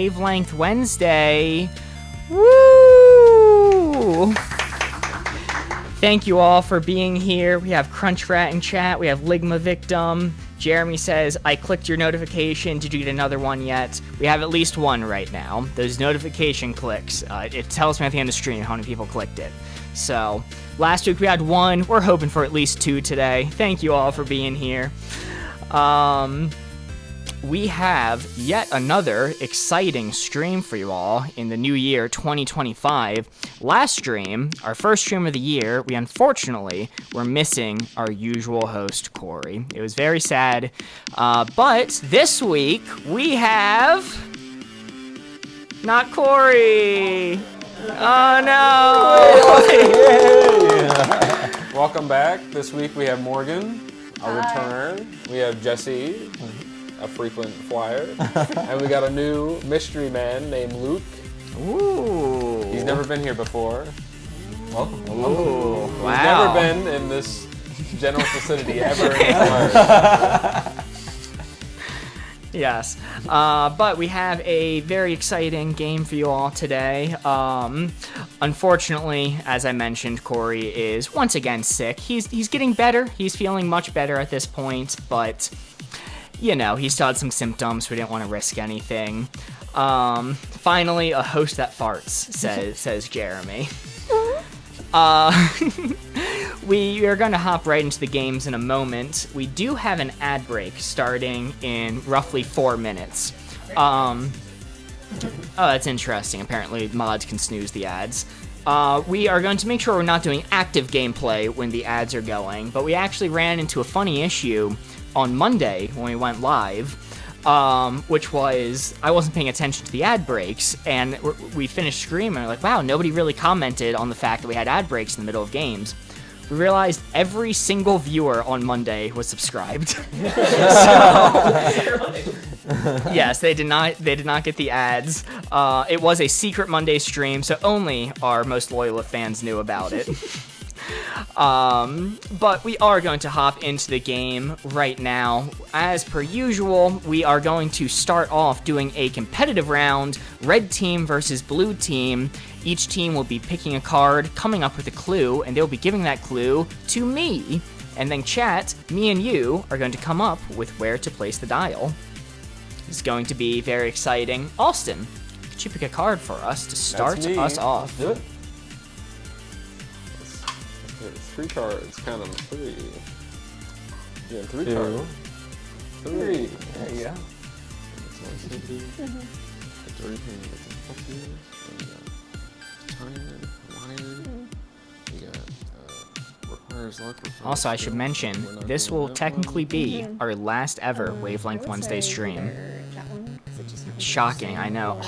Wavelength Wednesday. Woo! Thank you all for being here. We have Crunchrat in chat. We have Ligma Victim. Jeremy says, I clicked your notification. Did you get another one yet? We have at least one right now. Those notification clicks, it tells me at the end of the stream how many people clicked it. So, last week we had one. We're hoping for at least two today. Thank you all for being here. We have yet another exciting stream for you all in the new year 2025. Last stream, our first stream of the year, we unfortunately were missing our usual host, Corey. It was very sad. But this week, we have... not Corey! Oh no! Welcome back. This week we have Morgan, a return. We have Jesse, a frequent flyer. And we got a new mystery man named Luke. Ooh. He's never been here before. Welcome. Ooh. He's Wow. never been in this general vicinity ever in his life. Yes, but we have a very exciting game for you all today. Unfortunately, as I mentioned, Corey is once again sick. He's getting better. He's feeling much better at this point, but you know, he still had some symptoms. So we didn't want to risk anything. Finally, a host that farts, says Jeremy. We are going to hop right into the games in a moment. We do have an ad break starting in roughly 4 minutes. Oh, that's interesting. Apparently, mods can snooze the ads. We are going to make sure we're not doing active gameplay when the ads are going, but we actually ran into a funny issue on Monday when we went live, which was I wasn't paying attention to the ad breaks, and we finished streaming, and we're like, wow, nobody really commented on the fact that we had ad breaks in the middle of games. We realized every single viewer on Monday was subscribed. Yes, they did not get the ads. It was a secret Monday stream, so only our most loyal fans knew about it. But we are going to hop into the game right now. As per usual, we are going to start off doing a competitive round, red team versus blue team. Each team will be picking a card, coming up with a clue, and they'll be giving that clue to me. And then chat, me and you are going to come up with where to place the dial. It's going to be very exciting. Austin, could you pick a card for us to start us off? Do it. 3 cards, count them. 3. Yeah, 3 cards. 3. There you go. Also, I should mention, this will technically be our last ever Wavelength Wednesday stream. Shocking, I know.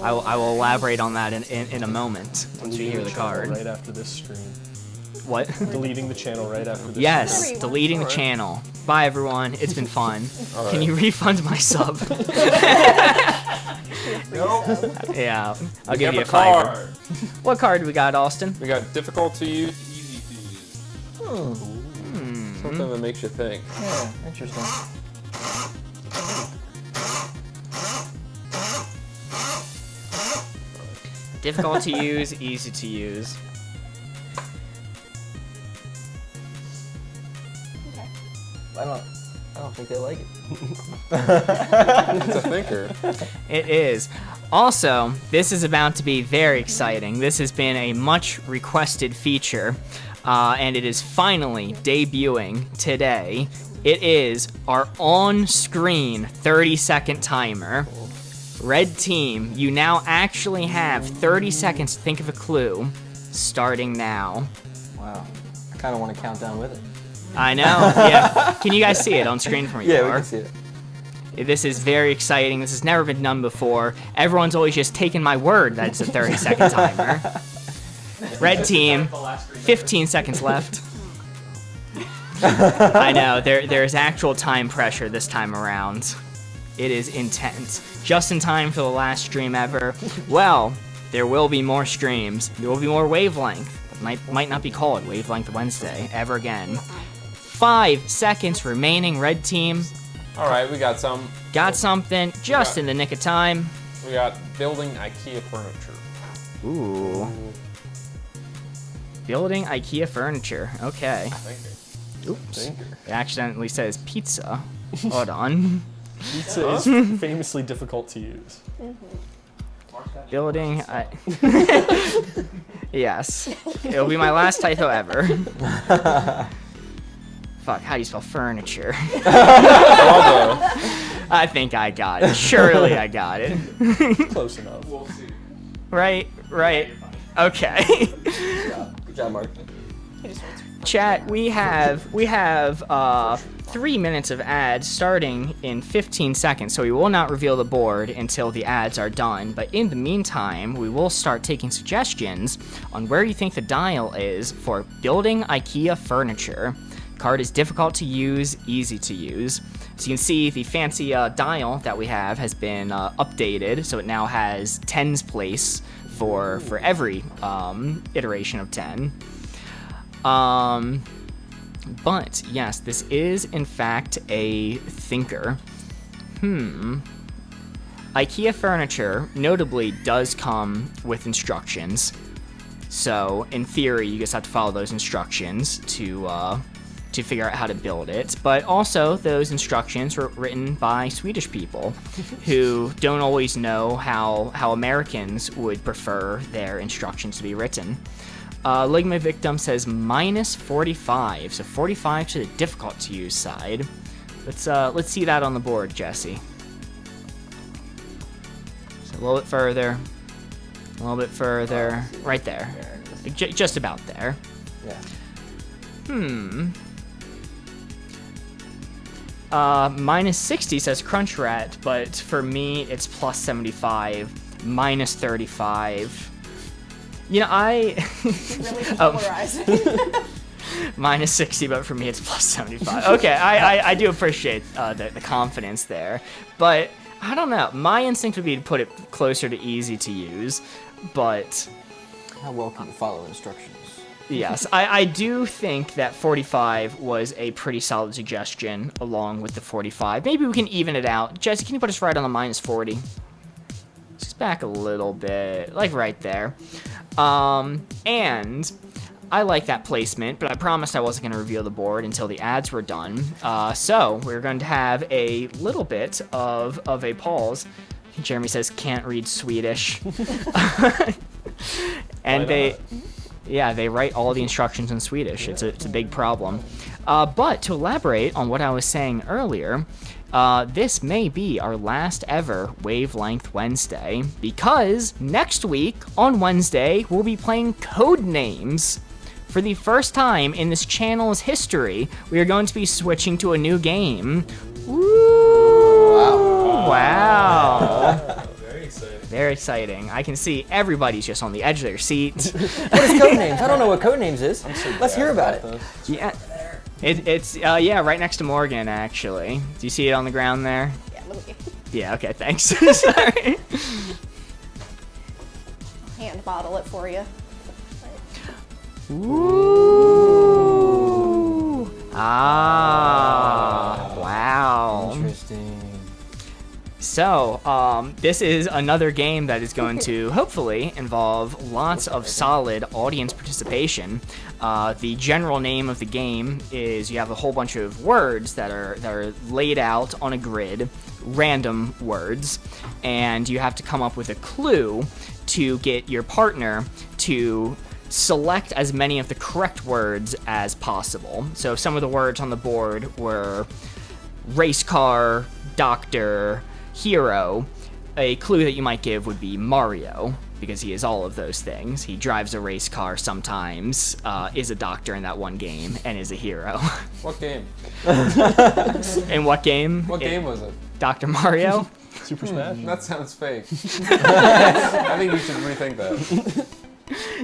I will elaborate on that in a moment once we hear the card. Right after this stream. What? Deleting the channel right after this Yes, stream. deleting the channel. Bye, everyone. It's been fun. Can you refund my sub? Yeah, I'll give you a $5. What card we got, Austin? We got difficult to use, easy to use. Something that makes you think. Yeah, interesting. Difficult to use, easy to use. I don't think they like it. It's a thinker. It is. Also, this is about to be very exciting. This has been a much requested feature, and it is finally debuting today. It is our on-screen 30-second timer. Red team, you now actually have 30 seconds to think of a clue, starting now. Wow. I kind of want to count down with it. I know, yeah. Can you guys see it on screen from Yeah, we can see it. This is very exciting. This has never been done before. Everyone's always just taken my word that it's a 30-second timer. Red team, 15 seconds left. I know, there's actual time pressure this time around. It is intense. Just in time for the last stream ever. Well, there will be more streams. There will be more Wavelength. Might not be called Wavelength Wednesday ever again. 5 seconds remaining, red team. All right, we got some. got something just in the nick of time. We got building IKEA furniture. Ooh. Building IKEA furniture. Okay. Oops. It accidentally says pizza. Hold on. Pizza is famously difficult to use. Building. Yes. It'll be my last typo ever. Fuck, how do you spell furniture? I think I got it. Surely I got it. Close enough. We'll see. Right. Okay. Good job, Mark. Chat, we have 3 minutes of ads starting in 15 seconds, so we will not reveal the board until the ads are done. But in the meantime, we will start taking suggestions on where you think the dial is for building IKEA furniture. Card is difficult to use, easy to use. So you can see the fancy dial that we have has been updated, so it now has tens place for every iteration of 10. But yes, this is in fact a thinker. IKEA furniture notably does come with instructions. So in theory, you just have to follow those instructions to figure out how to build it. But also, those instructions were written by Swedish people who don't always know how Americans would prefer their instructions to be written. Ligma Victim says minus 45, so 45 to the difficult to use side. Let's see that on the board, Jesse. So a little bit further, right there, just about there. Yeah. Minus 60 says Crunch Rat, but for me it's plus 75, minus 35. You know, Really polarizing. minus 60, but for me it's plus 75. Okay, I do appreciate the confidence there, but I don't know. My instinct would be to put it closer to easy to use, but How well can you follow instructions? yes, I do think that 45 was a pretty solid suggestion along with the 45. Maybe we can even it out. Jesse, can you put us right on the minus 40? Just back a little bit, like right there. And I like that placement, but I promised I wasn't going to reveal the board until the ads were done. So we're going to have a little bit of a pause. Jeremy says can't read Swedish. And they write all the instructions in Swedish. It's a big problem. But to elaborate on what I was saying earlier, this may be our last ever Wavelength Wednesday, because next week on Wednesday we'll be playing Codenames. For the first time in this channel's history, we are going to be switching to a new game. Woo! Wow. Very exciting. I can see everybody's just on the edge of their seat. What is Codenames? I don't know what Codenames is. Let's hear about it. Yeah, it's right next to Morgan, actually. Do you see it on the ground there? Yeah, let me Yeah, okay, thanks. Sorry. hand bottle it for you. Ooh. Ah, wow. Interesting. So, this is another game that is going to hopefully involve lots of solid audience participation. The general name of the game is you have a whole bunch of words that are laid out on a grid, random words, and you have to come up with a clue to get your partner to select as many of the correct words as possible. So some of the words on the board were race car, doctor, hero. A clue that you might give would be Mario, because he is all of those things. He drives a race car sometimes, is a doctor in that one game, and is a hero. What game? In what game? What game was it? Dr. Mario? Super Smash? That sounds fake. I think you should rethink that.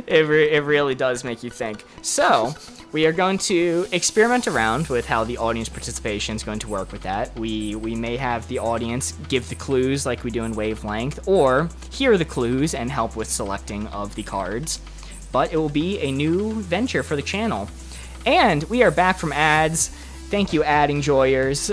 It really does make you think. So, we are going to experiment around with how the audience participation is going to work with that. We may have the audience give the clues like we do in Wavelength, or hear the clues and help with selecting of the cards. But it will be a new venture for the channel. And we are back from ads. Thank you, adding joyers.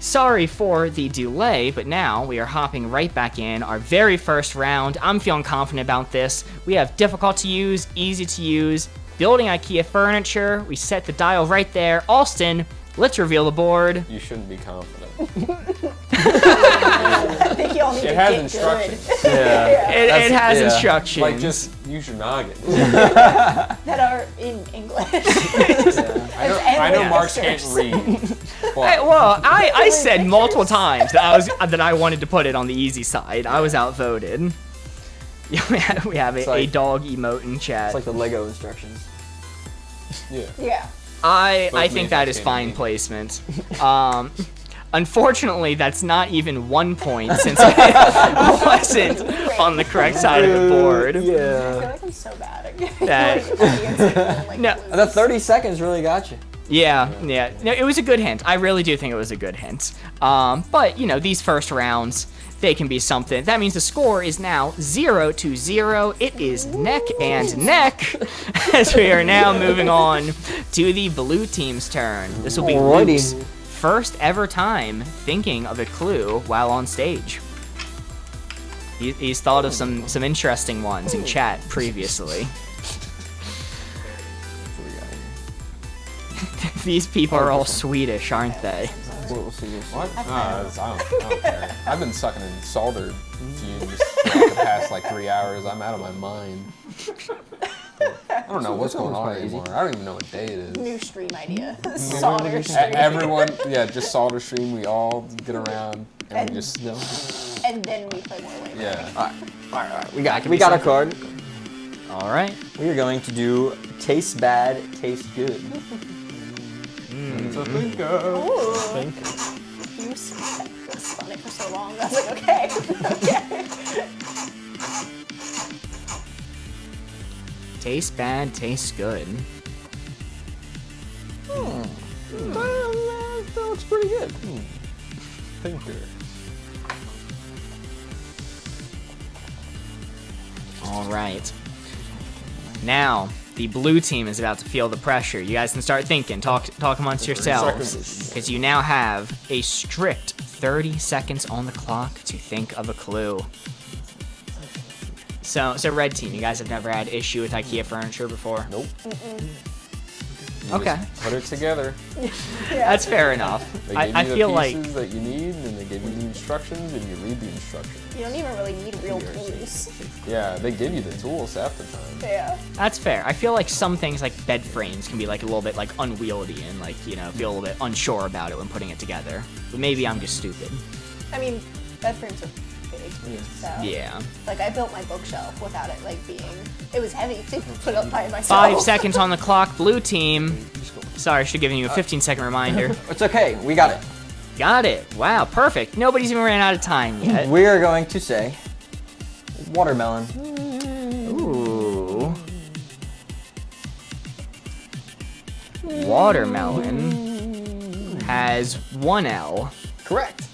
Sorry for the delay, but now we are hopping right back in our very first round. I'm feeling confident about this. We have difficult to use, easy to use, building IKEA furniture. We set the dial right there. Alston, let's reveal the board. You shouldn't be confident. I think you all need to It has get instructions. It has instructions. Like, just use your noggin. that are in English. I know Mark can't read. But I said multiple times that I wanted to put it on the easy side. I was outvoted. We have a dog emote in chat. It's like the Lego instructions. Yeah. I think that is fine placement. Unfortunately, that's not even 1 point since I wasn't on the correct side of the board. I feel Yeah. like I'm so bad at No. The 30 seconds really got you. Yeah. No, it was a good hint. I really do think it was a good hint. But, you know, these first rounds, they can be something. That means the score is now 0-0. It is neck and neck as we are now moving on to the blue team's turn. This will be Luke's first ever time thinking of a clue while on stage. He's thought of some interesting ones in chat previously. These people are all Swedish, aren't they? What? I don't care. I've been sucking in solder fumes for the past like 3 hours. I'm out of my mind. I don't know what's going on anymore. I don't even know what day it is. New stream idea. Solder stream. Everyone, just solder stream. We all get around and we just. And then we play more Wavelength. Yeah. All right. We got a card. All right. We are going to do taste bad, taste good. It's a thinker. You spun it for so long. I was like, okay. Tastes bad, tastes good. That looks pretty good. Thinker. All right. Now, the blue team is about to feel the pressure. You guys can start thinking, talk amongst yourselves, because you now have a strict 30 seconds on the clock to think of a clue. So red team, you guys have never had issue with IKEA furniture before? Nope. Okay. Just put it together. That's fair enough. They give I you feel the like pieces that you need, and they give you the instructions, and you read the instructions. You don't even really need real tools. Yeah, they give you the tools half the time. Yeah. that's fair. I feel like some things like bed frames can be like a little bit like unwieldy and like, you know, feel a little bit unsure about it when putting it together. But maybe I'm just stupid. I mean, bed frames are big, so. Yeah. Like, I built my bookshelf without it, like, it was heavy to put up by myself. 5 seconds on the clock, blue team. Sorry, I should have given you a 15-second reminder. It's okay. We got it. Got it. Wow, perfect. Nobody's even ran out of time yet. We are going to say watermelon. Ooh. Watermelon has 1 L. Correct.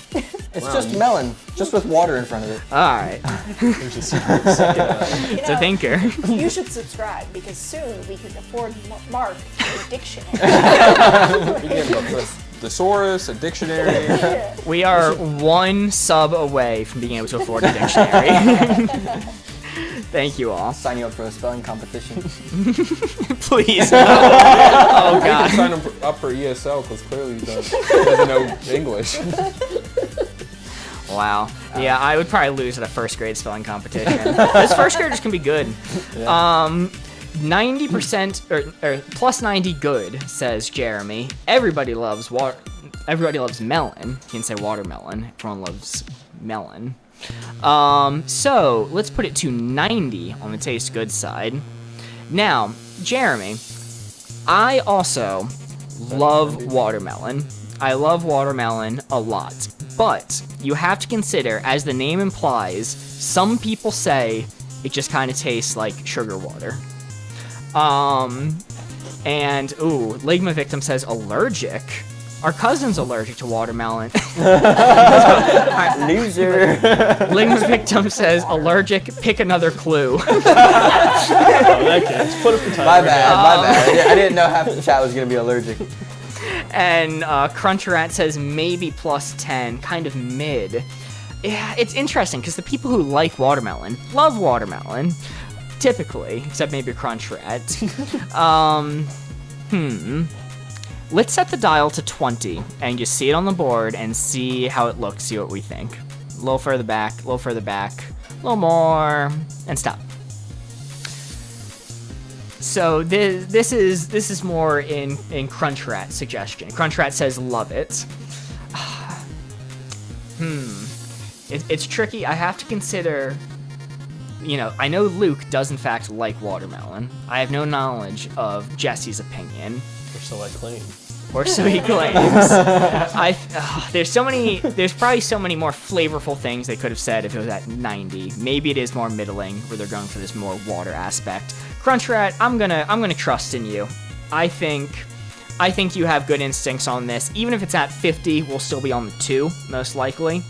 It's just melon, just with water in front of it. All right. There's a secret. It's a thinker. You should subscribe, because soon we can afford Mark a dictionary. We give a thesaurus, a dictionary. We are 1 sub away from being able to afford a dictionary. Thank you all. Sign you up for a spelling competition. Please. No. Oh, We can God. sign him up for ESL because clearly he doesn't know English. Wow. Yeah, I would probably lose at a first grade spelling competition. Those first graders can be good. 90% or plus 90 good, says Jeremy. Everybody loves melon. You can say watermelon. Everyone loves melon. So let's put it to 90 on the taste good side. Now, Jeremy, I also love watermelon. I love watermelon a lot. But you have to consider, as the name implies, some people say it just kind of tastes like sugar water. And, ooh, Ligma Victim says allergic. Our cousin's allergic to watermelon. Loser. Ligma Victim says allergic, pick another clue. My bad. I didn't know half the chat was gonna be allergic. And Crunchrat says maybe +10, kind of mid. Yeah, it's interesting because the people who like watermelon love watermelon, typically, except maybe Crunchrat. Let's set the dial to 20 and just see it on the board and see how it looks, see what we think. A little further back, a little further back, a little more, and stop. So this is more in Crunchrat's suggestion. Crunchrat says love it. It's tricky. I have to consider, I know Luke does in fact like watermelon. I have no knowledge of Jesse's opinion. Or so I claim. Or so he claims. There's probably so many more flavorful things they could have said if it was at 90. Maybe it is more middling, where they're going for this more water aspect. Crunchrat, I'm gonna trust in you. I think you have good instincts on this. Even if it's at 50, we'll still be on the 2, most likely.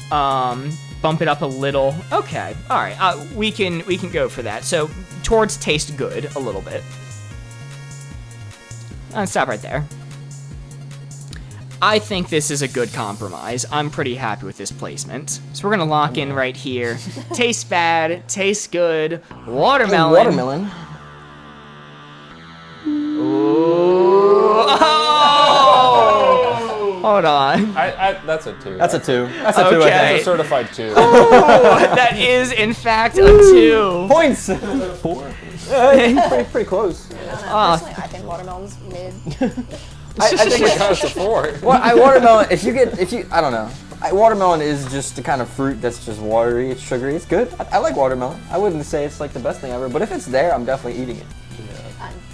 Bump it up a little. Okay, all right. We can go for that. So towards taste good a little bit. Stop right there. I think this is a good compromise. I'm pretty happy with this placement. So we're gonna lock in right here. Tastes bad, tastes good, watermelon. Watermelon. Ooh. Oh! Hold on. That's a 2. That's a 2. That's a 2, I Okay. think. That's a certified 2. That is, in fact, a 2. Points! 4. Pretty close. Personally, I think watermelon's mid. I think It costs a 4. watermelon, I don't know. Watermelon is just the kind of fruit that's just watery, it's sugary, it's good. I like watermelon. I wouldn't say it's like the best thing ever, but if it's there, I'm definitely eating it.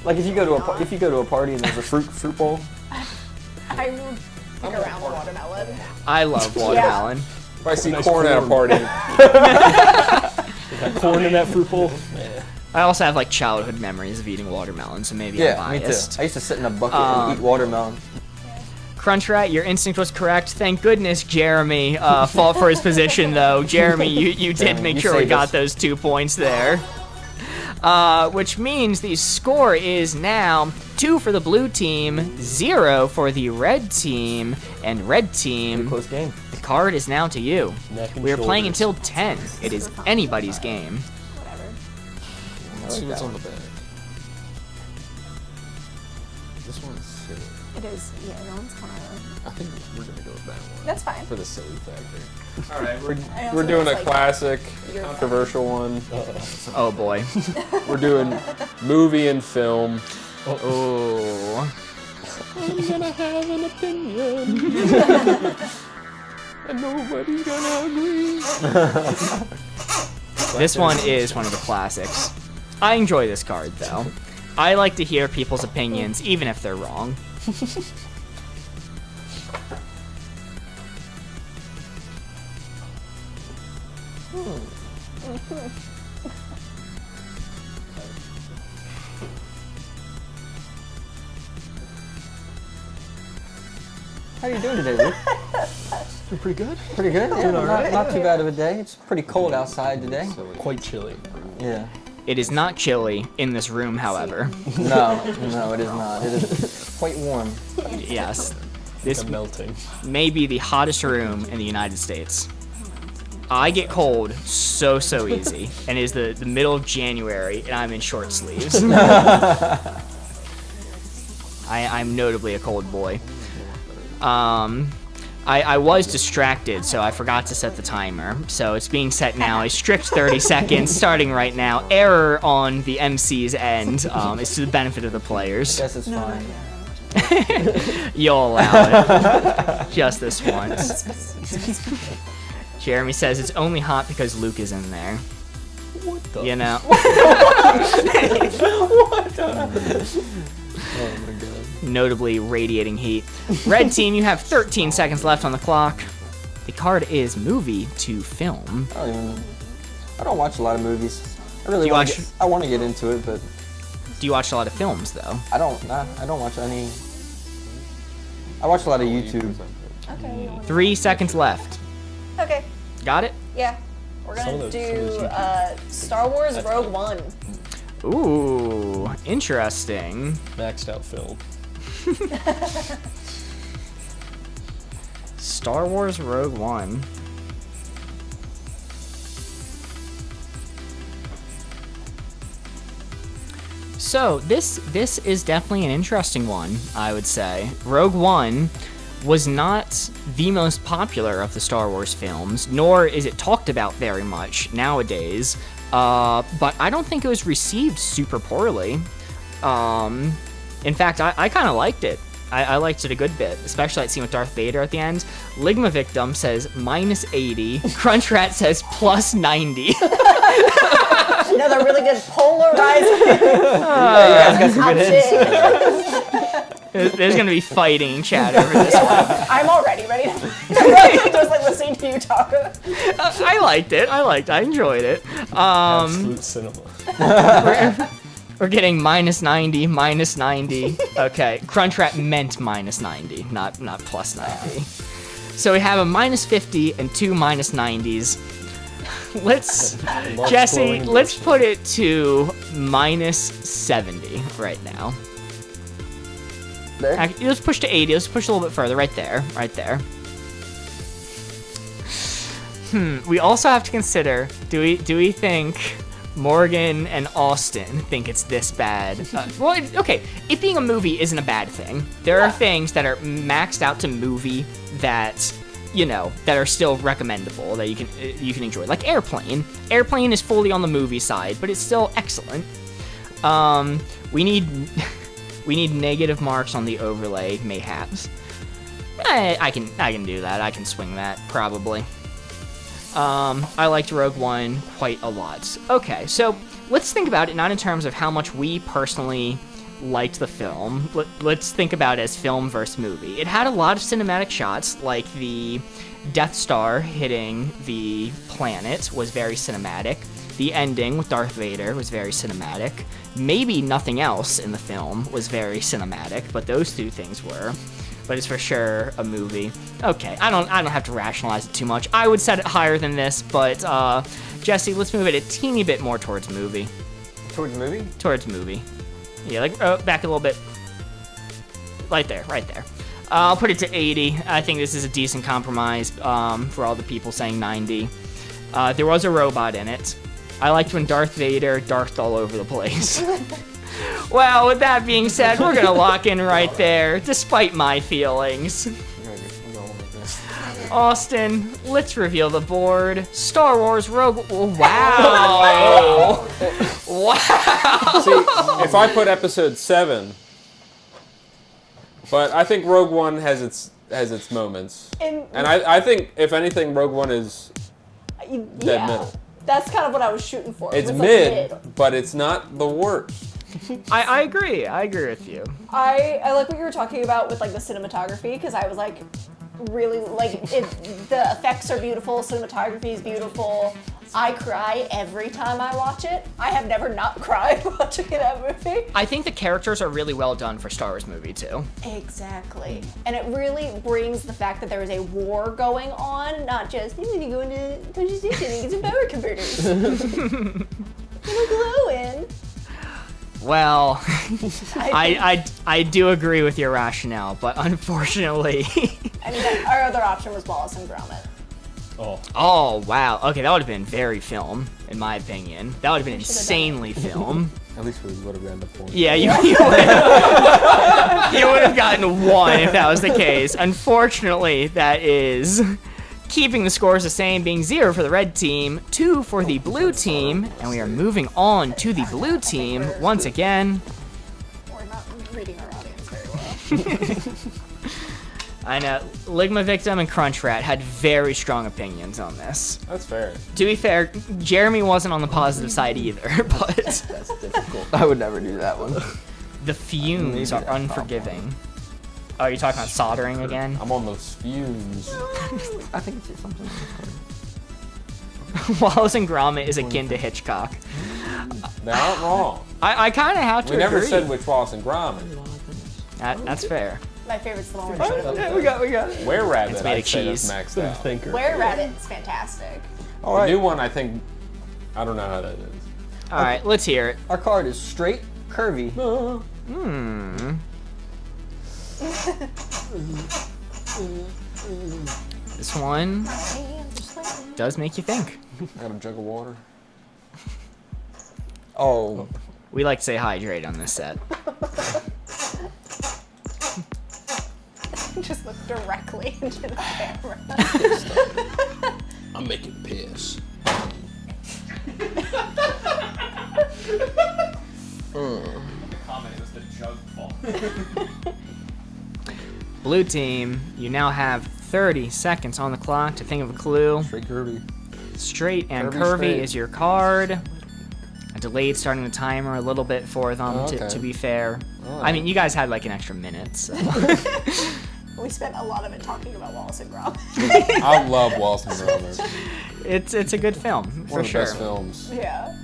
Like if you go to a party and there's a fruit bowl. I would pick around the watermelon. I love watermelon. If I see corn at a party. Corn in that fruit bowl. I also have like childhood memories of eating watermelon, so maybe Yeah, I'm me too. biased. I used to sit in a bucket and eat watermelon. Crunchrat, your instinct was correct. Thank goodness Jeremy fought for his position, though. Jeremy, you did Jeremy, make you sure we saved got us. those 2 points there. Which means the score is now 2 for the blue team, 0 for the red team, and red team, Close game. the card is now to you. Neck and We are playing shoulders. until 10. It is anybody's game. Whatever. Let's see what's on the back. This one's silly. It is. Yeah, that one's kind of. I think we're gonna go with that one. That's fine. For the silly factor. All right, I also we're doing a like classic, your controversial one. Oh boy. We're doing movie and film. Oh. I'm gonna have an opinion. And nobody's gonna agree. This one is one of the classics. I enjoy this card, though. I like to hear people's opinions, even if they're wrong. How are you doing today, Luke? Doing pretty good. Pretty good? Yeah, not too bad of a day. It's pretty cold outside today. Quite chilly. Yeah. It is not chilly in this room, however. No, it is not. It is quite warm. Yes. This I'm melting. may be the hottest room in the United States. I get cold so easy, and it is the middle of January, and I'm in short sleeves. I'm notably a cold boy. I was distracted, so I forgot to set the timer. So it's being set now, a strict 30 seconds, starting right now. Error on the MC's end. It's to the benefit of the players. Guess it's fine. You'll allow it. Just this once. Jeremy says it's only hot because Luke is in there. What the? You know. Oh my god. Notably radiating heat. Red team, you have 13 seconds left on the clock. The card is movie to film. I don't watch a lot of movies. I really Do you want watch- to. I want to get into it, but Do you watch a lot of films, though? I don't watch any. I watch a lot of YouTube. Okay. 3 seconds left. Okay. Got it? Yeah. We're Some gonna of those do YouTube. Star Wars Rogue One. Ooh, interesting. Maxed out film. Star Wars Rogue One. So this is definitely an interesting one, I would say. Rogue One was not the most popular of the Star Wars films, nor is it talked about very much nowadays. But I don't think it was received super poorly. In fact, I kind of liked it. I liked it a good bit, especially that scene with Darth Vader at the end. 𝘰𝘄𝑉ictim says -80. Crunchrat says +90. Another really good polarizing. Yeah, you guys got some good hits. There's gonna be fighting in chat over this one. I'm already ready. I'm just like listening to you talk. I liked it. I enjoyed it. Absolute cinema. We're getting -90, -90. Okay, Crunchrat meant -90, not +90. So we have a -50 and 2 -90s. Jesse, let's put it to -70 right now. There? Let's push to 80. Let's push a little bit further. Right there. We also have to consider, do we think Morgan and Austin think it's this bad? Well, okay, it being a movie isn't a bad thing. There are things that are maxed out to movie that, you know, that are still recommendable, that you can enjoy. Like Airplane. Airplane is fully on the movie side, but it's still excellent. We need negative marks on the overlay, mayhaps. I can do that. I can swing that, probably. I liked Rogue One quite a lot. Okay, so let's think about it not in terms of how much we personally liked the film. Let's think about it as film versus movie. It had a lot of cinematic shots, like the Death Star hitting the planet was very cinematic. The ending with Darth Vader was very cinematic. Maybe nothing else in the film was very cinematic, but those two things were. But it's for sure a movie. Okay, I don't have to rationalize it too much. I would set it higher than this, but Jesse, let's move it a teeny bit more towards movie. Towards movie? Towards movie. Yeah, like back a little bit. Right there. I'll put it to 80. I think this is a decent compromise for all the people saying 90. There was a robot in it. I liked when Darth Vader darthed all over the place. Well, with that being said, we're gonna lock in right there, despite my feelings. Austin, let's reveal the board. Star Wars Rogue... Wow! Wow! See, if I put episode 7, but I think Rogue One has its moments. And I think, if anything, Rogue One is dead middle. That's kind of what I was shooting for. It's like mid, but it's not the worst. I agree. I agree with you. I like what you were talking about with like the cinematography, because I was like really like the effects are beautiful, cinematography is beautiful. I cry every time I watch it. I have never not cried watching that movie. I think the characters are really well done for Star Wars movie too. Exactly. And it really brings the fact that there is a war going on, not just, I'm gonna go into Punch Station and get some power converters. It'll glow in. Well, I do agree with your rationale, but unfortunately... I mean, our other option was Wallace and Gromit. Oh, wow. Okay, that would have been very film, in my opinion. That would have been insanely film. At least we would have gotten the point. Yeah, you would have gotten 1 if that was the case. Unfortunately, that is keeping the scores the same, being 0 for the red team, 2 for the blue team, and we are moving on to the blue team once again. We're not reading our audience very well. I know, 𝘰𝘄𝑉ictim and Crunchrat had very strong opinions on this. That's fair. To be fair, Jeremy wasn't on the positive side either, but... That's difficult. I would never do that one. The fumes are unforgiving. Oh, you're talking about soldering again? I'm on those fumes. I think it's something. Wallace and Gromit is akin to Hitchcock. They're not wrong. I kind of have to We never agree. said which Wallace and Gromit. That's fair. My favorite's the one where Yeah, we got it. Where Rabbit, It's made of I'd say cheese. that's maxed out. Thinker. Where Rabbit's fantastic. All The right. new one, I think, I don't know how that is. All right, let's hear it. Our card is straight, curvy. This one does make you think. I got a jug of water. Oh. We like to say hydrate on this set. Just look directly into the camera. I'm making piss. Blue team, you now have 30 seconds on the clock to think of a clue. Straight curvy. Straight and Curvy curvy straight. is your card. I delayed starting the timer a little bit for them, Oh, okay. to be fair. All I right. mean, you guys had like an extra minute, so. We spent a lot of it talking about Wallace and Gromit. I love Wallace and Gromit. It's a good film, One for of the sure. best films Yeah.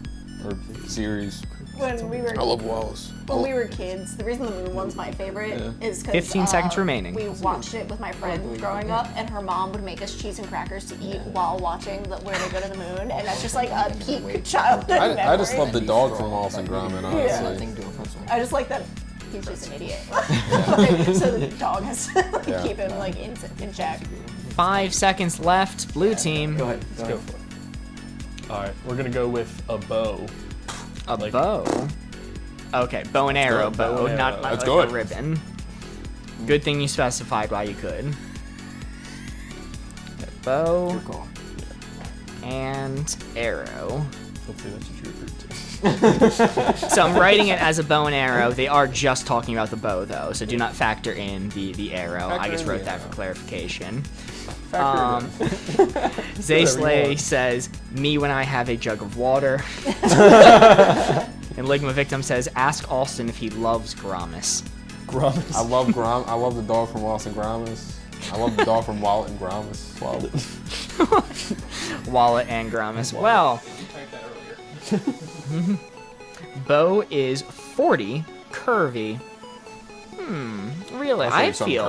or series. When we were I love Wallace. when we were kids, the reason the Moon one's my favorite is because 15 seconds remaining. We watched it with my friend growing up, and her mom would make us cheese and crackers to eat while watching where they go to the moon, and that's just like a peak childhood memory. I just love the dog from Wallace and Gromit, honestly. I just like that he's just an idiot. Like, so the dog has to like, Yeah. keep him like in check. 5 seconds left, blue team. Go ahead. Let's go for it. All right, we're gonna go with a bow. A Like- bow. Okay, bow and arrow, Good, bow, bow and not arrow. like That's a good. ribbon. Good thing you specified why you could. Okay, bow Good call. and arrow. Hopefully that's what you referred to. So I'm writing it as a bow and arrow. They are just talking about the bow, though, so do not factor in the arrow. I Factor just in wrote the that for arrow. clarification. Factor it in. 𝘧𝘳𝘮𝘰 says, me when I have a jug of water. And Ligma Victim says, ask Austin if he loves Gromus. Gromus. I love I love the dog from Wallace and Gromit. I love the dog from Wallet and Gromus. Wallet and Gromus. Well, bow is 40, curvy. Really? I'll show you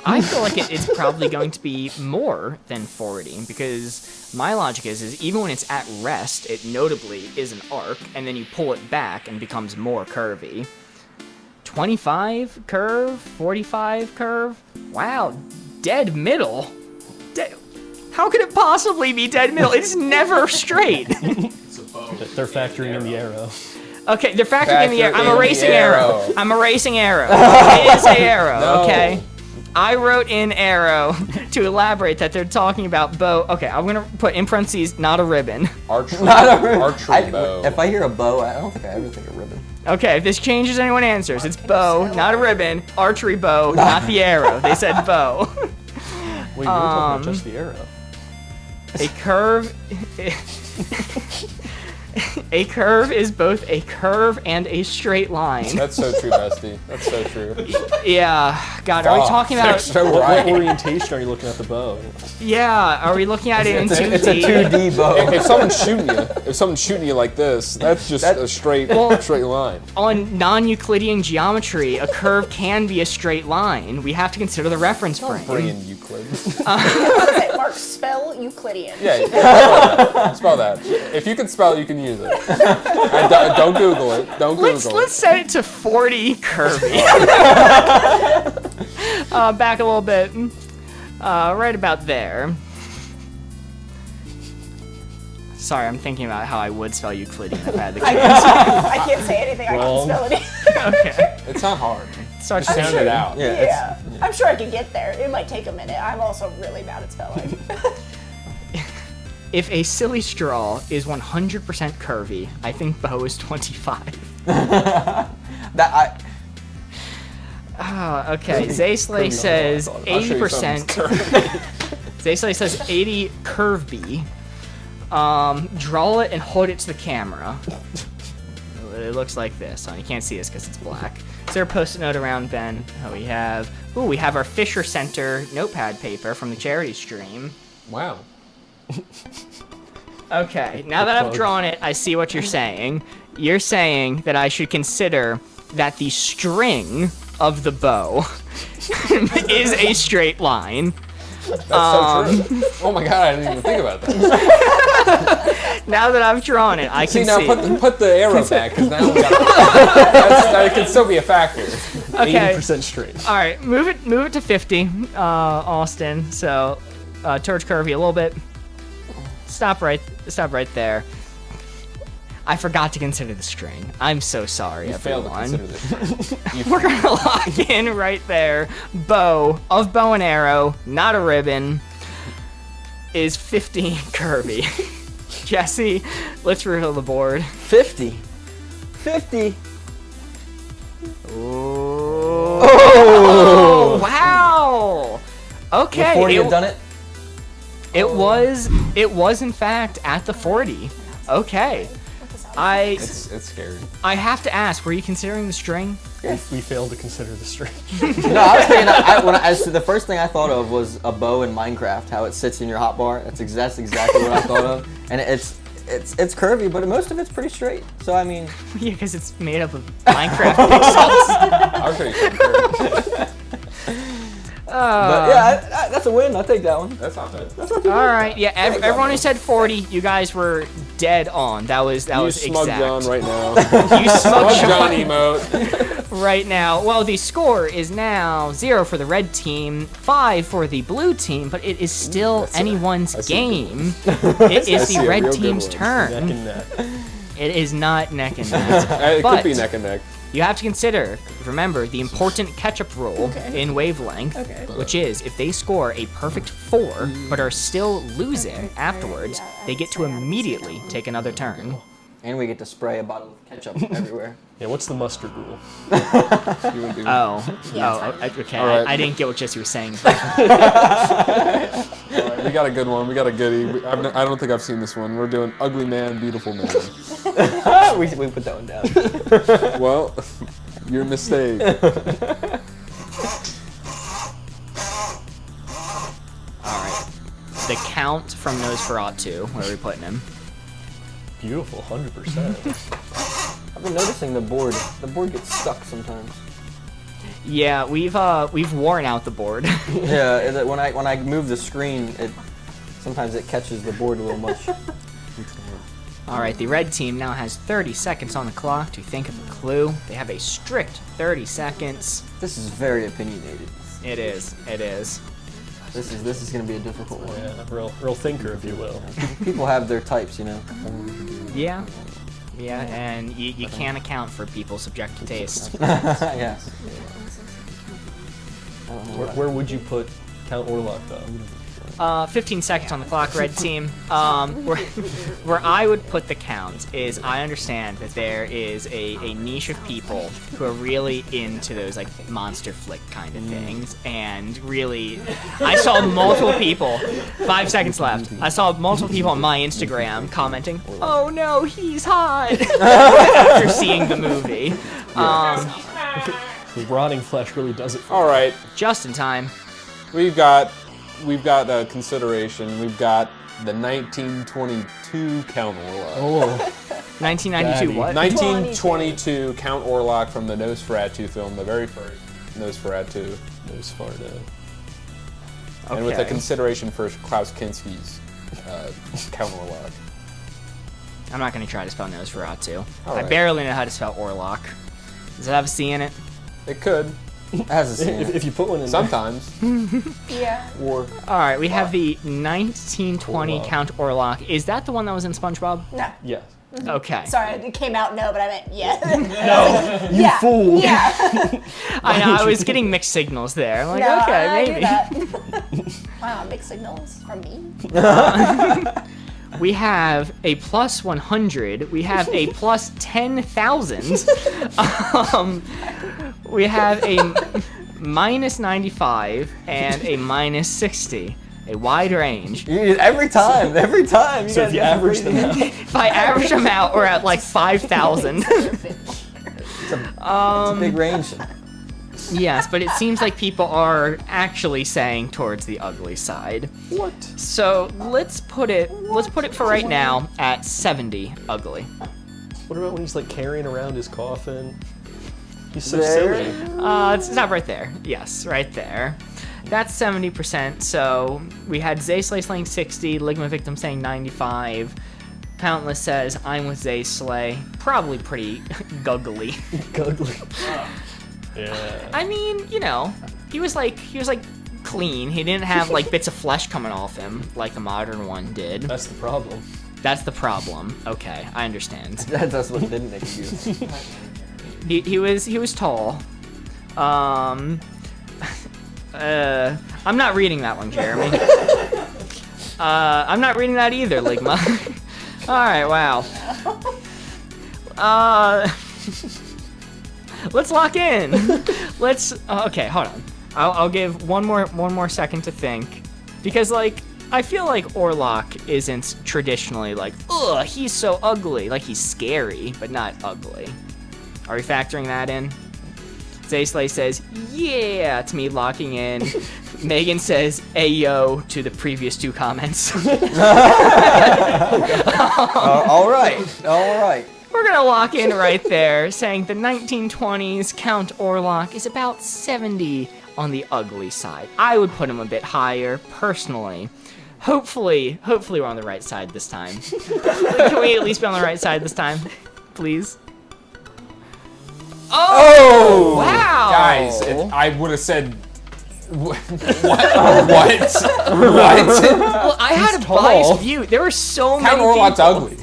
I something feel like it's probably going to be more than 40 because my logic is even when it's at rest, it notably is an arc, and then you pull it back and becomes more curvy. 25 curve, 45 curve. Wow, dead middle. How could it possibly be dead middle? It's never straight. They're factoring in the arrow. Okay, they're factoring in the arrow. Factor I'm in the erasing arrow. arrow. I'm erasing arrow. It is a arrow, No. okay? I wrote in arrow to elaborate that they're talking about bow. Okay, I'm gonna put in parentheses, not a ribbon. Archery, Not a ribbon. archery bow. If I hear a bow, I don't think I ever think of ribbon. Okay, if this changes anyone answers, it's bow, not a ribbon. Archery bow, not the arrow. They said bow. Wait, we were talking about just the arrow. A curve. A curve is both a curve and a straight line. That's so true, Bestie. That's so true. Yeah, God, are we Fuck, talking they're about? so What right. orientation are you looking at the bow? Yeah, are we looking at it in 2D? It's a 2D bow. If someone's shooting you like this, that's just a straight line. On non-Euclidean geometry, a curve can be a straight line. We have to consider the reference frame. Bring in Euclid. Okay, Mark, spell Euclidean. Yeah, spell that. If you can spell, you can use it. And don't Google it. Don't Google Let's it. set it to 40 curvy. Back a little bit. Right about there. Sorry, I'm thinking about how I would spell Euclidean if I had the chance. I can't say anything. Wrong. I can spell it. Okay. It's not hard. Start Just sound it out. Yeah, Yeah, I'm sure I can get there. It might take a minute. I'm also really bad at spelling. If a silly straw is 100% curvy, I think bow is 25. That I. Okay, 𝘧𝘳𝘮𝘰 says I'll show you something 80%. 𝘧𝘳𝘮 says 80 curvy. Draw it and hold it to the camera. It looks like this. You can't see this because it's black. Is there a post-it note around, Ben? Oh, we have our Fisher Center notepad paper from the charity stream. Wow. Okay, now that I've drawn it, I see what you're saying. You're saying that I should consider that the string of the bow is a straight line. That's so true. Oh my god, I didn't even think about that. Now that I've drawn it, I can See, now see. put the arrow back, because now we got that can still be a factor. Okay. 80% straight. All right, move it to 50, Austin. So, towards Curvy a little bit. Stop right there. I forgot to consider the string. I'm so sorry, You failed to everyone. consider this. We're gonna lock in right there. Bow of bow and arrow, not a ribbon, is 15 Kirby. Jesse, let's reveal the board. 50. 50. Oh, wow. Okay. Would 40 have done it? It was in fact at the 40. Okay. It's scary. I have to ask, were you considering the string? We failed to consider the string. No, I was thinking, the first thing I thought of was a bow in Minecraft, how it sits in your hotbar. That's exactly what I thought of. And it's curvy, but most of it's pretty straight. So, I mean... Yeah, because it's made up of Minecraft pixels. I was pretty But yeah, that's a win. I'll take that one. That's not bad. All right, yeah, everyone who said 40, you guys were dead on. That was Smug exact. John right now. You smug John John emote. right now. Well, the score is now 0 for the red team, 5 for the blue team, but it is still anyone's game. It is see the a red real good team's one. turn. Neck and neck. It is not neck and neck. It But- could be neck and neck. You have to consider, remember, the important catch-up rule in Wavelength, which is if they score a perfect 4 but are still losing afterwards, they get to immediately take another turn. And we get to spray a bottle of ketchup everywhere. Yeah, what's the mustard rule? You would do. Okay. All right. I didn't get what Jesse was saying. All right, we got a good one. We got a goodie. I don't think I've seen this one. We're doing Ugly Man, Beautiful Man. we put that one down. Well, your mistake. All right. The count from 𝘧𝘳𝘮𝘰𝘮, where are we putting him? Beautiful, 100%. I've been noticing the board. The board gets stuck sometimes. Yeah, we've worn out the board. Yeah, when I move the screen, sometimes it catches the board a little much. All right, the red team now has 30 seconds on the clock to think of a clue. They have a strict 30 seconds. This is very opinionated. It is. This is gonna be a difficult one. Yeah, real thinker, if you will. People have their types, you know. Yeah, and you can't account for people's subjective tastes. Yeah. Where would you put Count Orlok, though? 15 seconds on the clock, red team. Where I would put the count is I understand that there is a niche of people who are really into those like monster flick kind of things, and really, I saw multiple people. 5 seconds left. I saw multiple people on my Instagram commenting, "Oh no, he's hot," after seeing the movie. The rotting flesh really does it for All right, Just in time. we've got a consideration. We've got the 1922 Count Orlok. Oh, 1992. What? 1922 Count Orlok from the Nosferatu film, the very first Nosferatu. Nosferatu. And with a Okay. consideration for Klaus Kinski's Count Orlok. I'm not gonna try to spell Nosferatu. All I right. barely know how to spell Orlok. Does it have a C in it? It could, Has a scene. If you put one in sometimes. Yeah. War. All right, we have the 1920 Orlok. Count Orlok. Is that the one that was in SpongeBob? No. there. Yes. Okay. Sorry, it came out no, but I meant yeah. No, you Yeah. fool. Yeah. I know, I was getting mixed signals there. I'm like, No, okay, I knew maybe. that. Wow, mixed signals from me. We have a plus 100. We have a plus 10,000. We have a minus 95 and a minus 60. A wide range. Every time. You So guys if you get average them out, If I average them out, we're at like 5,000. It's a big range. Yes, but it seems like people are actually saying towards the ugly side. what? So let's put it for right now at 70 ugly. What about when he's like carrying around his coffin? He's so There. silly. It's not right there. Yes, right there. That's 70%. So we had Zayslay saying 60, Ligma Victim saying 95. Countless says I'm with Zayslay. Probably pretty guggly. Ugly. Yeah. I mean, you know, he was like clean. He didn't have like bits of flesh coming off him like the modern one did. That's the problem. That's the problem. Okay, I understand. That's what didn't make you. He was tall. I'm not reading that one, Jeremy. I'm not reading that either, Ligma. All right, wow. Let's lock in. Okay, hold on. I'll give one more second to think, because like I feel like Orlok isn't traditionally like, ugh, he's so ugly. Like he's scary, but not ugly. Are we factoring that in? 𝘧𝘳𝘮 says, yeah, to me locking in. Megan says, ayo to the previous two comments. All right. We're gonna lock in right there, saying the 1920s Count Orlok is about 70 on the ugly side. I would put him a bit higher, personally. Hopefully we're on the right side this time. Can we at least be on the right side this time, please? Oh! Wow! Guys, I would have said. What? What? Well, I had a biased view. There were so many Count Orlok's people. ugly.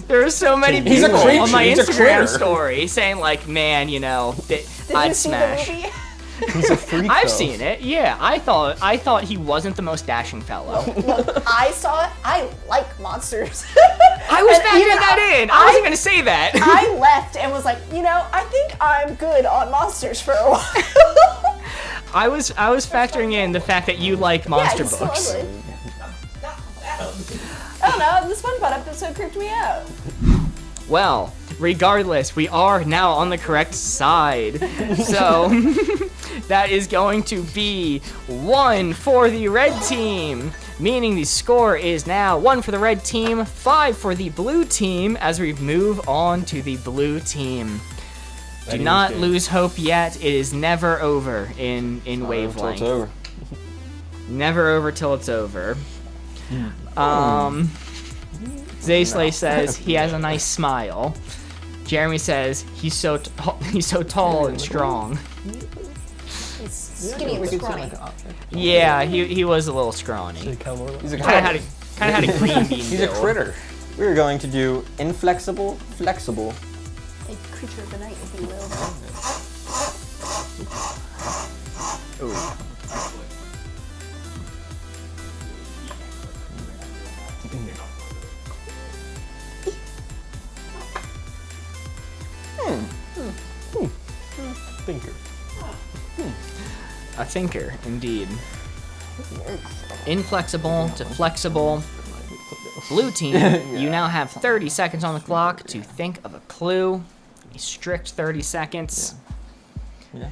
There were so many He's a people creature. on my He's a Instagram critter. story saying like, man, you know, Did I'd you see smash. the movie? He's a freak. I've though. seen it. Yeah, I thought he wasn't the most dashing fellow. Look, I saw it. I like monsters. I was And factoring even that in. I wasn't gonna say that. I left and was like, you know, I think I'm good on monsters for a while. I was factoring in the fact that you like monster yeah, he's books. so ugly. I don't know. This SpongeBob episode creeped me out. Well, regardless, we are now on the correct side. So that is going to be 1 for the red team, meaning the score is now 1 for the red team, 5 for the blue team as we move on to the blue team. Do not lose hope yet. It is never over in Wavelength. It's over. Never over till it's over. 𝘧𝘳𝘮 says he has a nice smile. Jeremy says he's so tall and strong. He's skinny and scrawny. Yeah, he was a little scrawny. He's a Kind of had a green bean. He's a build. critter. We're going to do inflexible, flexible. A creature of the night, if you will. Thinker. A thinker, indeed. Inflexible to flexible. Blue team, you now have 30 seconds on the clock to think of a clue. A strict 30 seconds. Yeah.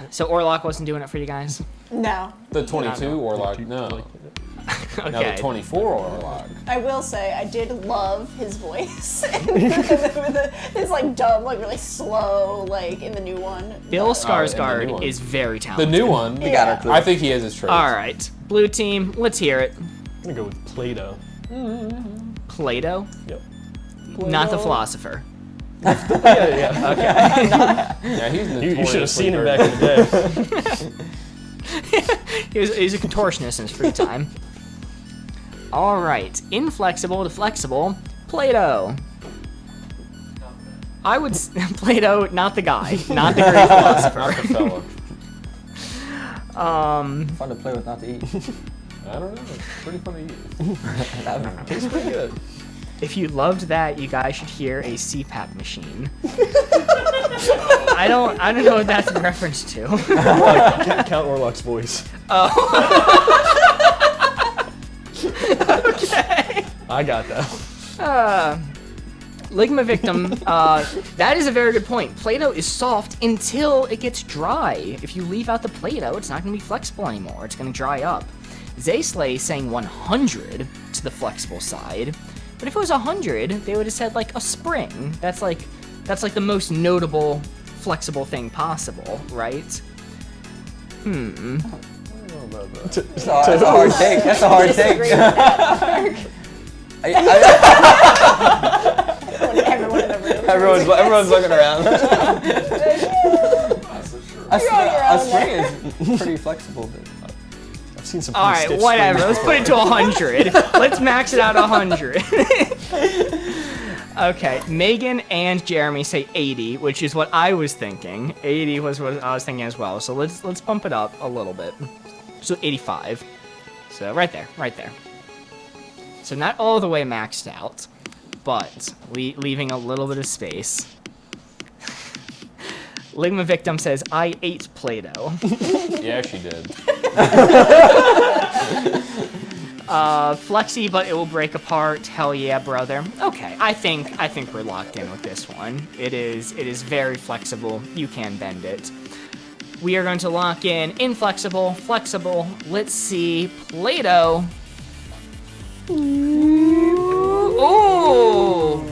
So Orlok wasn't doing it for you guys? No. The 22 Orlok, no. Okay. Now the 24 Orlok. I will say, I did love his voice. His like dumb, like really slow, like in the new one. Bill in the new Skarsgård one. is very The talented. new one. We got our clue. I think he has his traits. All right, blue team, let's hear it. I'm gonna go with Play-Doh. Plato, Yep. not the philosopher. Yeah. Yeah, he's You should have seen him back in the day. He's a contortionist in his free time. All right, inflexible to flexible, Plato. I would Plato, not the guy, not the great philosopher. Not the fella. Fun to play with, not to eat. I don't know. It's pretty funny to eat. Tastes pretty good. If you loved that, you guys should hear a CPAP machine. I don't know what that's in reference to. Count Orlok's voice. Okay. I got that. Ligma victim, that is a very good point. Play-Doh is soft until it gets dry. If you leave out the Play-Doh, it's not going to be flexible anymore. It's going to dry up. 𝘧𝘳𝘮 is saying 100 to the flexible side. But if it was 100, they would have said like a spring. That's like the most notable flexible thing possible, right? That's a hard take. That's a hard take. Everyone in the room. Everyone's looking around. A spring is pretty flexible. I've seen some. All right, whatever. Let's put it to 100. Let's max it out 100. Okay, Megan and Jeremy say 80, which is what I was thinking. 80 was what I was thinking as well. So let's bump it up a little bit. So 85. So right there, right there. So not all the way maxed out, but leaving a little bit of space. Ligma Victim says, I ate Play-Doh. Yeah, she did. Flexy, but it will break apart. Hell yeah, brother. Okay, I think we're locked in with this one. It is very flexible. You can bend it. We are going to lock in inflexible, flexible. Let's see, Play-Doh. Ooh,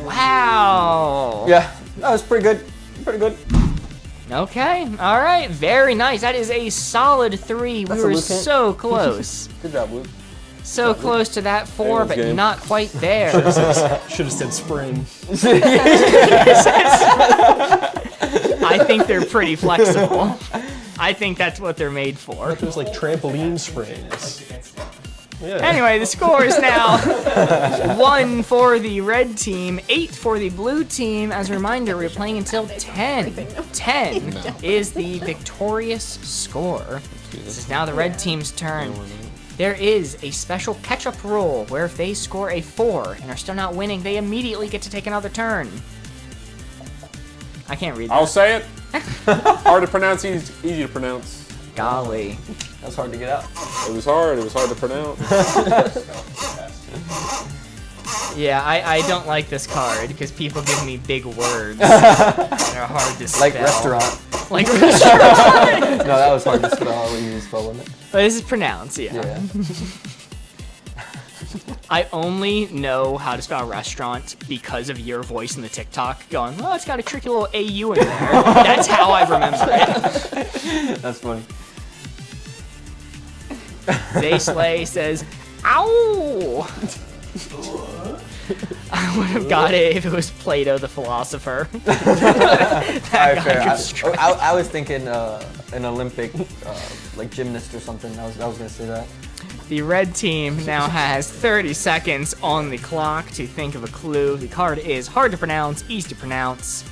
wow. Yeah, that was pretty good. Pretty good. Okay, all right, very nice. That is a solid 3. That's We a were Luke hint. so close. Good job, Luke. So close to that 4, but game. not quite there. Should have said spring. I think they're pretty flexible. I think that's what they're made for. It was like trampoline springs. Yeah. Anyway, the score is now 1 for the red team, 8 for the blue team. As a reminder, we're playing until 10. 10 is the victorious score. This is now the red team's turn. There is a special catch-up rule where if they score a 4 and are still not winning, they immediately get to take another turn. I can't read that. I'll say it. Hard to pronounce, easy to pronounce. Golly. That's hard to get out. It was hard to pronounce. Yeah, I don't like this card because people give me big words. They're hard to spell. Like restaurant. Like restaurant. No, that was hard to spell when you spelling it. But this is pronounced, yeah. Yeah. I only know how to spell restaurant because of your voice in the TikTok going, oh, it's got a tricky little AU in there. That's how I remember it. That's funny. Zayslay says, ow! I would have got it if it was Plato the philosopher. Alright, fair. I was thinking an Olympic like gymnast or something. I was gonna say that. The red team now has 30 seconds on the clock to think of a clue. The card is hard to pronounce, easy to pronounce.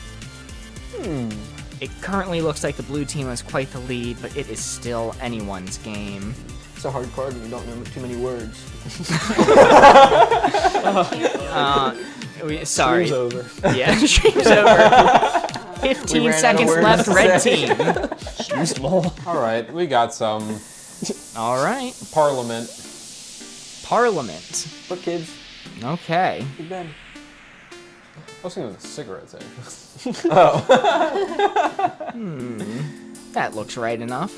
It currently looks like the blue team has quite the lead, but it is still anyone's game. It's a hard card when you don't know too many words. Sorry. Stream's over. Yeah, stream's over. 15 ran out of seconds words left, to red say. team. Too small. All right, we got some All right. Parliament. Parliament. Look, kids. Okay. Big Ben. I was thinking of cigarettes, actually. Oh. That looks right enough.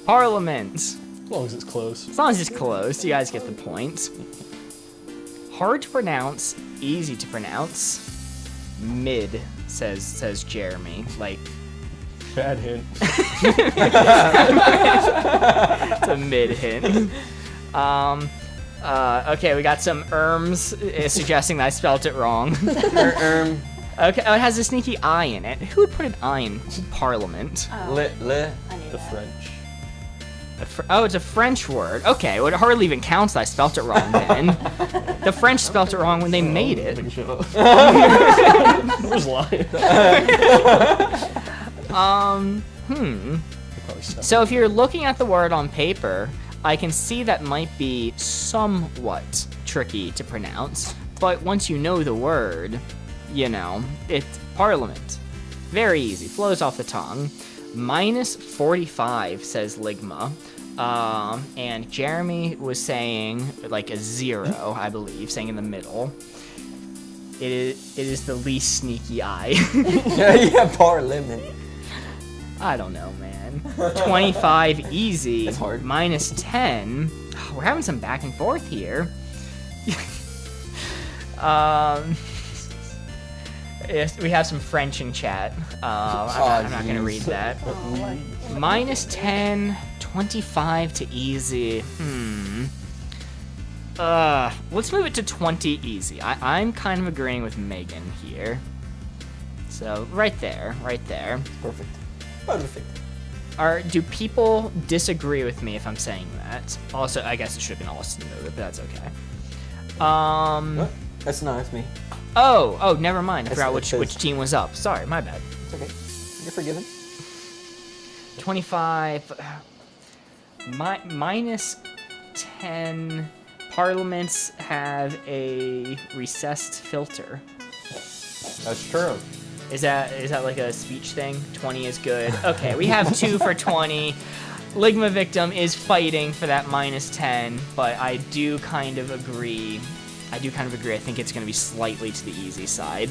Parliament. As long as it's close. As long as it's close, you guys get the point. Hard to pronounce, easy to pronounce. Mid, says Jeremy. Like, Bad hint. it's a mid hint. Okay, we got some suggesting that I spelt it wrong. Okay, oh, it has a sneaky I in it. Who would put an I in Parliament? The French. Oh, it's a French word. Okay, well, it hardly even counts that I spelt it wrong then. The French spelt it wrong when they made it. Who's lying? So if you're looking at the word on paper, I can see that might be somewhat tricky to pronounce, but once you know the word, you know, it's Parliament. Very easy, flows off the tongue. Minus 45, says Ligma. And Jeremy was saying like a 0, I believe, saying in the middle. It is the least sneaky eye. Yeah, Parliament. I don't know, man. 25 easy. That's hard. Minus 10. Oh, we're having some back and forth here. Yes, we have some French in chat. I'm not gonna read that. Minus 10, 25 to easy. Let's move it to 20 easy. I'm kind of agreeing with Megan here. So right there, right there. Perfect. Perfect. Do people disagree with me if I'm saying that? Also, I guess it should have been Austin though, but that's okay. What? That's me. Oh, never mind. I forgot it's his. which team was up. Sorry, my bad. It's okay. You're forgiven. 25. Minus 10. Parliaments have a recessed filter. That's true. Is that like a speech thing? 20 is good. Okay, we have 2 for 20. Ligma Victim is fighting for that minus 10, but I do kind of agree. I think it's going to be slightly to the easy side.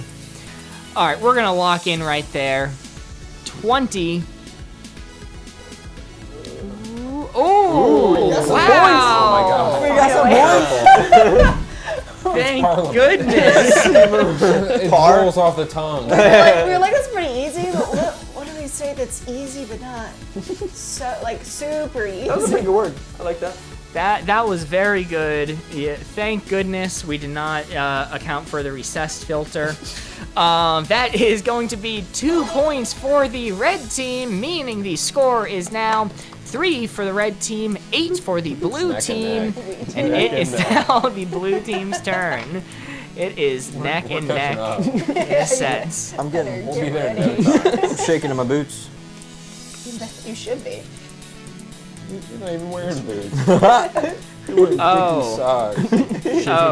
All right, we're going to lock in right there. 20. Oh, wow. Oh my god. We got some points. Thank Parliament. goodness. It rolls off the tongue. We were like, that's pretty easy, but what do we say that's easy but not so, like, super easy? That was a pretty good word. I like that. That was very good. Yeah, thank goodness we did not account for the recessed filter. That is going to be 2 points for the red team, meaning the score is now 3 for the red team, 8 for the blue team, and it is now the blue team's turn. It is neck and neck in a sense. I'm getting. We'll be there in no time. I'm shaking in my boots. You should be. You're not even wearing boots. Oh,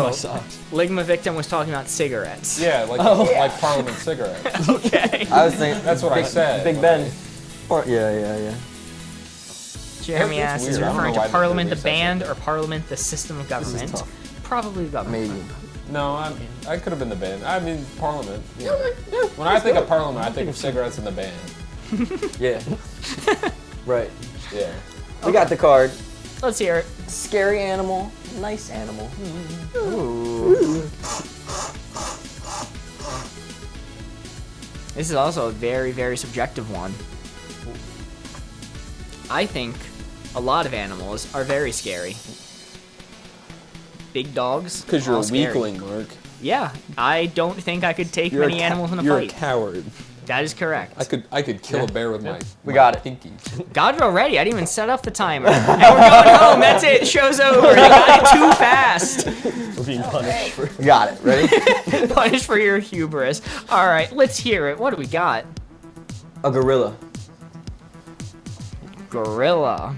My socks. Ligma Victim was talking about cigarettes. Yeah, like Parliament cigarettes. Okay. I was thinking. That's what I said. Big Ben. Yeah. Jeremy That's asks, is weird. I don't referring know why to they Parliament the recessed band it. or Parliament the system of government? tough. Probably the government. Maybe. No, I could have been the band. I mean, Parliament. Yeah. When I think of Parliament, I think of cigarettes in the band. Yeah. Right. Yeah. We got the card. Let's hear it. Scary animal. Nice animal. This is also a very, very subjective one. I think a lot of animals are very scary. Big dogs. Because you're all a scary. weakling, Mark. Yeah, I don't think I could take many animals in a You're fight. a coward. That is correct. I could kill a bear with my We got it. pinky. Got it already. I didn't even set up the timer. And we're going home. That's it. Show's over. You got it too fast. We're being punished for. We got it. Ready? Punished for your hubris. All right, let's hear it. What do we got? A gorilla. Gorilla.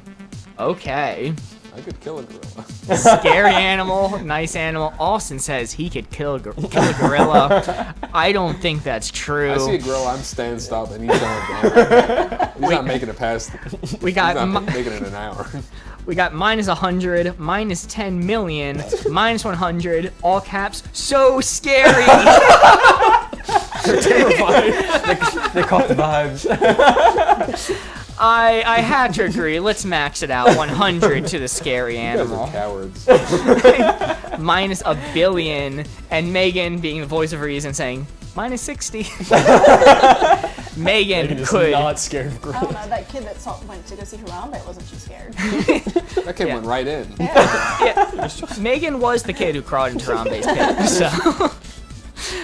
Okay. I could kill a gorilla. Scary animal, nice animal. Austin says he could kill a gorilla. I don't think that's true. I see a gorilla, I'm staying stop, and he's going down. He's not making it past. We got He's not making it an hour. we got minus 100, minus 10 million, minus 100, all caps. So scary. They're terrified. They caught the vibes. I had to agree. Let's max it out. 100 to the scary You guys animal. are cowards. Minus a billion, and Megan, being the voice of reason, saying minus 60. Megan Megan is could. not scared of I don't gorillas. know, that kid that went to go see Harambe wasn't too scared. That kid went right in. Yeah, Megan was the kid who crawled into Harambe's pit. So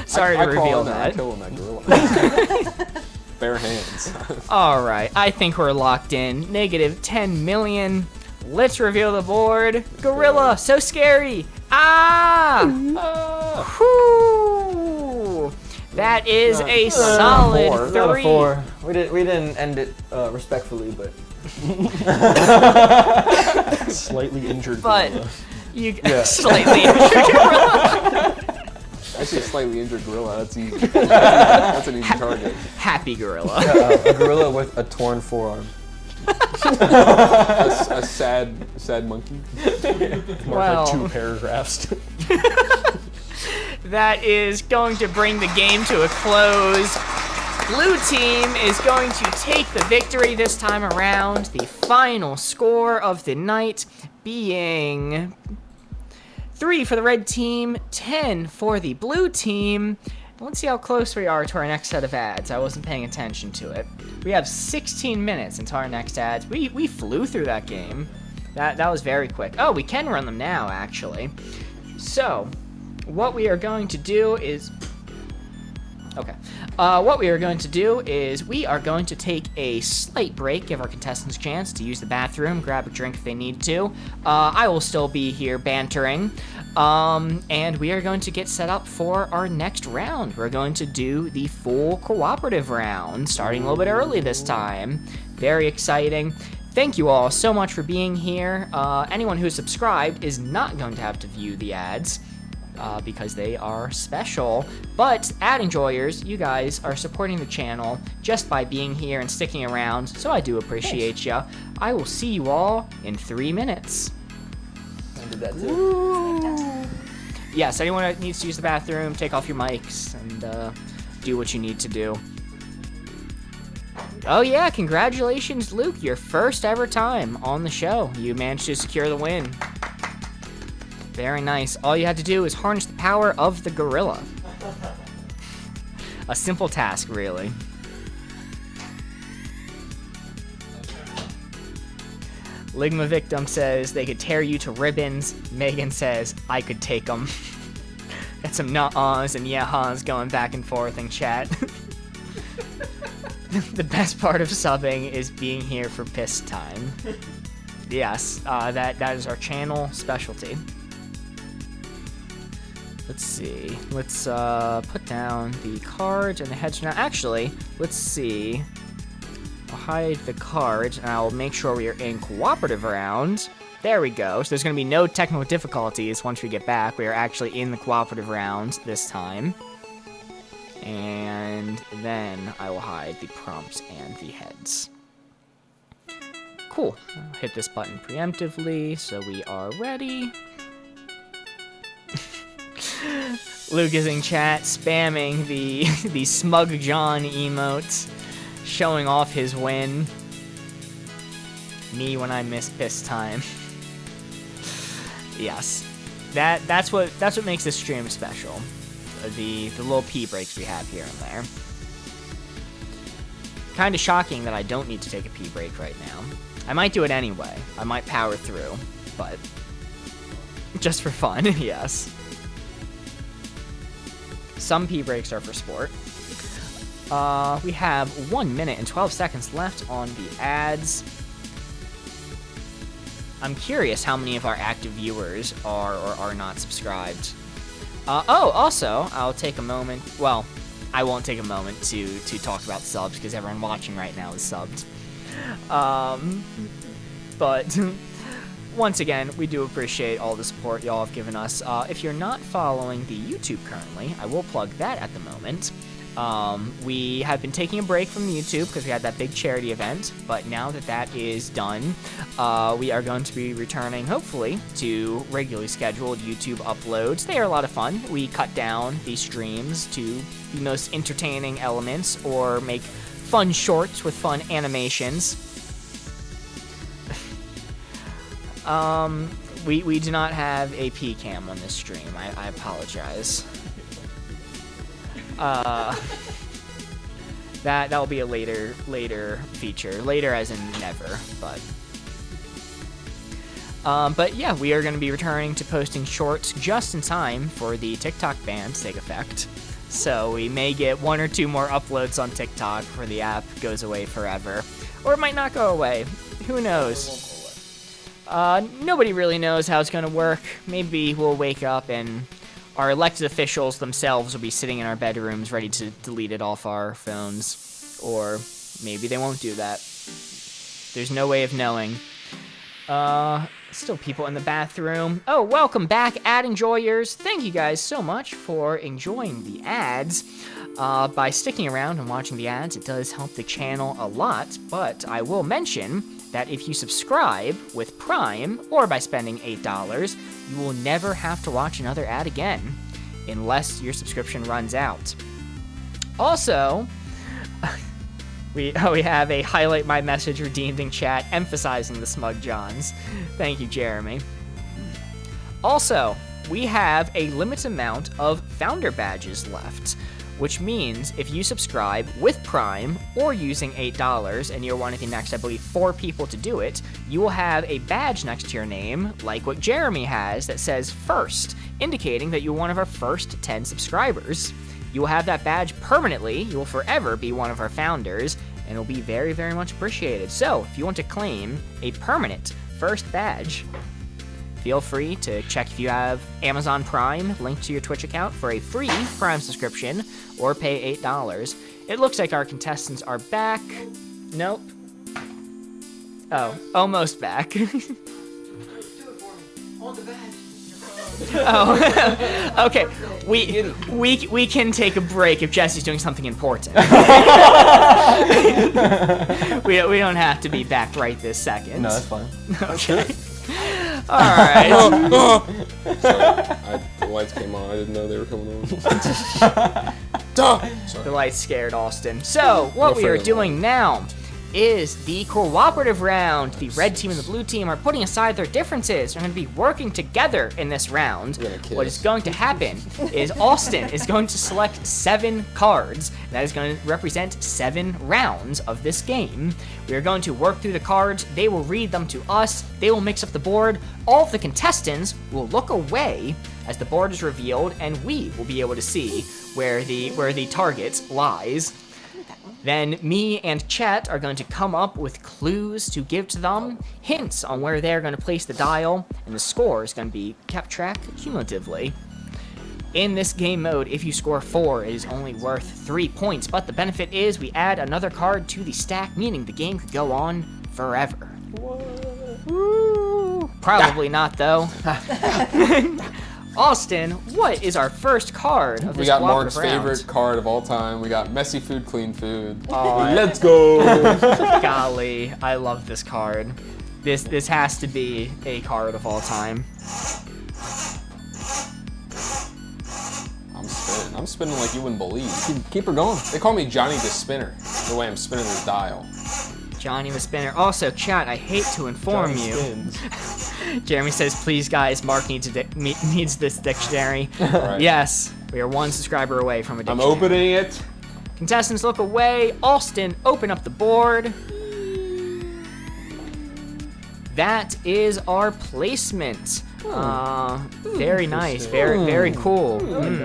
sorry I to crawl reveal in there, that. I'm killing that gorilla. Bare hands. All right, I think we're locked in. Negative 10 million. Let's reveal the board. Gorilla, so scary. Ah! Whew. That is a solid Not a 3. 4. We didn't end it respectfully, but Slightly injured But gorilla. you slightly injured gorilla. I see a slightly injured gorilla. That's easy. That's an easy target. Happy gorilla. a gorilla with a torn forearm. A sad monkey. Mark Well. like 2 paragraphs. That is going to bring the game to a close. Blue team is going to take the victory this time around. The final score of the night being 3 for the red team, 10 for the blue team. Let's see how close we are to our next set of ads. I wasn't paying attention to it. We have 16 minutes until our next ads. We flew through that game. That was very quick. Oh, we can run them now, actually. So, what we are going to do is Okay. What we are going to do is we are going to take a slight break, give our contestants a chance to use the bathroom, grab a drink if they need to. I will still be here bantering. And we are going to get set up for our next round. We're going to do the full cooperative round, starting a little bit early this time. Very exciting. Thank you all so much for being here. Anyone who is subscribed is not going to have to view the ads. Because they are special. But ad enjoyers, you guys are supporting the channel just by being here and sticking around, so I do appreciate ya. I will see you all in 3 minutes. I did that too. Yes, anyone that needs to use the bathroom, take off your mics and do what you need to do. Oh yeah, congratulations, Luke, your first ever time on the show. You managed to secure the win. Very nice. All you had to do is harness the power of the gorilla. A simple task, really. Ligma Victim says they could tear you to ribbons. Megan says I could take them. Got some nuh-ahs and yeah-hahs going back and forth in chat. The best part of subbing is being here for piss time. Yes, that is our channel specialty. Let's see. Let's put down the cards and the heads now. Actually, let's see. I'll hide the cards and I'll make sure we are in cooperative round. There we go. So there's going to be no technical difficulties once we get back. We are actually in the cooperative round this time. And then I will hide the prompts and the heads. Cool. I'll hit this button preemptively so we are ready. Luke is in chat spamming the 𝘧𝘳𝘮𝘮 emote, showing off his win. Me when I miss piss time. Yes, that's what makes this stream special. The little pee breaks we have here and there. Kind of shocking that I don't need to take a pee break right now. I might do it anyway. I might power through, but just for fun, yes. Some pee breaks are for sport. We have 1 minute and 12 seconds left on the ads. I'm curious how many of our active viewers are or are not subscribed. Oh, also, I'll take a moment. Well, I won't take a moment to talk about subs because everyone watching right now is subbed. But once again, we do appreciate all the support y'all have given us. If you're not following the YouTube currently, I will plug that at the moment. We have been taking a break from YouTube because we had that big charity event, but now that that is done, we are going to be returning, hopefully, to regularly scheduled YouTube uploads. They are a lot of fun. We cut down the streams to the most entertaining elements or make fun shorts with fun animations. We do not have a P-cam on this stream. I apologize. That will be a later feature. Later as in never, but yeah, we are going to be returning to posting shorts just in time for the TikTok ban to take effect. So we may get 1 or 2 more uploads on TikTok before the app goes away forever. Or it might not go away. Who knows? Nobody really knows how it's going to work. Maybe we'll wake up and our elected officials themselves will be sitting in our bedrooms ready to delete it off our phones. Or maybe they won't do that. There's no way of knowing. Still people in the bathroom. Oh, welcome back, ad enjoyers. Thank you guys so much for enjoying the ads. By sticking around and watching the ads, it does help the channel a lot, but I will mention that if you subscribe with Prime or by spending $8, you will never have to watch another ad again, unless your subscription runs out. Also, we have a highlight my message redeemed in chat emphasizing the 𝘧𝘳𝘮𝘮s. Thank you, Jeremy. Also, we have a limited amount of founder badges left. which means if you subscribe with Prime or using $8, and you're one of the next, I believe, 4 people to do it, you will have a badge next to your name, like what Jeremy has, that says first, indicating that you're one of our first 10 subscribers. You will have that badge permanently, you will forever be one of our founders, and it'll be very, very much appreciated. So, if you want to claim a permanent first badge, feel free to check if you have Amazon Prime linked to your Twitch account for a free Prime subscription, or pay $8. It looks like our contestants are back. Nope. Oh, almost back. Oh, okay. We can take a break if Jesse's doing something important. we don't have to be back right this second. No, that's fine. Okay. All right. Sorry, the lights came on. I didn't know they were coming on. The lights scared Austin. So, what we are doing now is the cooperative round. The red team and the blue team are putting aside their differences. They're going to be working together in this round. What is going to happen is Austin is going to select 7 cards. That is going to represent 7 rounds of this game. We are going to work through the cards. They will read them to us. They will mix up the board. All of the contestants will look away as the board is revealed, and we will be able to see where the target lies. Then me and Chet are going to come up with clues to give to them, hints on where they're going to place the dial, and the score is going to be kept track cumulatively. In this game mode, if you score 4, it is only worth 3 points, but the benefit is we add another card to the stack, meaning the game could go on forever. Woo. Probably not, though. Austin, what is our first card of this We got cooperative Mark's round? favorite card of all time. We got messy food, clean food. Let's go. Golly, I love this card. This has to be a card of all time. I'm spinning like you wouldn't believe. Keep her going. They call me Johnny the Spinner, the way I'm spinning this dial. Johnny the Spinner. Also, chat, I hate to inform Johnny you. spins. Jeremy says, please guys, Mark needs this dictionary. Right. Yes, we are 1 subscriber away from a I'm dictionary. opening it. Contestants look away. Austin, open up the board. That is our placement. Very nice, very cool.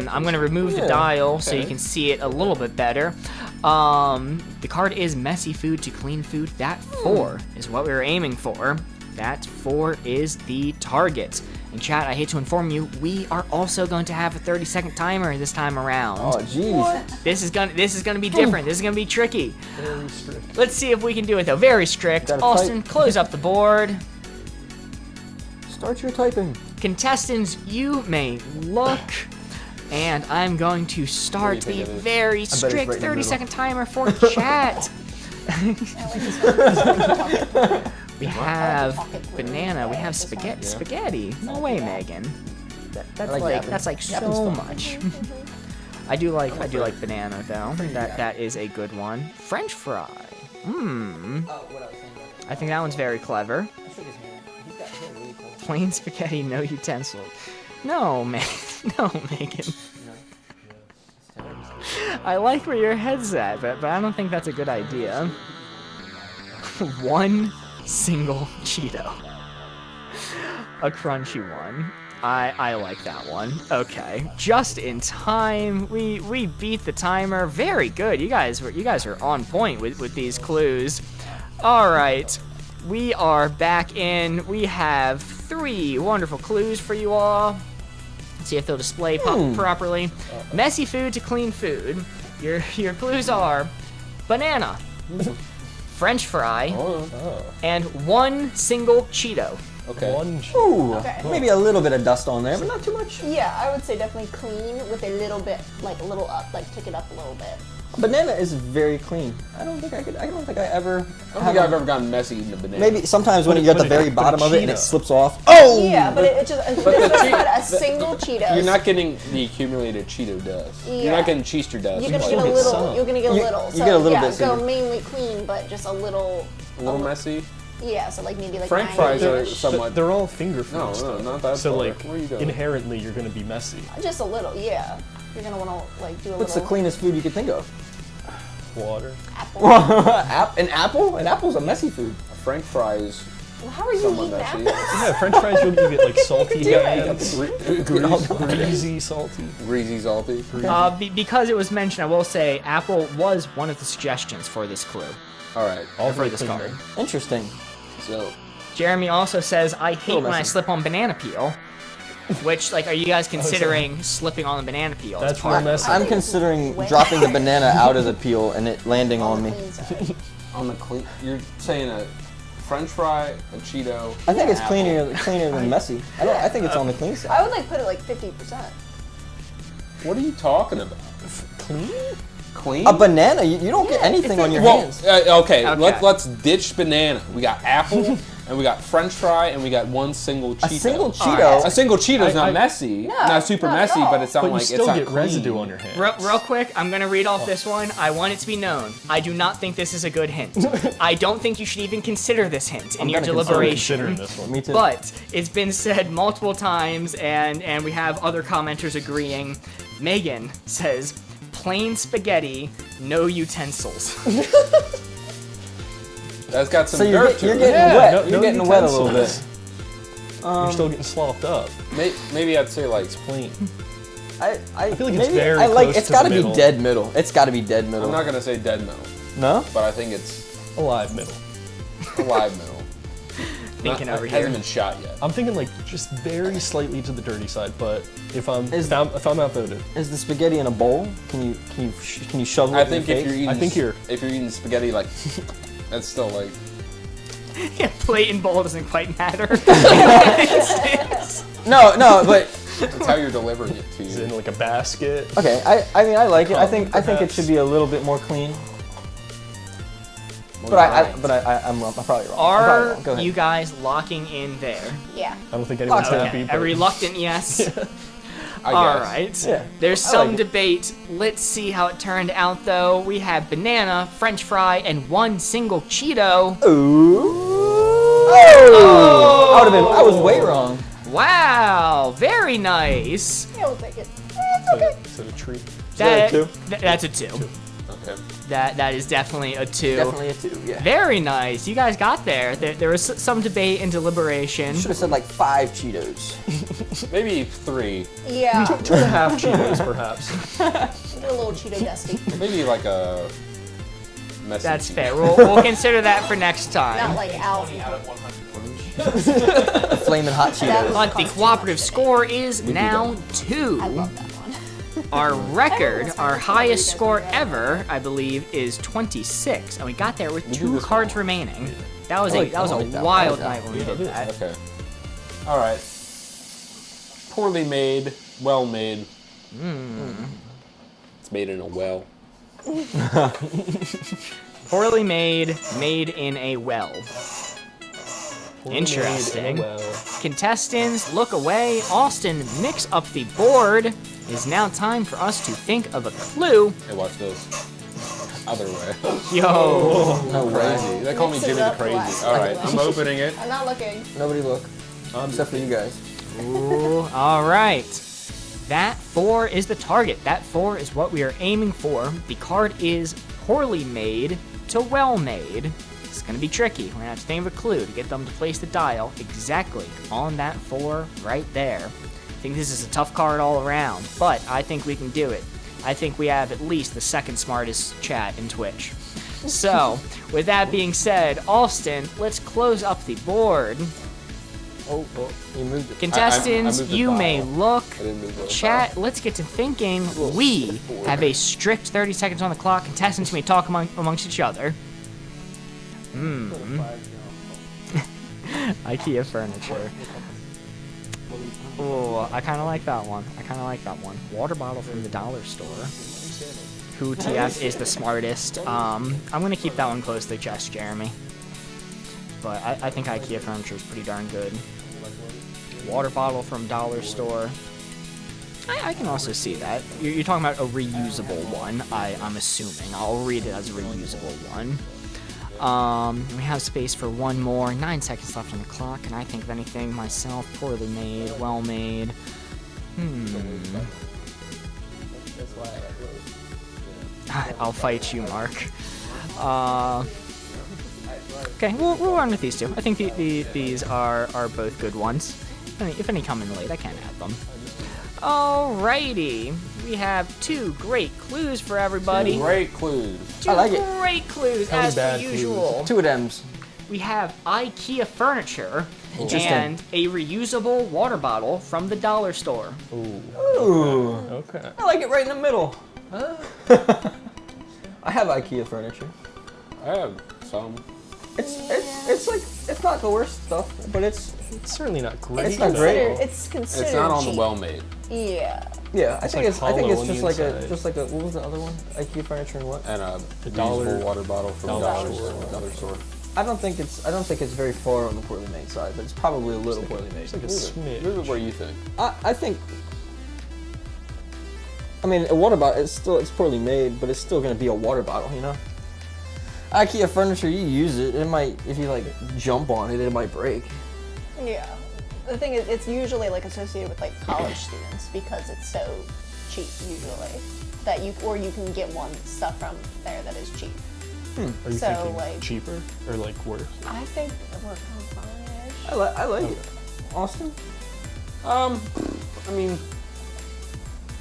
I'm gonna remove the dial so you can see it a little bit better. The card is messy food to clean food. That 4 is what we were aiming for. That 4 is the target. And chat, I hate to inform you, we are also going to have a 30-second timer this time around. Oh, jeez. This is gonna be different. This is gonna be tricky. Very strict. Let's see if we can do it though. Very strict. Gotta Austin, close up the board. Start your typing. Contestants, you may look. And I'm going to start What do you the think it is? very it's strict right in the 30-second timer for chat. We have banana. We have spaghetti. Spaghetti. No way, Megan. That's like so much. I do like banana though. That is a good one. French fry. I think that one's very clever. Plain spaghetti, no utensils. No, man. No, Megan. I like where your head's at, but I don't think that's a good idea. 1 single Cheeto. A crunchy one. I like that one. Okay, just in time. We beat the timer. Very good. You guys are on point with these clues. All right, we are back in. We have 3 wonderful clues for you all. Let's see if they'll display properly. Messy food to clean food. Your clues are banana, French fry, and 1 single Cheeto. Okay. Ooh, Okay. maybe a little bit of dust on there, but not too much. Yeah, I would say definitely clean with a little bit, like a little up, like tick it up a little bit. Banana is very clean. I don't think I ever. I don't think I've ever gotten messy eating a banana. Maybe sometimes when you're at the very bottom of it and it Cheeto. slips off. Oh! Yeah, but it's just a single Cheetos. You're not getting the accumulated Cheeto dust. You're Yeah. not getting Cheester dust. You're gonna Like get a it's little. some. You're gonna get a You- little. you So get a little yeah, bit, so go you- mainly clean, but just a little. a little messy. Yeah, so like maybe like French fries are 90-ish. somewhat. They're all finger foods. No, though. not that So far. like Where are you going? inherently you're gonna be messy. Just a little, yeah. You're gonna want to like do a What's the little cleanest food you could think of? Water. apple. An apple? An apple's a messy food. French fries. Well, how are you Somewhat eating messy. apples? Yeah, French fries you get like salty Do it. hands, greasy, salty. Greasy, salty. Because it was mentioned, I will say Apple was one of the suggestions for this clue. All right. All For very this clean card. then. Interesting. So, Jeremy also says, I hate when I messy. slip on banana peel. Which, like, are you guys considering slipping on the banana peel? as That's part real of messy. I'm considering dropping the banana out of the peel and it landing on me. Clean side. on the clean, you're saying a French fry, a Cheeto. I think it's apple. cleaner than messy. I think it's on the clean side. I would like put it like 50%. What are you talking about? Clean? Clean? A banana, you don't get anything on your hands. Okay, Okay. let's ditch banana. We got apple, and we got French fry, and we got one single Cheeto. A single All right. Cheeto. A single Cheeto's not I- messy, No, not super not at messy, all. but it's not But you like still it's not get clean. residue on your hands. Real quick, I'm gonna read off this one. I want it to be known. I do not think this is a good hint. I don't think you should even consider this hint in your gonna consider deliberation. Considering this one. Me too. But it's been said multiple times, and we have other commenters agreeing. Megan says, plain spaghetti, no utensils. That's got some So you're, dirt to you're it. getting Yeah, wet. no- you're no getting wet a little bit. utensils. You're still getting sloughed up. Maybe I'd say like Clean. I feel like it's maybe very I like. close It's to got to the be middle. dead middle. It's got to be dead middle. I'm not gonna say dead middle, No. but I think it's Alive middle. alive middle. Thinking over Hasn't here. been shot yet. I'm thinking like just very slightly to the dirty side, but if I'm Is- if I'm outvoted, Is the spaghetti in a bowl? Can you shovel it I in think your if face? you're eating, I think you're- if you're eating spaghetti like, that's still like. Yeah, plate and bowl doesn't quite matter. No, but That's how you're delivering it to is you. it in like a basket? okay. I mean, I like it. I think it Perhaps. should be a little bit more clean. Well, But I'm probably wrong. I'm probably Are wrong. Go ahead. you guys locking in there? Yeah. I don't think anyone's Okay. happy. A But reluctant yes. I All guess. right. Yeah. There's I some like it. debate. Let's see how it turned out, though. We have banana, French fry, and one single Cheeto. Ooh. Oh! I was way wrong. Wow, very nice. Yeah, we'll take it. is it a treat? that a two? That's a 2. Okay. That is definitely a 2. Definitely a 2. Yeah. Very nice. You guys got there. There was some debate and deliberation. Should have said like 5 Cheetos. Maybe 3. Yeah. 2.5 Cheetos, perhaps. Do a little Cheeto dusty. Maybe like a messy. That's Cheeto. fair. We'll consider that for next Not time. like Al. The flaming hot Cheetos. But the cooperative score is now 2. I love that one. Our record, our highest score ever, I believe, is 26, and we got there with 2 cards remaining. That was I a like that one. wild I like night when we did that. Okay. All right. Poorly made, well made. It's made in a well. Poorly made, made in a well. Interesting. Well, Contestants, look away. Austin, mix up the board. It is now time for us to think of a clue. Hey, watch this. Other way. Yo. No way. Crazy. They call me Mix it Jimmy the up, Crazy. relax. All right, I'm opening it. I'm not looking. Nobody look. Except for you guys. Ooh, all right. That 4 is the target. That 4 is what we are aiming for. The card is poorly made to well made. It's going to be tricky. We're going to have to think of a clue to get them to place the dial exactly on that 4 right there. I think this is a tough card all around, but I think we can do it. I think we have at least the second smartest chat in Twitch. So, with that being said, Austin, let's close up the board. Oh, you moved it. I Contestants, moved the you dial. may look. I didn't move the Chat, let's get to thinking. We have a strict 30 seconds on the clock. Contestants may talk amongst each other. IKEA furniture. Oh, I kind of like that one. Water bottle from the dollar store. Who TF is the smartest? I'm gonna keep that one close to the chest, Jeremy. But I think IKEA furniture is pretty darn good. Water bottle from dollar store. I can also see that. You're talking about a reusable one, I'm assuming. I'll read it as a reusable one. We have space for one more. 9 seconds left on the clock. Can I think of anything myself? Poorly made, well made. I'll fight you, Mark. Okay, we'll run with these two. I think these are both good ones. If any come in late, I can't add them. Alrighty, we have 2 great clues for everybody. Great clues. I like it. Great clues, Tell me as per bad usual. 2 of them's. We have IKEA furniture Interesting. and a reusable water bottle from the dollar store. Ooh. Okay. I like it right in the middle. I have IKEA furniture. I have some. It's like it's not the worst stuff, but it's It's certainly not great. It's not great. It's considered It's not on the cheap. well-made. Yeah. yeah. I think like it's I think hollow it's on just the like inside. a what was the other one? IKEA furniture and what? And a dollar- reusable water bottle from the dollar dollar store. I don't think it's very far on the poorly made side, but it's probably a little poorly made. It's like a Move it smidge. where you think. I think. I mean, a water bottle. It's poorly made, but it's still gonna be a water bottle, you know. IKEA furniture, you use it, it might if you like jump on it, it might break. Yeah. The thing is, it's usually like associated with like college students because it's so cheap usually that you can get one stuff from there that is cheap. Are you So, thinking like- cheaper or like worse? I think we're kind of fine-ish. I like it. Austin. I mean,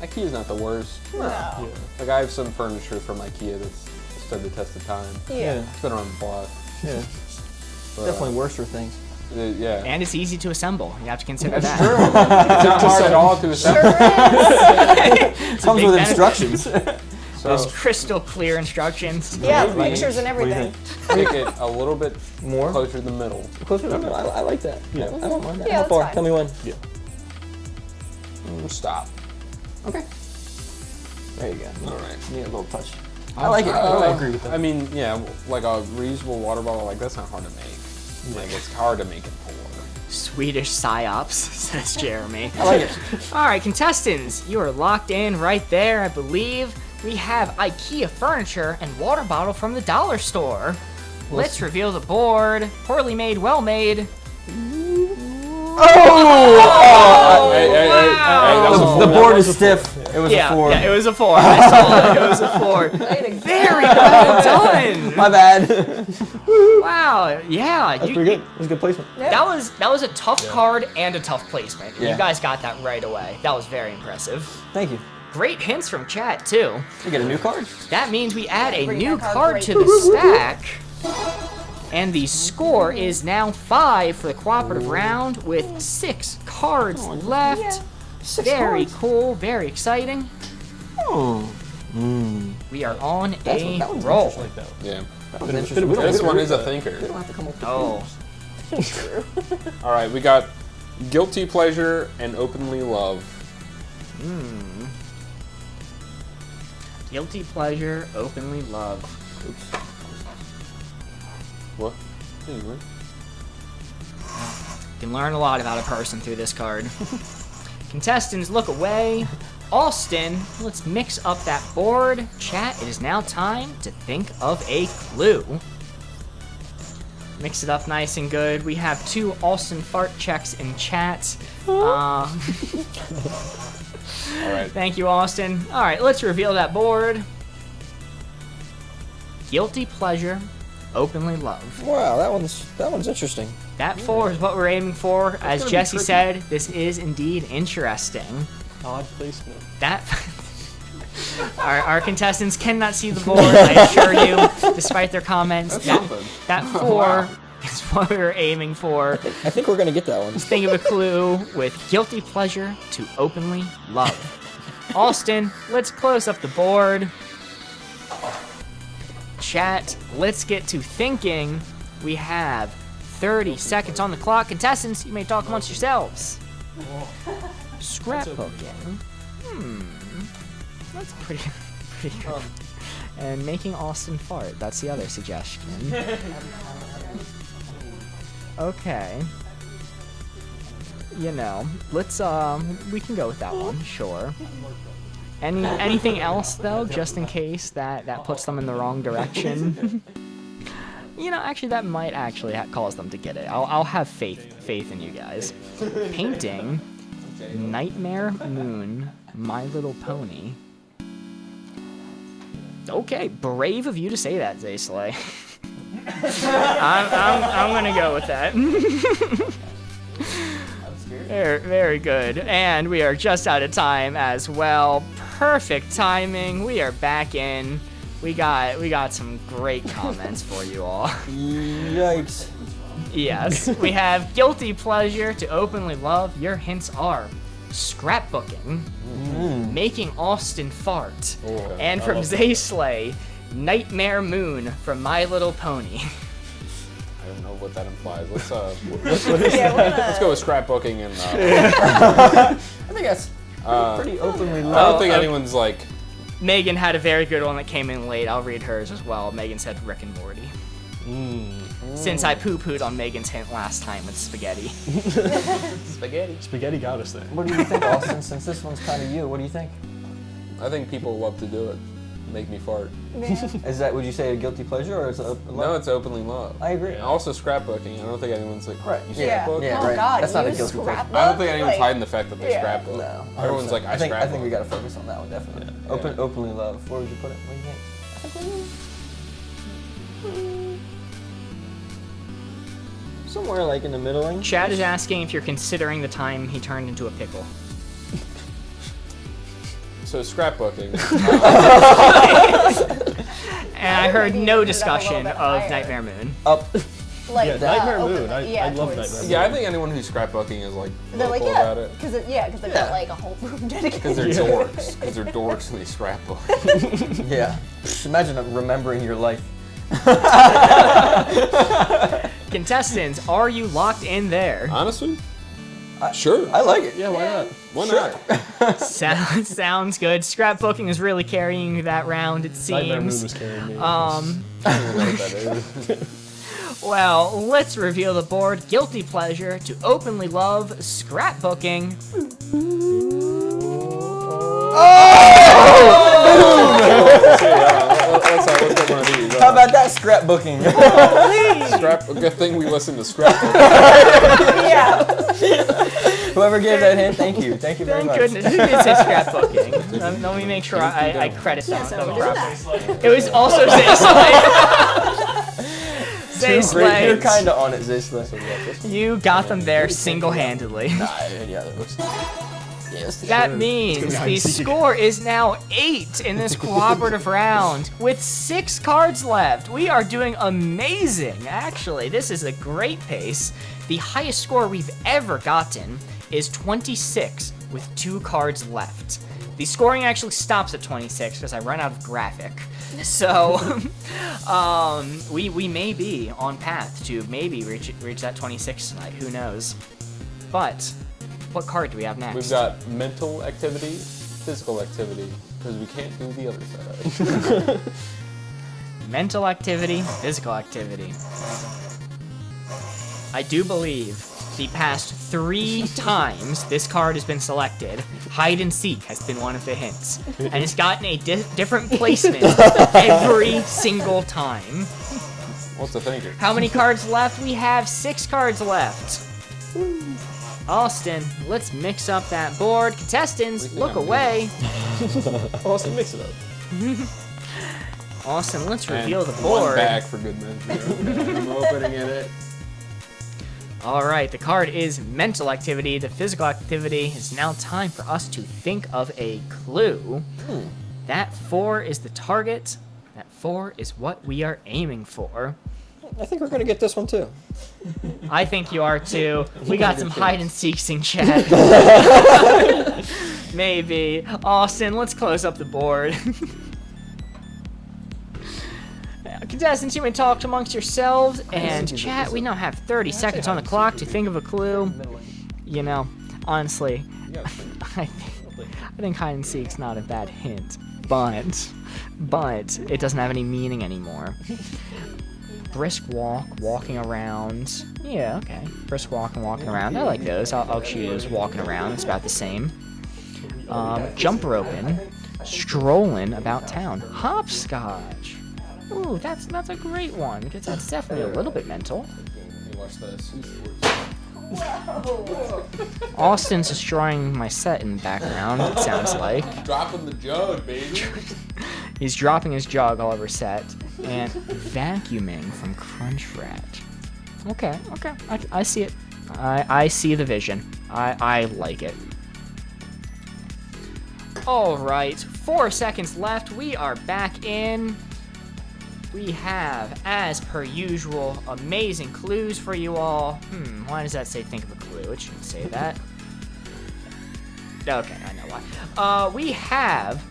IKEA's not the worst. No. Yeah. Like I have some furniture from IKEA that's stood the test of time. Yeah. It's been around the block. Yeah. But, Definitely worse for things. Yeah. And it's easy to assemble. You have to consider that. It's not hard at all to assemble. Comes big with benefit. instructions. So Those crystal clear instructions. Yeah, Maybe. pictures and What do you everything. make it a little bit More? closer to the middle. Closer to the middle. I like that. Yeah. I don't mind that. Yeah, How that's far? fine. Tell me when. Yeah. Stop. Okay. There you go. All right. Need a little touch. I like it. I agree with that. I mean, yeah, like a reusable water bottle, like that's not hard to make. Like it's hard to make it pour. Swedish psyops, says Jeremy. I like it. All right, contestants, you are locked in right there, I believe. We have IKEA furniture and water bottle from the dollar store. Let's reveal the board. Poorly made, well made. Hey, that was a The four. board is stiff. It was a 4. Yeah, it was a 4. I saw it. It was a 4. Very well done. My bad. Wow. Yeah. That's pretty good. That was a good placement. That was a tough card and a tough placement. Yeah. You guys got that right away. That was very impressive. Thank you. Great hints from chat too. You get a new card. That means we add a Bring new that card card to right. the stack. And the score is now 5 for the cooperative round with 6 cards left. Yeah. 6 Very cards. cool, very exciting. Oh. We are on That a one's roll. interesting. Like that. Yeah. That was interesting. We don't This have to one read is a that. thinker. We don't have to come up with Oh. All right, we got guilty pleasure and openly love. Guilty pleasure, openly love. What? Anyway. You can learn a lot about a person through this card. Contestants, look away. Austin, let's mix up that board. Chat, it is now time to think of a clue. Mix it up nice and good. We have 2 Austin fart checks in chat. All right. Thank you, Austin. All right, let's reveal that board. Guilty pleasure, openly love. Wow, that one's interesting. That 4 is what we're aiming for. As gonna be Jesse tricky. said, this is indeed interesting. Odd placement. That our contestants cannot see the board, I assure you, despite their comments. That's That, something. that 4 is what we were aiming for. I think we're gonna get that one. Think of a clue with guilty pleasure to openly love. Austin, let's close up the board. Chat, let's get to thinking. We have 30 seconds on the clock. Contestants, you may talk amongst yourselves. Scrapbooking. That's pretty good. And making Austin fart. That's the other suggestion. Okay. You know, let's we can go with that one, sure. Anything else though, just in case that puts them in the wrong direction? You know, actually, that might actually cause them to get it. I'll have faith in you guys. Painting, Nightmare Moon, My Little Pony. Okay, brave of you to say that, 𝘳𝘳𝘮𝘳. I'm gonna go with that. Very good. And we are just out of time as well. Perfect timing. We are back in. We got some great comments for you all. Yikes. Yes, we have guilty pleasure to openly love. Your hints are scrapbooking, making Austin fart, and from 𝘳𝘳𝘮𝘳, Nightmare Moon from My Little Pony. I don't know what that implies. Let's Let's go with scrapbooking and. I think that's pretty openly I loved. don't think anyone's like. Megan had a very good one that came in late. I'll read hers as well. Megan said Rick and Morty. Since I poo-pooed on Megan's hint last time with spaghetti. Spaghetti got us there. What do you think, Austin? Since this one's kind of you, what do you think? I think people love to do it. Make me fart. Is that, would you say, a guilty pleasure or is it a No, it's openly love. I agree. And also scrapbooking. I don't think anyone's like, Right. you Yeah. scrapbook? Yeah, Oh right. God, That's not a you guilty pleasure. scrapbook? I don't think anyone's Like, hiding the fact that they yeah. scrapbook. No. Everyone's like, I scrapbook. I think we got to focus on that one, definitely. Yeah. Openly love. Where would you put it? What do you think? Somewhere like in the middling. Chad is asking if you're considering the time he turned into a pickle. So scrapbooking. And I heard maybe no you put it up a discussion little bit of higher. Nightmare Moon. Up. Like Yeah, Nightmare open- Moon. I love towards- Nightmare Moon. Yeah, I think anyone who's scrapbooking is like They're like, vocal about it. because they've got like a whole room dedicated. Because they're dorks. Because they're dorks and they scrapbook. Yeah. Imagine remembering your life. Contestants, are you locked in there? Honestly? Sure. I like it. Yeah, why not? Why not? Sounds good. Scrapbooking is really carrying you that round, it Nightmare Moon seems. was carrying me. I don't even know what that is. Well, let's reveal the board. Guilty pleasure to openly love scrapbooking. Let's get one of these. How about that scrapbooking? Good thing we listen to scrapbook. Yeah. Whoever gave that hint, thank you. Thank you very Thank much. goodness. Who did say scrapbooking? Let me make sure I credit them properly. It was also 𝘳𝘳𝘮𝘳𝘳. Great. You're 𝘳𝘳𝘮. kind of on it, 𝘳𝘳𝘮𝘳. You got them there single-handedly. Yeah, that looks. Yes. That means the score is now 8 in this cooperative round with 6 cards left. We are doing amazing, actually. This is a great pace. The highest score we've ever gotten is 26 with 2 cards left. The scoring actually stops at 26 because I run out of graphic. So we may be on path to maybe reach that 26 tonight. Who knows? But what card do we have next? We've got mental activity, physical activity, because we can't do the other side. Mental activity, physical activity. I do believe the past 3 times this card has been selected, hide and seek has been one of the hints. And it's gotten a different placement every single time. What's the thinker? How many cards left? We have 6 cards left. Austin, let's mix up that board. Contestants, look away. Austin, mix it up. Austin, let's And reveal the one board. bag for good measure. I'm opening it. All right, the card is mental activity. The physical activity is now time for us to think of a clue. That 4 is the target. That 4 is what we are aiming for. I think we're gonna get this one too. I think you are too. We got some hide and seeks in chat. Maybe. Austin, let's close up the board. Contestants, you may talk amongst yourselves, and chat, we now have 30 seconds on the clock to think of a clue. You know, honestly, I think hide and seek's not a bad hint, but it doesn't have any meaning anymore. Brisk walk, walking around. Yeah, okay. Brisk walk and walking around. I like those. I'll choose walking around. It's about the same. Jump roping. Strolling about town. Hopscotch. Ooh, that's a great one because that's definitely a little bit mental. You watch this. Whoa. Austin's destroying my set in the background, it sounds like. Dropping the jug, baby. He's dropping his jug all over set. And vacuuming from Crunch Rat. Okay. I see it. I see the vision. I like it. Alright, 4 seconds left. We are back in. We have, as per usual, amazing clues for you all. Why does that say think of a clue? It shouldn't say that. Okay, I know why. We have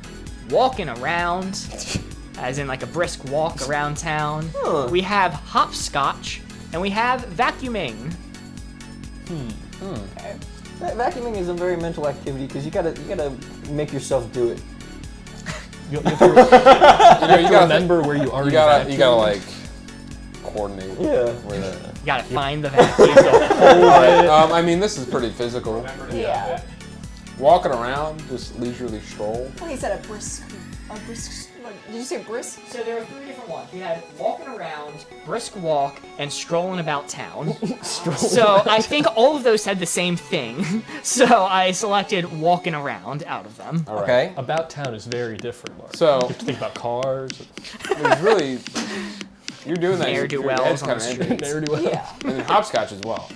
walking around, as in like a brisk walk around town. We have hopscotch, and we have vacuuming. Okay. Vacuuming is a very mental activity because you gotta make yourself do it. You have to remember where you already You gotta like coordinate. Yeah. Where the, You gotta find the vacuum. I mean, this is pretty physical. Yeah. Walking around, just leisurely stroll. Well, he said a brisk. Did you say brisk? So there are 3 different ones. We had walking around, brisk walk, and strolling about town. So I think all of those said the same thing. So I selected walking around out of them. All right. Okay. About town is very different, Mark. So you have to think about cars. there's really, you're doing that. Ne'er-do-wells your head's on the kinda streets. Ne'er-do-well. Yeah. And then hopscotch as well.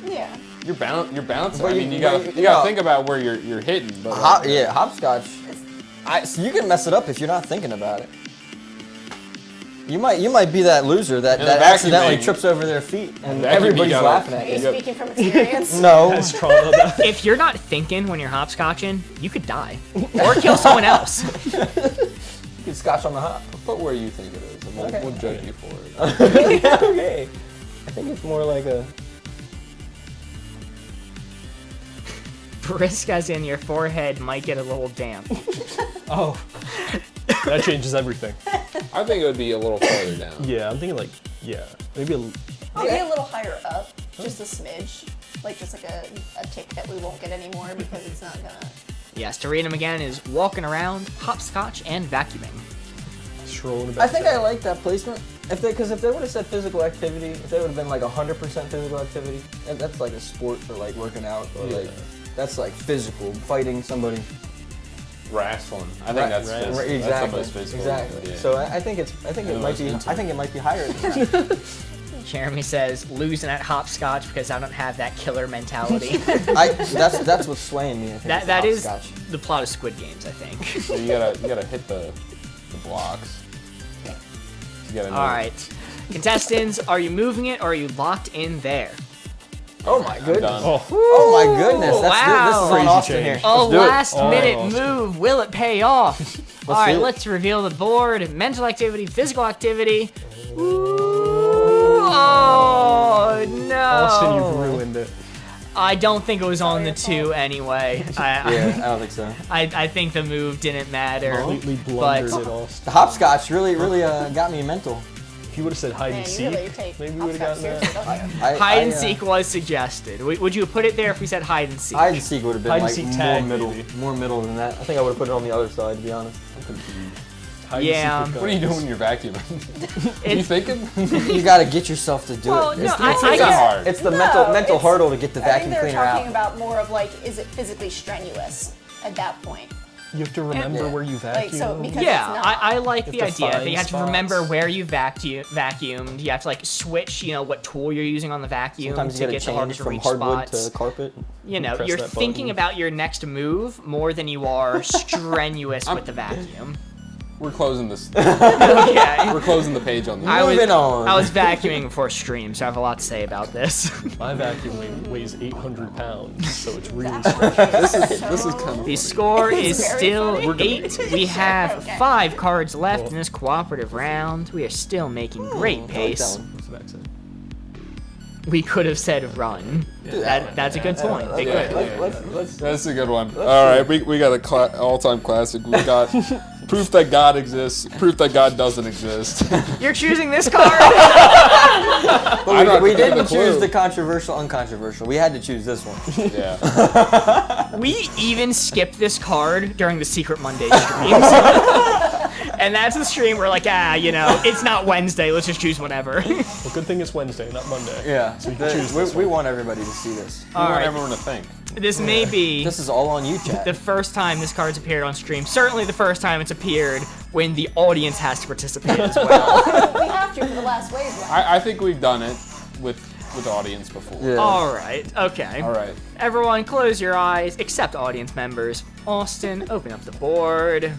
Yeah. You're balancing. But I mean, you but gotta think about where you're hitting. But Hopscotch. So you can mess it up if you're not thinking about it. You might be that loser that And the accidentally vacuuming- trips over their feet and vacuuming, everybody's you gotta- laughing Are at you you. speaking from experience? No. Has trauma about it. If you're not thinking when you're hopscotching, you could die. Or kill someone else. You can scotch on the hop. put where you think it is, and Okay. we'll judge you for it. Okay. I think it's more like a. Brisk as in your forehead might get a little damp. Oh, that changes everything. I think it would be a little further down. Yeah, I'm thinking like, maybe a. Maybe a little higher up, just a smidge. Like just like a tick that we won't get anymore because it's not gonna. Yes, to read them again is walking around, hopscotch, and vacuuming. Strolling about. I think I like that placement. Because if they would have said physical activity, if they would have been like 100% physical activity, that's like a sport for like working out or like that's like physical, fighting somebody. Wrestling. I think that's Right. physical. Exactly. That's the most physical. Exactly. Yeah. So I think it might be higher than that. Jeremy says, losing at hopscotch because I don't have that killer mentality. That's what's swaying me. I think that is hopscotch. the plot of Squid Games, I think. So you gotta hit the blocks. You gotta know. All right. Contestants, are you moving it or are you locked in there? Oh my goodness. done. Oh my goodness. This is Wow. on Crazy Austin change. here. A Let's do it. last-minute Oh. move. Will it pay off? All right, see it. let's reveal the board. Mental activity, physical activity. Ooh, oh, no. Austin, you've ruined it. I don't think it was on the 2 anyway. Yeah, I don't think so. I think the move didn't matter. Completely But blundered it, Austin. The hopscotch really got me mental. If you would have said hide Man, and you really seek, take maybe we would have gotten hopscotch that. seriously, don't you? hide and seek was suggested. Would you have put it there if we said hide and seek? Hide and seek would have been Hide and like seek more tag, middle, maybe. more middle than that. I think I would have put it on the other side, to be honest. Hide Yeah. and seek with What are you guns. doing when you're vacuuming? you It's- thinking? You got to get yourself to do Well, it. no, It's, I It's not guess hard. it's the No, mental it's- hurdle to get the I think vacuum they're cleaner talking out. about more of like, is it physically strenuous at that point? You have to remember Yeah. where you Like, so vacuum. because- yeah, it's not. I like the You have to idea that find you have to spots. remember where you vacuumed. You have to like switch, what tool you're using on the vacuum Sometimes to you got get to the harder change to from reach hardwood spots. to carpet. Press You're that thinking button. about your next move more than you are strenuous with the vacuum. We're closing this. Okay. We're closing the page on this. Moving on. I was vacuuming before stream, so I have a lot to say about this. My vacuum weighs 800 pounds, so it's really This is kind of. The score is very still funny. 8. We have Okay. 5 cards left in this cooperative round. We are still making great I like pace. that one. What's the back side? We could have said run. That's a good point. They Yeah. could. Let's That's a good one. All right, we got a all-time classic. We got proof that God exists, proof that God doesn't exist. You're choosing this card? I don't But we have to give didn't a clue. choose the controversial, uncontroversial. We had to choose this one. Yeah. We even skipped this card during the Secret Monday streams. And that's the stream where like, it's not Wednesday. Let's just choose whatever. Well, good thing it's Wednesday, not Monday. Yeah. So you can choose this we one. want everybody to see this. We want right. everyone to think. This may be This is all on you, chat. the first time this card's appeared on stream. Certainly the first time it's appeared when the audience has to participate as well. We have to for the last Wavelength. I think we've done it with the audience before. Yeah. All right. Okay. All right. Everyone, close your eyes, except audience members. Austin, open up the board.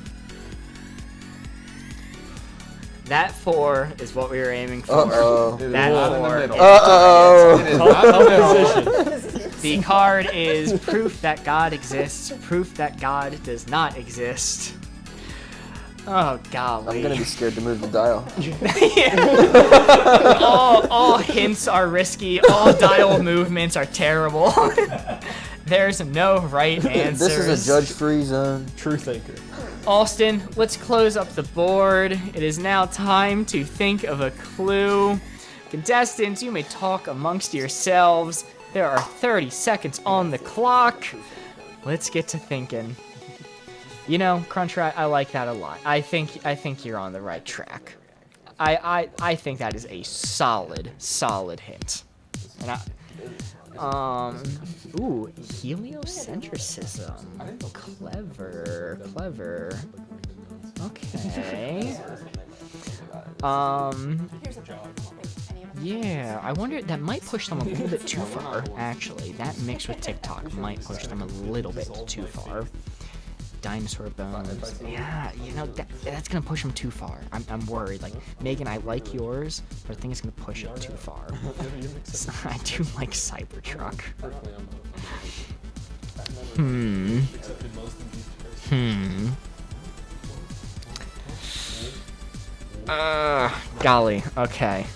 That 4 is what we were aiming for. Uh-oh. That Not in the 4. middle. Uh-oh. It is not in the middle. Position. The card is proof that God exists, proof that God does not exist. Oh, golly. I'm gonna be scared to move the dial. all hints are risky. All dial movements are terrible. There's no right answers. This is a judge-free zone. True thinker. Austin, let's close up the board. It is now time to think of a clue. Contestants, you may talk amongst yourselves. There are 30 seconds on the clock. Let's get to thinking. You know, Crunchrat, I like that a lot. I think you're on the right track. I think that is a solid hint. And ooh, heliocentrism. Clever. Okay. Yeah, I wonder, that might push them a little bit too far, actually. That mixed with TikTok might push them a little bit too far. Dinosaur bones. Yeah, you know, that's gonna push them too far. I'm worried. Like, Megan, I like yours, but I think it's gonna push it too far. I do like Cybertruck. Golly, okay.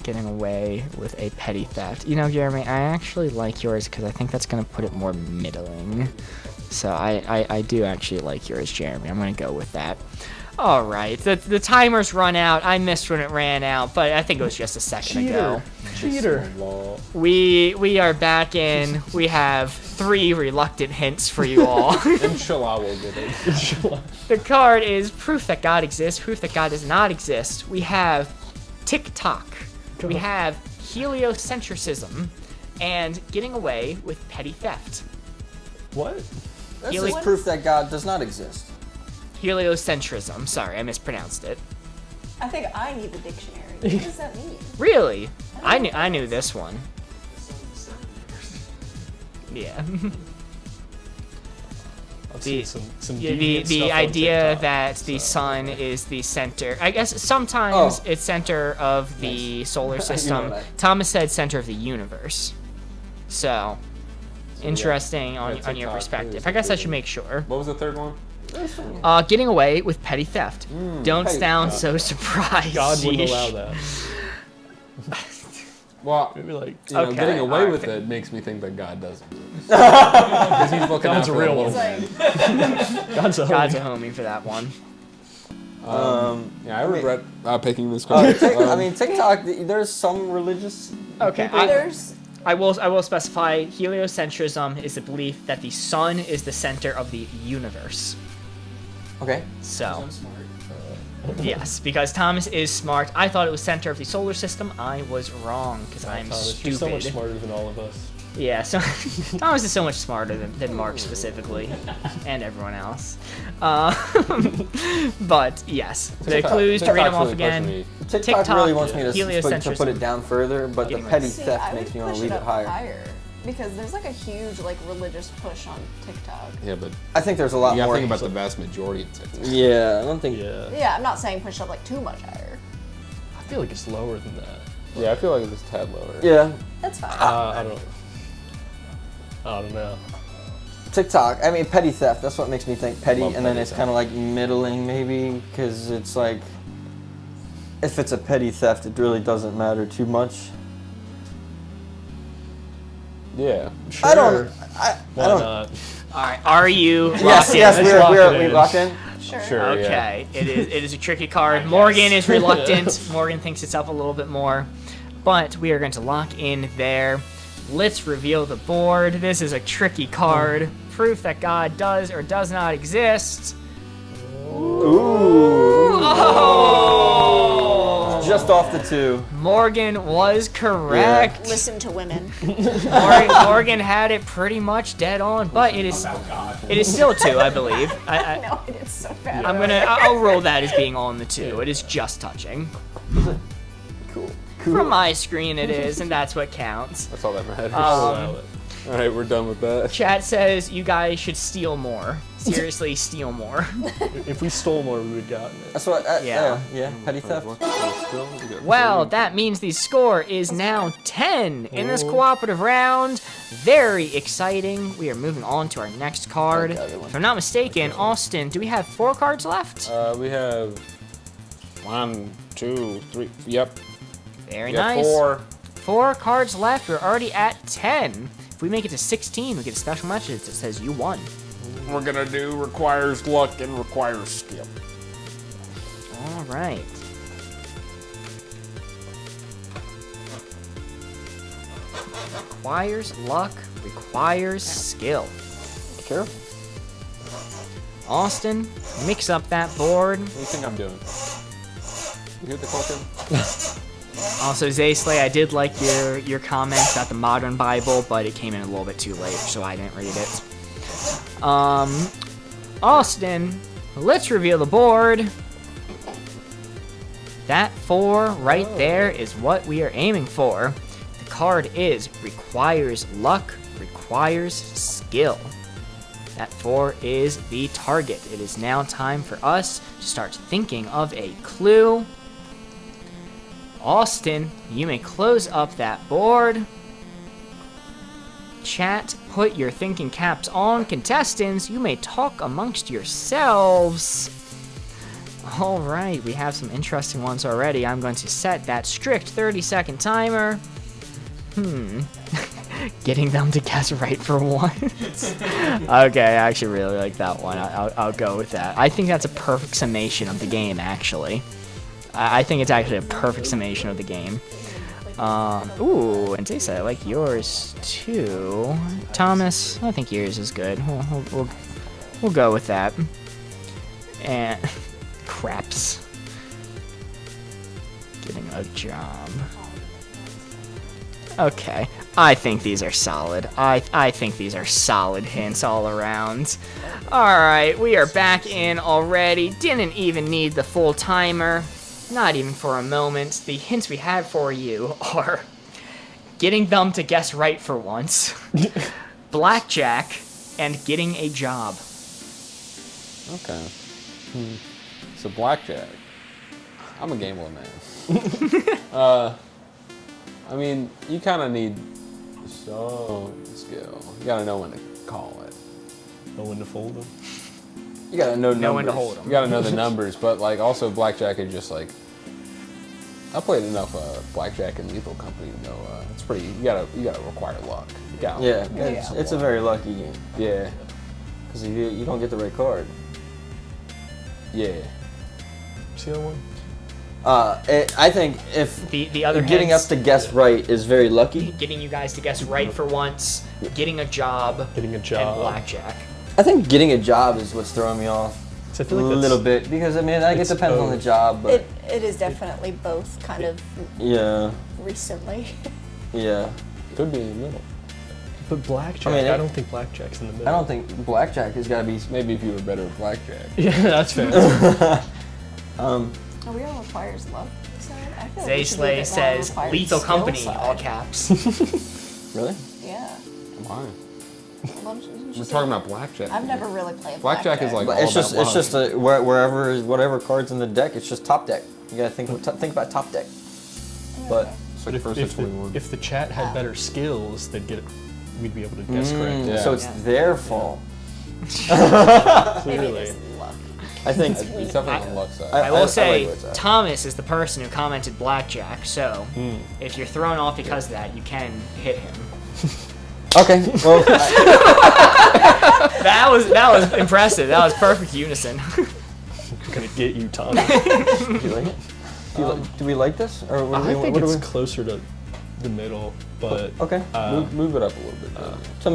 Getting away with a petty theft. You know, Jeremy, I actually like yours because I think that's gonna put it more middling. So I do actually like yours, Jeremy. I'm gonna go with that. All right, the timer's run out. I missed when it ran out, but I think it was just a second ago. Cheater. We are back in. We have 3 reluctant hints for you all. Inshallah we'll get it. The card is proof that God exists, proof that God does not exist. We have TikTok. We have heliocentrism, and getting away with petty theft. What? This is proof that God does not exist. Heliocentrism. Sorry, I mispronounced it. I think I need the dictionary. What does that mean? Really? I knew this one. Yeah. I've seen some the deviant stuff on idea TikTok, that the so. sun is the center. I guess sometimes it's center of the solar system. that. Thomas said center of the universe. So, interesting on your TikTok perspective. is I guess I included. should make sure. What was the third one? Getting away with petty theft. Don't petty sound so surprised. God wouldn't Sheesh. allow that. Well, Maybe like you know, Okay, getting away alright. with it makes me think that God doesn't. Because he's looking God's out a for real little one. It's man. like, God's a God's a homie. homie for that one. Yeah, I regret picking this Oh, card. I mean, TikTok, there's some religious... Okay, there's I will specify heliocentrism is the belief that the sun is the center of the universe. Okay. So, yes, because Thomas is smart. I thought it was center of the solar system. I was wrong because I'm Thomas, you're so much stupid. smarter than all of us. Yeah, so Thomas is so much smarter than Mark specifically, and everyone else. But yes, the clues to read them off again. TikTok really wants me to heliocentrism. put it down further, but the Getting petty see, theft I would makes me want push to leave it up higher. because there's like a huge like religious push on TikTok. Yeah, but I think there's a lot you gotta more. think about the vast majority of TikTok. Yeah, I don't think... Yeah. Yeah, I'm not saying push up like too much higher. I feel like it's lower than that. Yeah, I feel like it's a tad lower. Yeah. That's fine. I don't know. TikTok, I mean, petty theft, that's what makes me think petty, Love and then petty it's theft. kind of like middling maybe, because it's like, if it's a petty theft, it really doesn't matter too much. Yeah. Sure. I don't... Why not? All right, are you? Yes, locked in? yes, Let's lock it we in. locked in. Sure. Sure. Okay, it is a tricky card. Morgan is reluctant. Morgan thinks it's up a little bit more, but we are going to lock in there. Let's reveal the board. This is a tricky card. Proof that God does or does not exist. Just off the 2. Morgan was correct. Listen to women. Morgan had it pretty much dead on, but it is still 2, I believe. No, it is so bad. I'll roll that as being on the 2. It is just touching. Cool. From my screen it is, and that's what counts. That's all that matters. Allow it. All right, we're done with that. Chat says you guys should steal more. Seriously, steal more. If we stole more, we would have gotten it. That's what. Yeah. Yeah. Petty theft. Well, that means the score is now 10 in this cooperative round. Very exciting. We are moving on to our next card. If I'm not mistaken, Austin, do we have 4 cards left? We have 1, 2, 3. Yep. Very We got nice. 4. 4 cards left. We're already at 10. If we make it to 16, we get a special message that says you won. We're gonna do requires luck and requires skill. All right. Requires luck, requires skill. Sure. Austin, mix up that board. What do you think I'm doing? You hear the clicking? Also, 𝘧𝘳𝘮𝘯𝘪𝘯𝘨, I did like your comment about the modern Bible, but it came in a little bit too late, so I didn't read it. Austin, let's reveal the board. That 4 right there is what we are aiming for. The card is requires luck, requires skill. That 4 is the target. It is now time for us to start thinking of a clue. Austin, you may close up that board. Chat, put your thinking caps on. Contestants, you may talk amongst yourselves. All right, we have some interesting ones already. I'm going to set that strict 30-second timer. Getting them to guess right for once. Okay, I actually really like that one. I'll go with that. I think that's a perfect summation of the game, actually. I think it's actually a perfect summation of the game. Ooh, and 𝘧𝘳𝘮𝘯, I like yours too. Thomas, I think yours is good. We'll go with that. And craps. Getting a job. Okay, I think these are solid. I think these are solid hints all around. Alright, we are back in already. Didn't even need the full timer. Not even for a moment. The hints we had for you are getting them to guess right for once, blackjack, and getting a job. Okay. So blackjack. I'm a gambler, man. I mean, you kind of need some skill. You gotta know when to call it. Know when to fold them. You gotta know Know when to numbers. hold them. You gotta know the numbers, but like also blackjack is just like I played enough blackjack and Lethal Company to know it's pretty. You gotta require luck. You gotta, Yeah, it's a very lucky game. Yeah. Because if you don't get the right card. Yeah. See that one? I think if The other getting hints, us to guess right is very lucky. getting you guys to guess right for once, getting a job, Getting a and job. blackjack. I think getting a job is what's throwing me off So I a feel like little bit because I mean it it's depends on the both. job, but It is definitely both kind of yeah, recently. yeah. Could be in the middle. But blackjack, I mean, I don't think blackjack's in the middle. I don't think blackjack has got to be. Maybe if you were better at blackjack. Yeah, that's fair. Oh, we all requires love. I feel like we should do a 𝘧𝘳𝘮𝘯 bit more says required Lethal skill Company, side. all caps. Really? Yeah. Why? Well, We're talking about blackjack. I've never really played Blackjack is like But all it's just about luck. wherever whatever cards in the deck. It's just top deck. You gotta think about top deck. But It's But like first if and 21. the chat had better skills, we'd be able to guess correctly. Yeah. so it's their fault. Maybe it Clearly. is luck. I think. It's definitely on the luck side. I will say, like what's up. Thomas is the person who commented blackjack, so if you're thrown off because of that, you can hit him. Okay. Well, That was impressive. That was perfect unison. I'm gonna get you, Tommy. do you like it? Do we like this? Or what I do we, think what do it's we? closer to the middle, but Okay. Move it up a little bit. You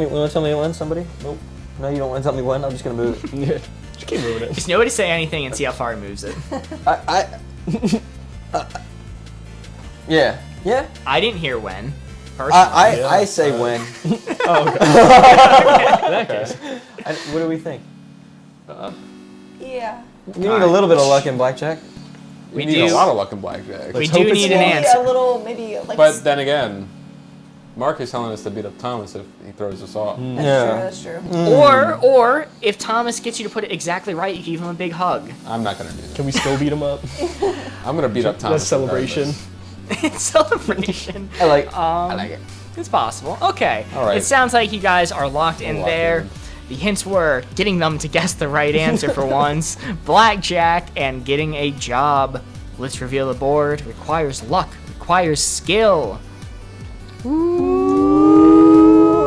want to tell me when? Somebody? Nope. No, you don't want to tell me when. I'm just gonna move it. yeah, Keep moving it. Just nobody say anything and see how far he moves it. Yeah. Yeah. I didn't hear when. Personally. I say when. Oh, okay. In that case. What do we think? Yeah. You need a little bit of luck in blackjack. we need do. a lot of luck in blackjack. We Let's do hope it's need an luck. Maybe answer. a little, maybe like. But then again, Mark is telling us to beat up Thomas if he throws us off. That's true. Or if Thomas gets you to put it exactly right, you can give him a big hug. I'm not gonna do that. Can we still beat him up? I'm gonna beat up Thomas. That's celebration. It's celebration. I like it. It's possible. Okay. All right. It sounds like you guys are locked in locked there. in. The hints were getting them to guess the right answer for once, blackjack, and getting a job. Let's reveal the board. Requires luck. Requires skill.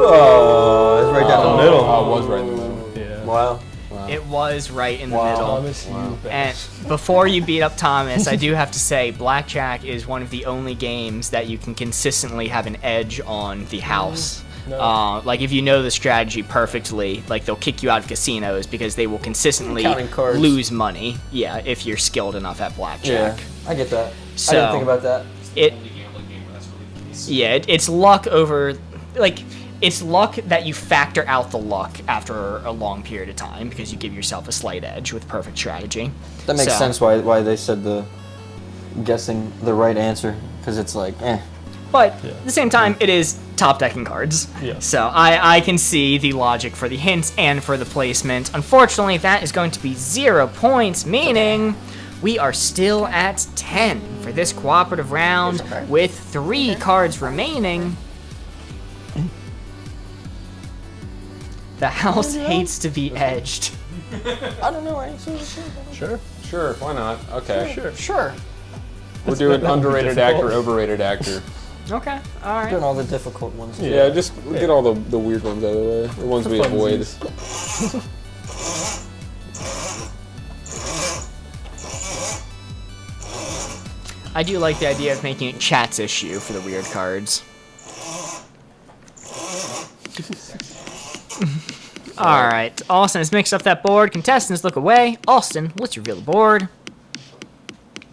Oh, it's right down the middle. Oh, it was right in the middle. Yeah. Wow. It was right in the Wow. middle. Thomas, you And bet. before you beat up Thomas, I do have to say, blackjack is one of the only games that you can consistently have an edge on the house. No. Like if you know the strategy perfectly, like they'll kick you out of casinos because they will consistently Counting cards. lose money. Yeah, if you're skilled enough at blackjack. Yeah, I get that. I So- didn't think about that. It's luck over, like, it's luck that you factor out the luck after a long period of time because you give yourself a slight edge with perfect strategy. That makes So- sense why they said the guessing the right answer, because it's like, But at the same time, it is top decking cards. Yeah. So I can see the logic for the hints and for the placement. Unfortunately, that is going to be 0 points, meaning we are still at 10 for this cooperative round with 3 cards remaining. The house hates to be edged. I don't know. Sure. Sure, why not? Okay. Sure. We're doing that would be underrated difficult. actor, overrated actor. Okay. All right. Doing all the difficult ones. Yeah, just get all the weird ones out of the way. The ones we avoid. Funsies. I do like the idea of making it chat's issue for the weird cards. Alright, Austin has mixed up that board. Contestants, look away. Austin, let's reveal the board.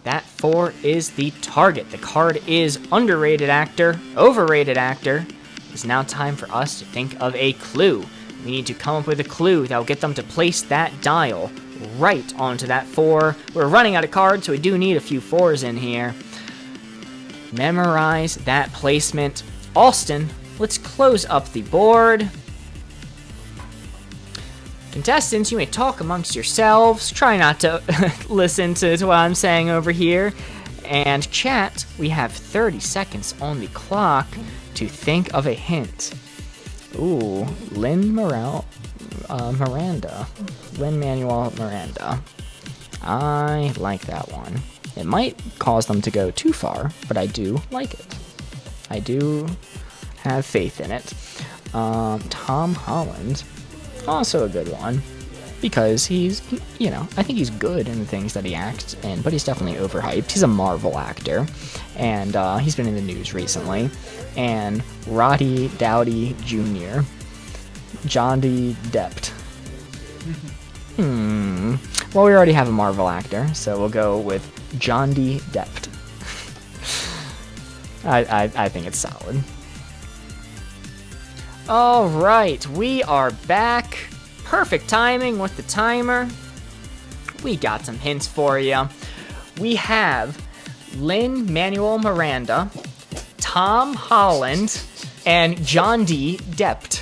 That 4 is the target. The card is underrated actor, overrated actor. It's now time for us to think of a clue. We need to come up with a clue that will get them to place that dial right onto that 4. We're running out of cards, so we do need a few 4s in here. Memorize that placement. Austin, let's close up the board. Contestants, you may talk amongst yourselves. Try not to listen to what I'm saying over here. And chat, we have 30 seconds on the clock to think of a hint. Ooh, Lin-Manuel Miranda. Lin-Manuel Miranda. I like that one. It might cause them to go too far, but I do like it. I do have faith in it. Tom Holland. Also a good one, because he's, you know, I think he's good in the things that he acts in, but he's definitely overhyped. He's a Marvel actor, and he's been in the news recently. And Roddy Downey Jr., Johnny Depp. Well, we already have a Marvel actor, so we'll go with Johnny Depp. I think it's solid. All right, we are back. Perfect timing with the timer. We got some hints for you. We have Lin-Manuel Miranda, Tom Holland, and John D. Depp.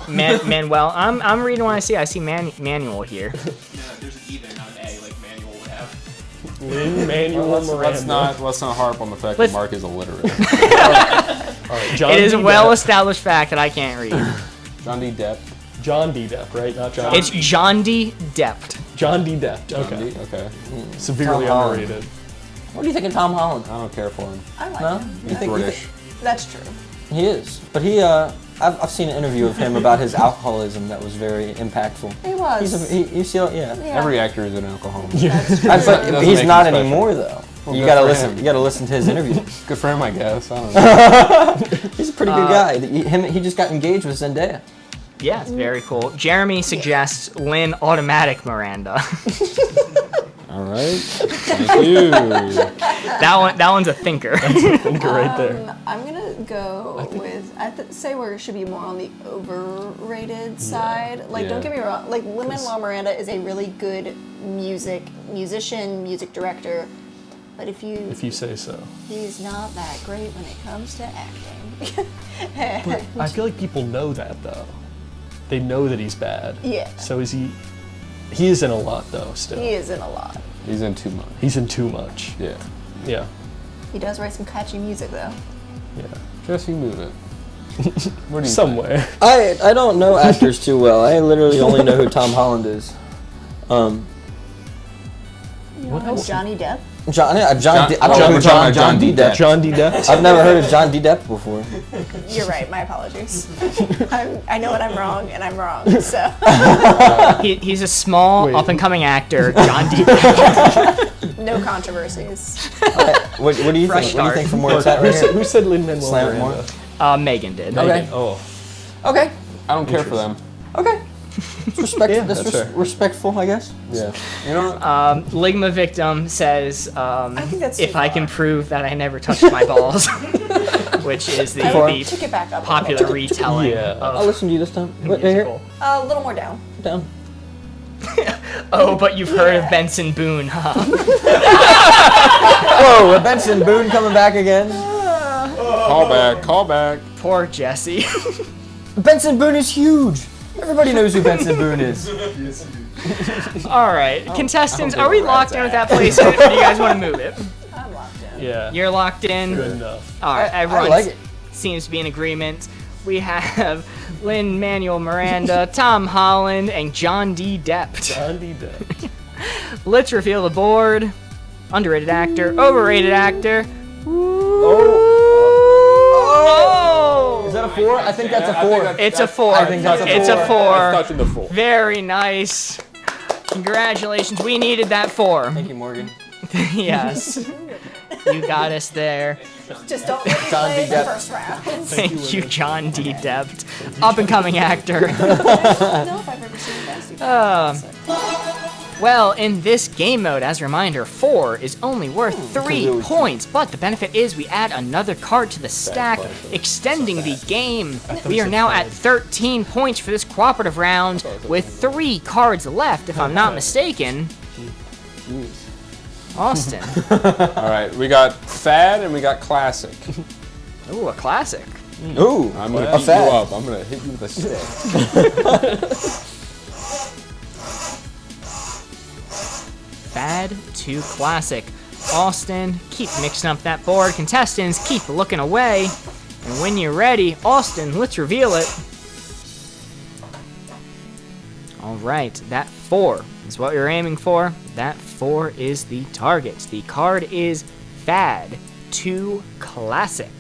Manuel. I'm reading what I see. I see Manuel here. There's an E there, not an A, like Manuel would have. Lin-Manuel Let's Miranda. not harp on the fact Let's- that Mark is illiterate. All right, John It is D. a Depp. well-established fact that I can't read. John D. Depp. John D. Depp, right? Not John. It's John D. Depp. John D. Depp. John Okay. D. Okay. Severely Tom Holland. underrated. What do you think of Tom Holland? I don't care for him. I like No, him. you think British. That's true. he is? But he, I've seen an interview of him about his alcoholism that was very impactful. He was. You see, yeah. Yeah. Every actor is an alcoholic. That's true. But Doesn't he's make not him special. anymore though. Well, You good gotta for listen. him. You gotta listen to his interview. Good for him, I guess. I don't know. He's a pretty good guy. He just got engaged with Zendaya. Yeah, it's very cool. Jeremy suggests Lynn Automatic Miranda. All right. Thank you. that one's a thinker. Thinker right there. I'm gonna go with. I say we should be more on the overrated side. Like, don't get me wrong. Like, Lin-Manuel Miranda is a really good musician, music director. But if you say so. he's not that great when it comes to acting. But I feel like people know that though. They know that he's bad. Yeah. So is he? He is in a lot though. Still. He is in a lot. He's in too much. He's in too much. Yeah. Yeah. He does write some catchy music though. Yeah. Jesse, move it. What do you Somewhere. I don't know actors too well. I literally only know who Tom Holland is. You What know else? Johnny Depp? John John- I don't know who John D. Depp. John D. Depp. I've never heard of John D. Depp before. You're right. My apologies. I know when I'm wrong, and I'm wrong. So He's a small, Wait. up-and-coming actor, John D. Depp. no controversies. What do you Fresh think? What do you think start. from where it's at right here? Who said Lin-Manuel Slam it Miranda? Megan did. Okay. Oh. Okay. I don't care for them. Okay. It's respectful. Yeah, that's fair. Respectful, I guess. Yeah. You know what? Ligma Victim says, think that's if too I far. can prove that I never touched my balls, which is the Took it back up. popular retelling Yeah. I'll of listen to you this time. the Right here. musical. A little more down. Down. Oh, but you've heard of Benson Boone, huh? Whoa, Benson Boone coming back again. Call back. Call back. Poor Jesse. Benson Boone is huge. Everybody knows who Benson Boone is. All right, contestants, I don't are we know where locked that's in with that placement, or do you guys want to move it? I'm locked in. Yeah. You're locked in. Good enough. All right, everyone like it. seems to be in agreement. We have Lin-Manuel Miranda, Tom Holland, and John D. Depp. John D. Depp. Let's reveal the board. Underrated actor, overrated actor. Is that a 4? I think that's a 4. It's a 4. I think that's a It's a 4. Touching the 4. Very nice. Congratulations. We needed that 4. Thank you, Morgan. Yes. You got us there. Just don't let me John play D. the Depp. first round. Thank you, John D. Depp. Up and coming actor. I don't know if I've ever seen Nasty. Well, in this game mode, as a reminder, 4 is only worth 3 points, but the benefit is we add another card to the stack, extending the game. We are now at 13 points for this cooperative round, with 3 cards left, if I'm not mistaken. Austin. All right. We got fad and we got classic. Ooh, a classic. Ooh, I'm gonna a beat you fad. up. I'm gonna hit you with a stick. Fad to classic. Austin, keep mixing up that board. Contestants, keep looking away. And when you're ready, Austin, let's reveal it. All right, that 4 is what you're aiming for. That 4 is the target. The card is Fad to Classic.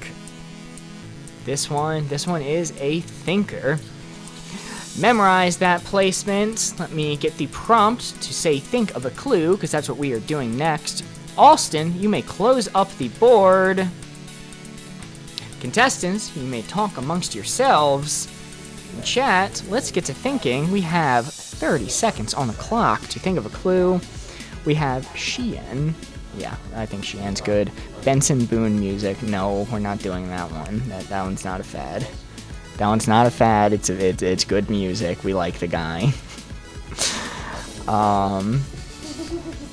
This one is a thinker. Memorize that placement. Let me get the prompt to say think of a clue, because that's what we are doing next. Austin, you may close up the board. Contestants, you may talk amongst yourselves. In chat, let's get to thinking. We have 30 seconds on the clock to think of a clue. We have Sheehan. Yeah, I think Sheehan's good. Benson Boone music. No, we're not doing that one. That one's not a fad. That one's not a fad. It's good music. We like the guy.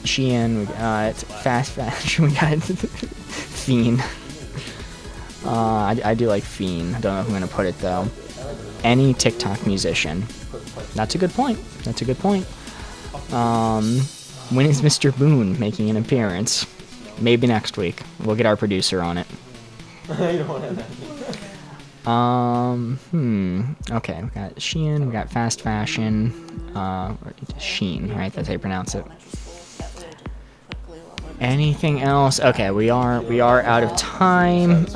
Sheehan. We got fast fashion. We got Fiend. I do like Fiend. I don't know who I'm gonna put it though. Any TikTok musician. That's a good point. That's a good point. When is Mr. Boone making an appearance? Maybe next week. We'll get our producer on it. Okay, we got Shein, we got fast fashion, Sheen, right? That's how you pronounce it. Anything else? Okay, we are out of time.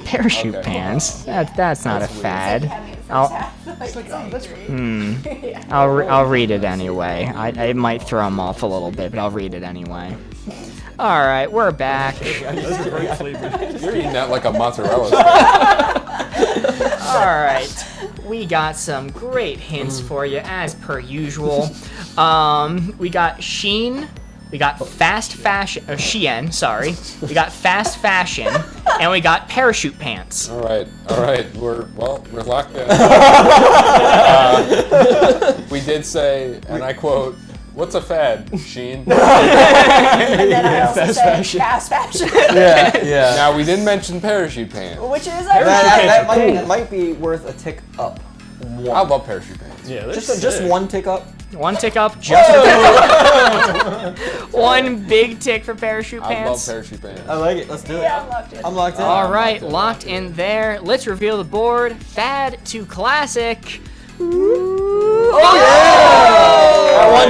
Parachute pants. That's not a fad. I'll read it anyway. I might throw them off a little bit, but I'll read it anyway. All right, we're back. You're eating that like a mozzarella stick. All right, we got some great hints for you as per usual. We got Sheen, we got fast fashion, Shein, sorry. We got fast fashion, and we got parachute pants. All right. We're locked in. We did say, and I quote, "What's a fad, Sheen?" And then I also fast said fashion. fast fashion. Yeah. Now we didn't mention parachute pants. Which is That might be worth a tick up. I love parachute pants. Yeah, they're Just sick. one tick up. One tick up, just one big tick for parachute I love pants. parachute pants. I like it. Let's do it. Yeah, I'm locked in. I'm locked in. All right, locked in there. Let's reveal the board. Fad to classic. One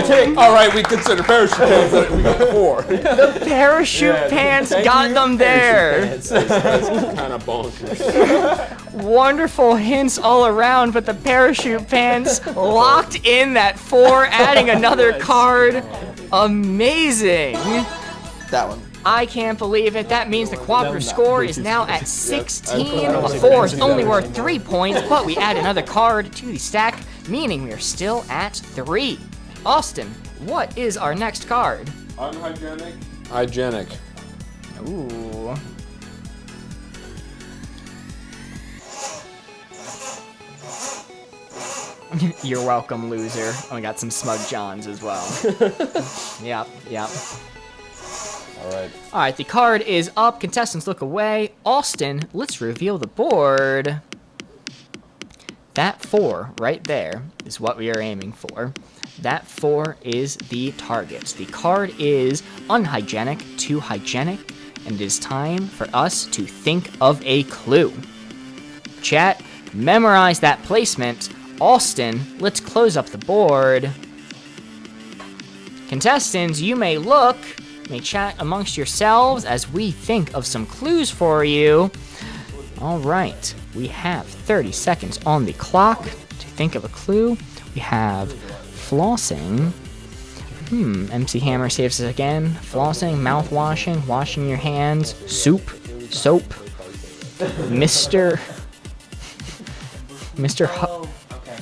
tick. All right, we consider parachute pants. We got 4. The parachute pants got them there. That's kind of bonkers. Wonderful hints all around, but the parachute pants locked in that 4, adding another card. Amazing. That one. I can't believe it. That means the cooperative score is now at 16. A 4 is only worth 3 points, but we add another card to the stack, meaning we are still at 3. Austin, what is our next card? Unhygienic. Hygienic. Ooh. You're welcome, loser. Oh, we got some Smug Johns as well. Yep. All right, the card is up. Contestants look away. Austin, let's reveal the board. That 4 right there is what we are aiming for. That 4 is the target. The card is unhygienic to hygienic, and it is time for us to think of a clue. Chat, memorize that placement. Austin, let's close up the board. Contestants, you may chat amongst yourselves as we think of some clues for you. All right, we have 30 seconds on the clock to think of a clue. We have flossing. MC Hammer saves us again. Flossing, mouth washing, washing your hands, soup, soap, Mr.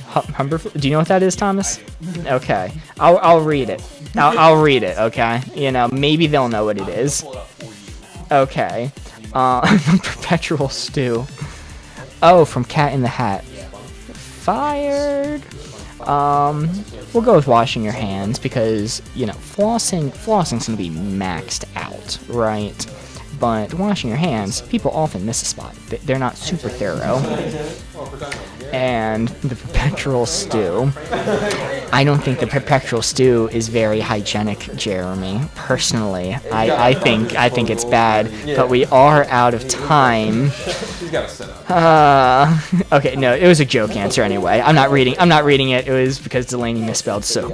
Humberflew. Do you know what that is, Thomas? Okay, I'll read it. I'll read it. Okay, maybe they'll know what it is. Okay, perpetual stew. Oh, from Cat in the Hat. Fired. We'll go with washing your hands because flossing's gonna be maxed out, right? But washing your hands, people often miss a spot. They're not super thorough. And the perpetual stew. I don't think the perpetual stew is very hygienic, Jeremy. Personally, I think it's bad. But we are out of time. He's got to sit up. Okay, no, it was a joke answer anyway. I'm not reading it. It was because Delaney misspelled soap.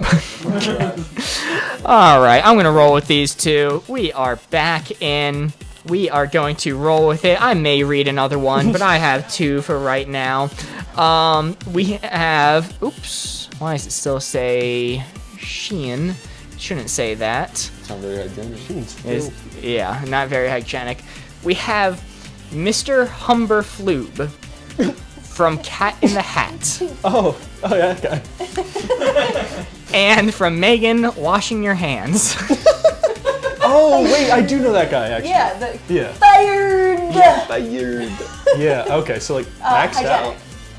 All right, I'm gonna roll with these two. We are back in. We are going to roll with it. I may read another one, but I have 2 for right now. We have, oops, why does it still say Shein? Shouldn't say that. It's not very hygienic. Yeah, not very hygienic. We have Mr. Humberflew from Cat in the Hat. Oh yeah, that guy. And from Megan, washing your hands. Oh wait, I do know that guy actually. Yeah. Yeah. Fired. Yeah. Okay, so like maxed hygienic. out.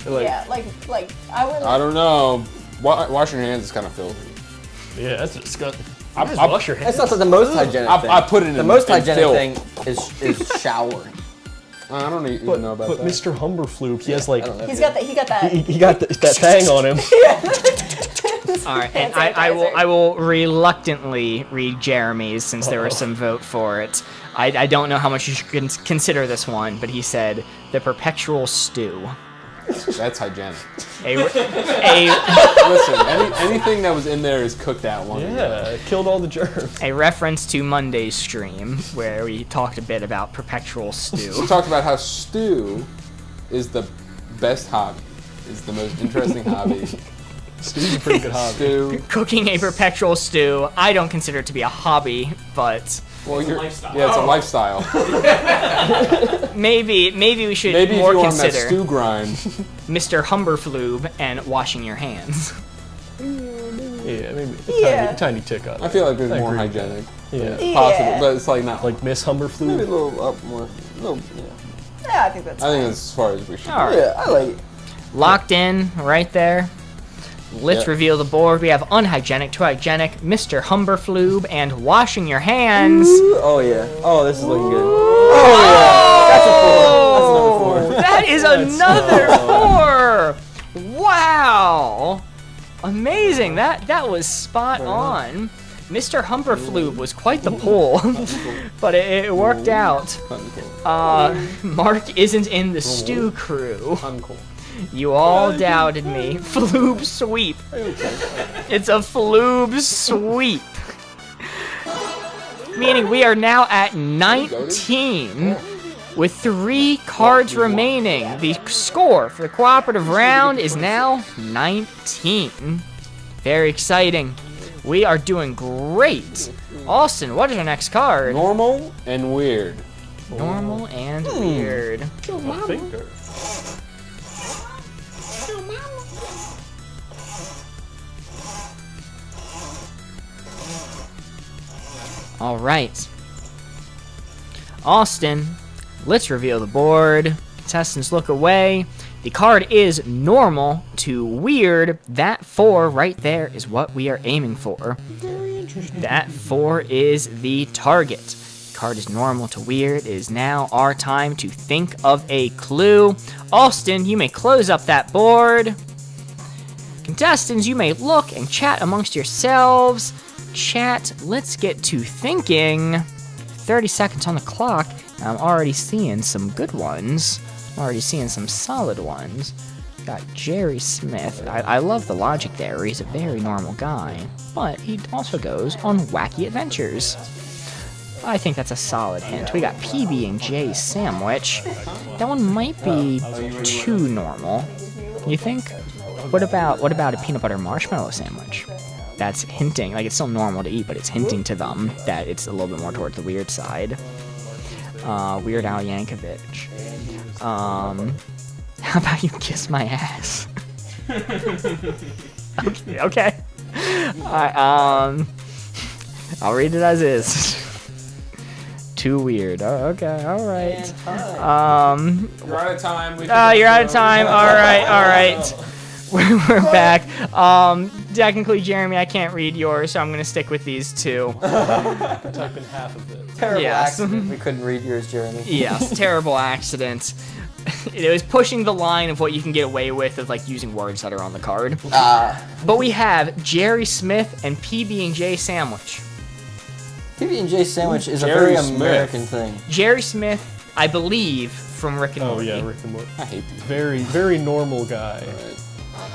Like, Yeah, like I would. I don't know. Washing your hands is kind of filthy. Yeah, that's disgusting. I Wash your hands. That's not the most hygienic thing. I put it in the most in hygienic filth. thing is showering. I don't even know about But that. Mr. Humberflew, he has like I don't know. He got that. he got that thing on him. All right, and I will reluctantly read Jeremy's since there was some vote for it. I don't know how much you should consider this one, but he said the perpetual stew. That's hygienic. Listen, Anything that was in there is cooked out long ago. Yeah, it killed all the germs. a reference to Monday's stream where we talked a bit about perpetual We stew. talked about how stew is the best hobby, is the most interesting hobby. Stew's a pretty good hobby. Stew. Cooking a perpetual stew. I don't consider it to be a hobby, but Well, It's a you're, lifestyle. yeah, it's a lifestyle. maybe we should Maybe if more you want that consider stew grind. Mr. 𝘠𝘮𝘮𝘯𝘨𝘮 and washing your hands. Yeah, maybe a Yeah. tiny tick up. I feel like there's I more agree with hygienic. Yeah. Possible, but it's like not. Like Miss Maybe a Humberflue. little up more. Little, yeah. Yeah, I think that's I think fine. that's as far as we should. All right. Yeah, I like it. Locked in right there. Let's Yep. reveal the board. We have unhygienic to hygienic, Mr. 𝘠𝘮𝘮𝘯𝘨𝘮, and washing your hands. Oh yeah. Oh, this is looking good. Oh yeah. That's a 4. That's That is another 4. Wow. Amazing. That was spot on. Mr. 𝘠𝘮𝘮𝘯𝘨𝘮 was quite the pull, but it worked out. Mark isn't in the stew crew. Uncool. You all doubted me. Floob sweep. It's a floob sweep. Meaning we are now at 19 with 3 cards remaining. The score for the cooperative round is now 19. Very exciting. We are doing great. Austin, what is our next card? Normal and weird. Normal and weird. Finger. All right. Austin, let's reveal the board. Contestants look away. The card is normal to weird. That 4 right there is what we are aiming for. That 4 is the target. Card is normal to weird. It is now our time to think of a clue. Austin, you may close up that board. Contestants, you may look and chat amongst yourselves. Chat, let's get to thinking. 30 seconds on the clock. I'm already seeing some good ones. I'm already seeing some solid ones. Got Jerry Smith. I love the logic there. He's a very normal guy, but he also goes on wacky adventures. I think that's a solid hint. We got PB&J sandwich. That one might be too normal. You think? What about a peanut butter marshmallow sandwich? That's hinting, like it's still normal to eat, but it's hinting to them that it's a little bit more towards the weird side. Weird Al Yankovic. How about you kiss my ass? Okay. I'll read it as is. Too weird. Oh, okay, all right. You're out of time. You're out of time. All right. We're back. Technically, Jeremy, I can't read yours, so I'm gonna stick with these 2. Type in half of it. Terrible Yes. accident. We couldn't read yours, Jeremy. Yes, terrible accident. It was pushing the line of what you can get away with of like using words that are on the card. But we have Jerry Smith and PB&J sandwich. PB&J sandwich is a Jerry very Smith. American thing. Jerry Smith, I believe, from Rick and Oh Morty. yeah, Rick and Morty. I hate these. Very normal guy.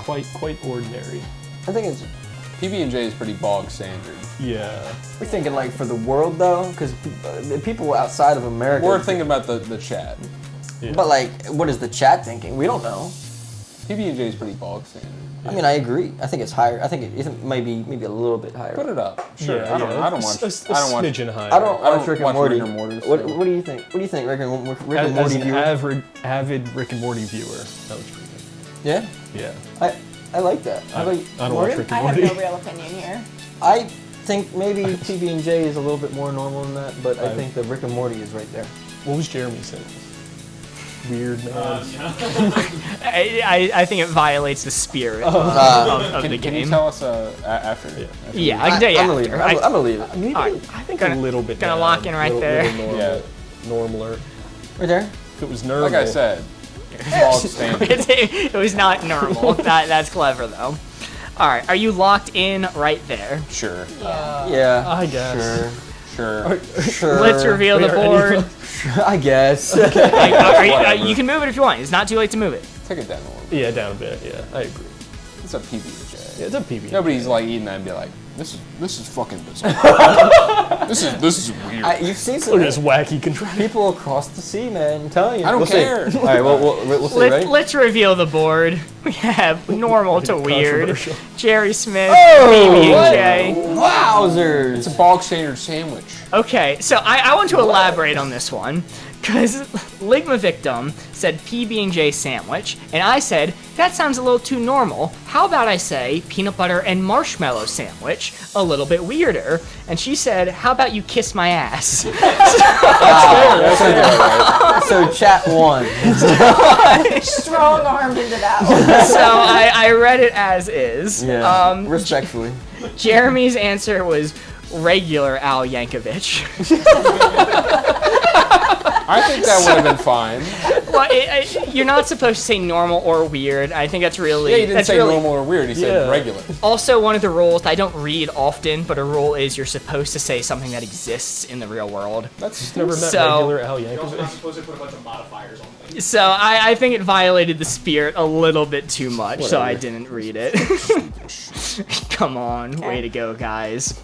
Right. Quite ordinary. I think it's. PB&J is pretty bog standard. Yeah. We're thinking like for the world though, because people outside of America. We're thinking about the chat. Yeah. But like, what is the chat thinking? We don't know. PB&J is pretty bog standard. I mean, I agree. I think it's higher. I think it isn't maybe a little bit higher. Put it up. Sure. Yeah, I don't watch. a I don't watch. smidgen higher. I don't watch Rick and watch Morty. Rick and Morty, What so- do you think? What do you think, Rick and Morty As an viewer? avid Rick and Morty viewer, that was pretty Yeah, good. Yeah. I like that. How about you, I don't Morgan? watch Rick I and have Morty. no real opinion here. I think maybe PB&J is a little bit more normal than that, but I I- think that Rick and Morty is right there. What was Jeremy saying? Weird man. I think it violates the spirit of the Can you game. tell us after? After Yeah, I can tell you I'm gonna after. leave it. I'm gonna leave it. Maybe, Alright, I think gonna- a little bit. gonna down. lock in right there. Little normaler. Right there. If it was normal. Like I said, bog standard. It was not normal. That's clever though. All right, are you locked in right there? Sure. Yeah. I guess. Sure. Sure. Let's reveal the Wait, are board. I guess. You can move it if you want. It's not too late to move it. Take it down a little bit. Yeah, down a bit. Yeah, I agree. It's a PB&J. Yeah, it's a PB. Nobody's like eating that and be like, This is fucking bizarre. this is weird. You've seen Look some at this wacky contraption. people across the sea, man. I'm telling you. I don't We'll see. care. All right, we'll see, right? Let's reveal the board. We have normal to weird. Controversial. Jerry Smith, Oh, BB&J. Wowzers! It's a 𝘠𝘬𝘮𝘯𝘮 sandwich. Okay, so I want to elaborate on this one, because Ligma Victim said PB&J sandwich, and I said, that sounds a little too normal. How about I say peanut butter and marshmallow sandwich? A little bit weirder. And she said, how about you kiss my ass? So chat won. Strong armed into that one. So I read it as is. Yeah. Respectfully. Jeremy's answer was regular Al Yankovic. I think that would have been fine. Well, you're not supposed to say normal or weird. I think that's really. Yeah, he didn't that's say really, normal or weird. He said Yeah. regular. Also, one of the rules I don't read often, but a rule is you're supposed to say something that exists in the real world. That's Never met So- regular Al You're also not Yankovic. supposed to put a bunch of modifiers on things. So I think it violated the spirit a little bit too much, so I Whatever. didn't read it. Come on, way to go, guys.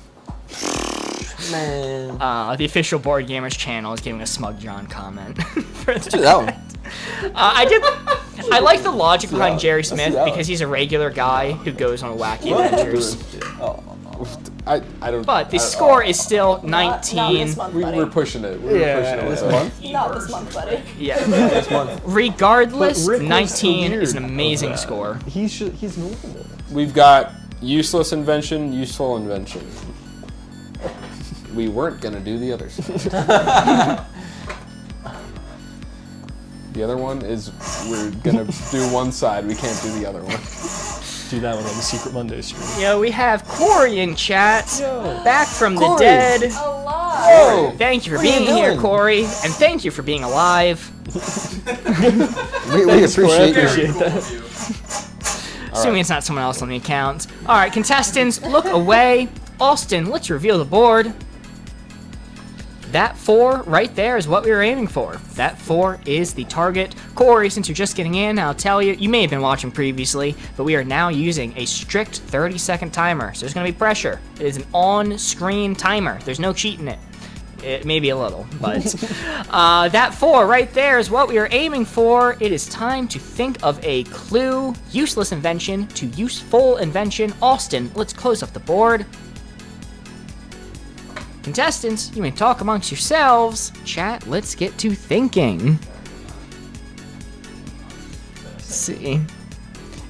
Man. The official Boardgamers channel is giving a Smug John comment. For Do that one. I like the logic behind Jerry Let's do Smith that one. because he's a regular guy who goes on wacky adventures. I don't. But the score is still Not 19. this month, we buddy. were pushing it. We were pushing it. This month? Not this month, buddy. Yeah. This month. Regardless, But Rick was 19 so is an weird amazing about that. score. He's normal. We've got useless invention, useful invention. We weren't gonna do the other side. The other one is we're gonna do one side. We can't do the other one. Do that one on the Secret Monday stream. Yo, we have Corey in chat, back from the Corey. dead. Alive. Oh, Thank you for What are you being here, doing? Corey, and thank you for being alive. we appreciate you. Appreciate that. Assuming it's not someone else on the account. All right, contestants, look away. Austin, let's reveal the board. That 4 right there is what we were aiming for. That 4 is the target. Corey, since you're just getting in, I'll tell you, you may have been watching previously, but we are now using a strict 30-second timer. So there's going to be pressure. It is an on-screen timer. There's no cheating it. It may be a little, but that 4 right there is what we are aiming for. It is time to think of a clue. Useless invention to useful invention. Austin, let's close up the board. Contestants, you may talk amongst yourselves. Chat, let's get to thinking. Let's see.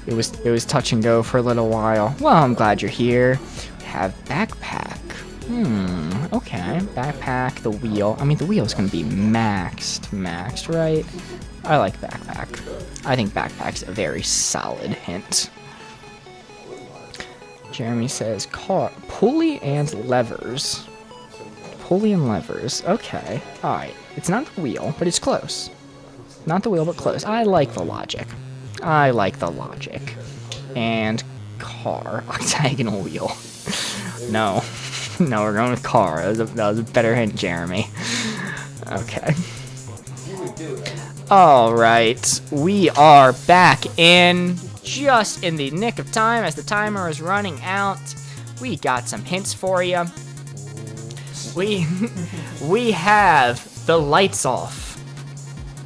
It was touch and go for a little while. Well, I'm glad you're here. We have backpack. Okay. Backpack, the wheel. I mean, the wheel is going to be maxed, right? I like backpack. I think backpack's a very solid hint. Jeremy says car, pulley and levers. Pulley and levers. Okay. Alright. It's not the wheel, but it's close. Not the wheel, but close. I like the logic. And car. Octagonal wheel. No. No, we're going with car. That was a better hint, Jeremy. Okay. Alright. We are back in just in the nick of time as the timer is running out. We got some hints for you. We have the lights off.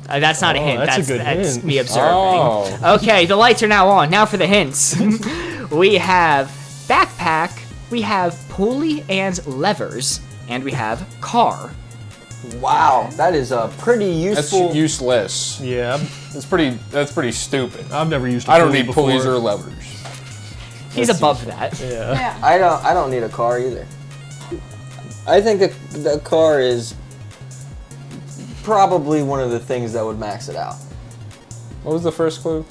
That's not a hint. That's a good that's hint. me observing. Oh. Okay, the lights are now on. Now for the hints. We have backpack. We have pulley and levers, and we have car. Wow, that is a pretty That's useful. useless. Yeah, That's pretty stupid. I've never used a I don't pulley need pulleys before. or levers. He's above that. Yeah. Yeah. I don't need a car either. I think the car is probably one of the things that would max it out. What was the first clue?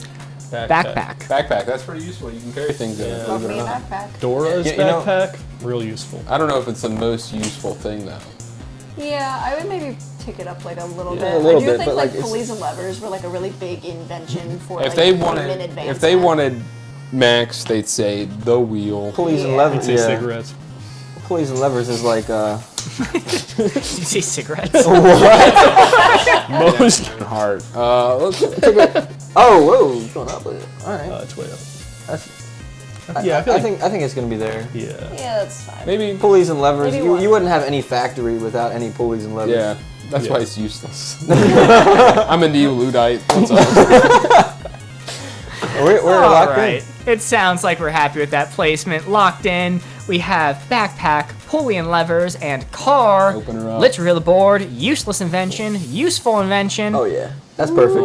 Backpack. Backpack. That's pretty useful. You can carry things in it. Love believe me it a or not. backpack. Dora's You know- backpack, real useful. I don't know if it's the most useful thing though. Yeah, I would maybe tick it up like a little Yeah, bit. a little I do bit, think but, like like, it's- pulleys and levers were like a really big invention for If like they human wanted, advancement. if they wanted Max, they'd say the wheel. Pulleys and Yeah. levers. Say Yeah. cigarettes. Pulleys and levers is like Did you say cigarettes? Most. Hard. Let's Oh, whoa, it's going up with it. All right. It's way up. That's Yeah, I think it's gonna be there. Yeah. Yeah, that's fine. Maybe. Pulleys and levers. Maybe You one. wouldn't have any factory without any pulleys and levers. Yeah. That's Yeah. why it's useless. I'm a new Luddite. What's up? We're All locked right. in. It sounds like we're happy with that placement. Locked in. We have backpack, pulley and levers, and car. Open her up. Literally the board. Useless invention. Useful invention. Oh yeah, that's perfect.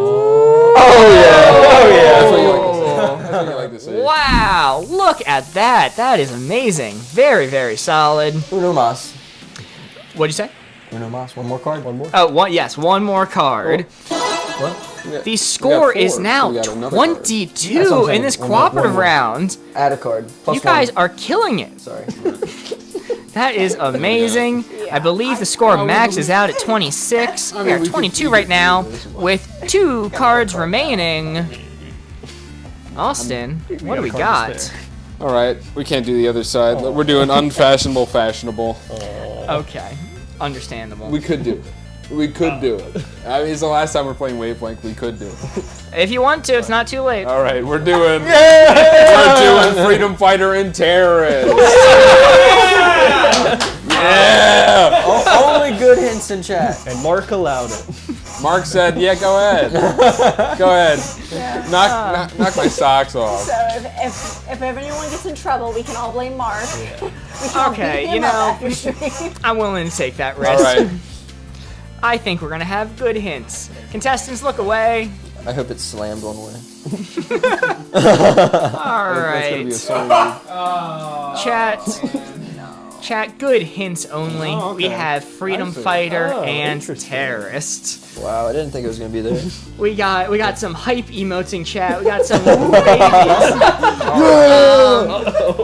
That's what you like to say. That's what you like to say. Wow! Look at that. That is amazing. Very, very solid. Uno mas. What'd you say? Uno mas. One more card. One more. Oh, one more card. What? The score four, is so now we got another card. 22 That's what I'm in this saying. One more, cooperative one more. round. Add a card. Plus You guys one. are killing it. Sorry. That is amazing. Yeah. I believe the score maxes out at 26. I mean, We're we at 22 could right do now this one. with 2 cards remaining. Austin, what do we got? All right, we can't do the other side. We're doing unfashionable, fashionable. Okay, understandable. We could do it. We could do it. I mean, it's the last time we're playing Wavelength. We could do it. If you want to, it's not too late. All right, we're doing. We're doing freedom fighter and terrorist. Yeah. Only good hints in chat. And Mark allowed it. Mark said, "Yeah, go ahead. Go ahead. Knock my socks off." So if anyone gets in trouble, we can all blame Mark. We can all Okay, beat you him up know, after stream. I'm willing to take that All risk. right. I think we're gonna have good hints. Contestants, look away. I hope it's slammed one way. All That's gonna be a right, song. chat. Good hints only. Oh, okay. We have freedom I see. fighter Oh, and interesting. terrorist. Wow, I didn't think it was gonna be there. We got some hype emotes in chat. We got some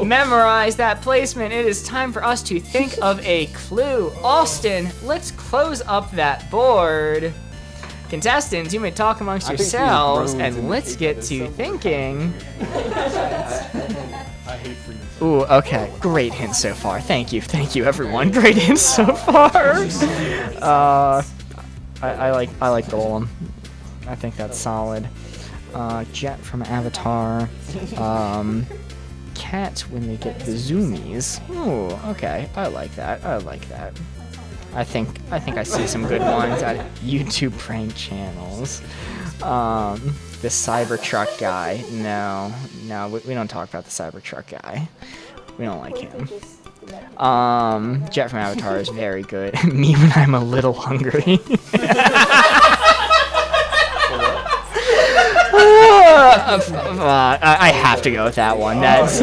memorize that placement. It is time for us to think of a clue. Austin, let's close up that board. Contestants, you may talk amongst I think these yourselves, drones and and let's get to thinking. I hate freedom. Ooh, okay. Great hints so far. Thank you, everyone. Great hints so far. I like Golem. I think that's solid. Jet from Avatar. Cat when they get the zoomies. Ooh, okay. I like that. I think I see some good ones at YouTube prank channels. The Cybertruck guy. No, we don't talk about the Cybertruck guy. We don't like him. Jet from Avatar is very good. Me when I'm a little hungry. I have to go with that one. That's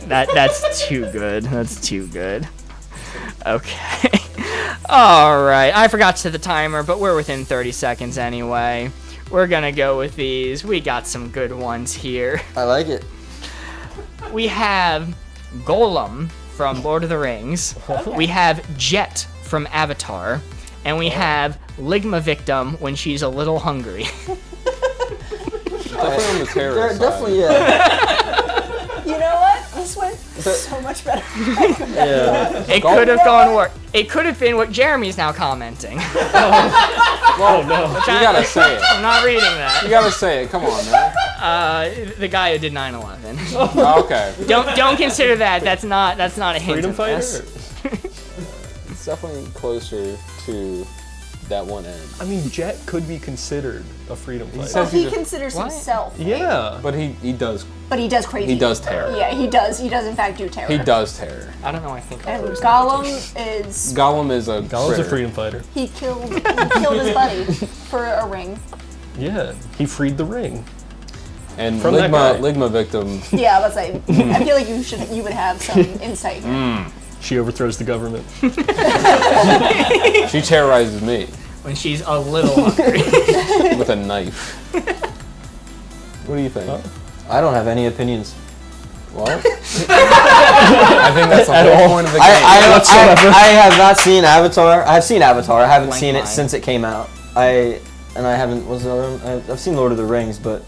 that's too good. That's too good. Okay. All right. I forgot to set the timer, but we're within 30 seconds anyway. We're gonna go with these. We got some good ones here. I like it. We have Golem from Lord of the Rings. We have Jet from Avatar. And we have Ligma Victim when she's a little hungry. Definitely on the terrorist side. Definitely, yeah. You know what? This went so much better. Yeah. It could have gone worse. It could have been what Jeremy's now commenting. Oh no. You gotta say it. I'm not reading that. You gotta say it. Come on, man. The guy who did 9/11. Okay. Don't consider that. That's not a hint. Freedom of fighter? this. It's definitely closer to that one end. I mean, Jet could be considered a freedom fighter. Well, he He's a- considers What? himself. Yeah. But he does crazy. he does terror. Yeah, he does. He does in fact do terror. He does terror. I don't know. I think. And Gollum is Gollum is a Gollum's a critter. freedom fighter. he killed his buddy for a ring. Yeah. He freed the ring. And From that guy. Ligma Victim. Yeah, let's say. I feel like you would have some insight here. She overthrows the government. She terrorizes me When she's a little hungry. with a knife. What do you think? I don't have any opinions. Well, I think that's the whole point of the game. I have not seen Avatar. I've seen Avatar. I haven't Blank seen it line. since it came out. I haven't. What's the other one? I've seen Lord of the Rings, but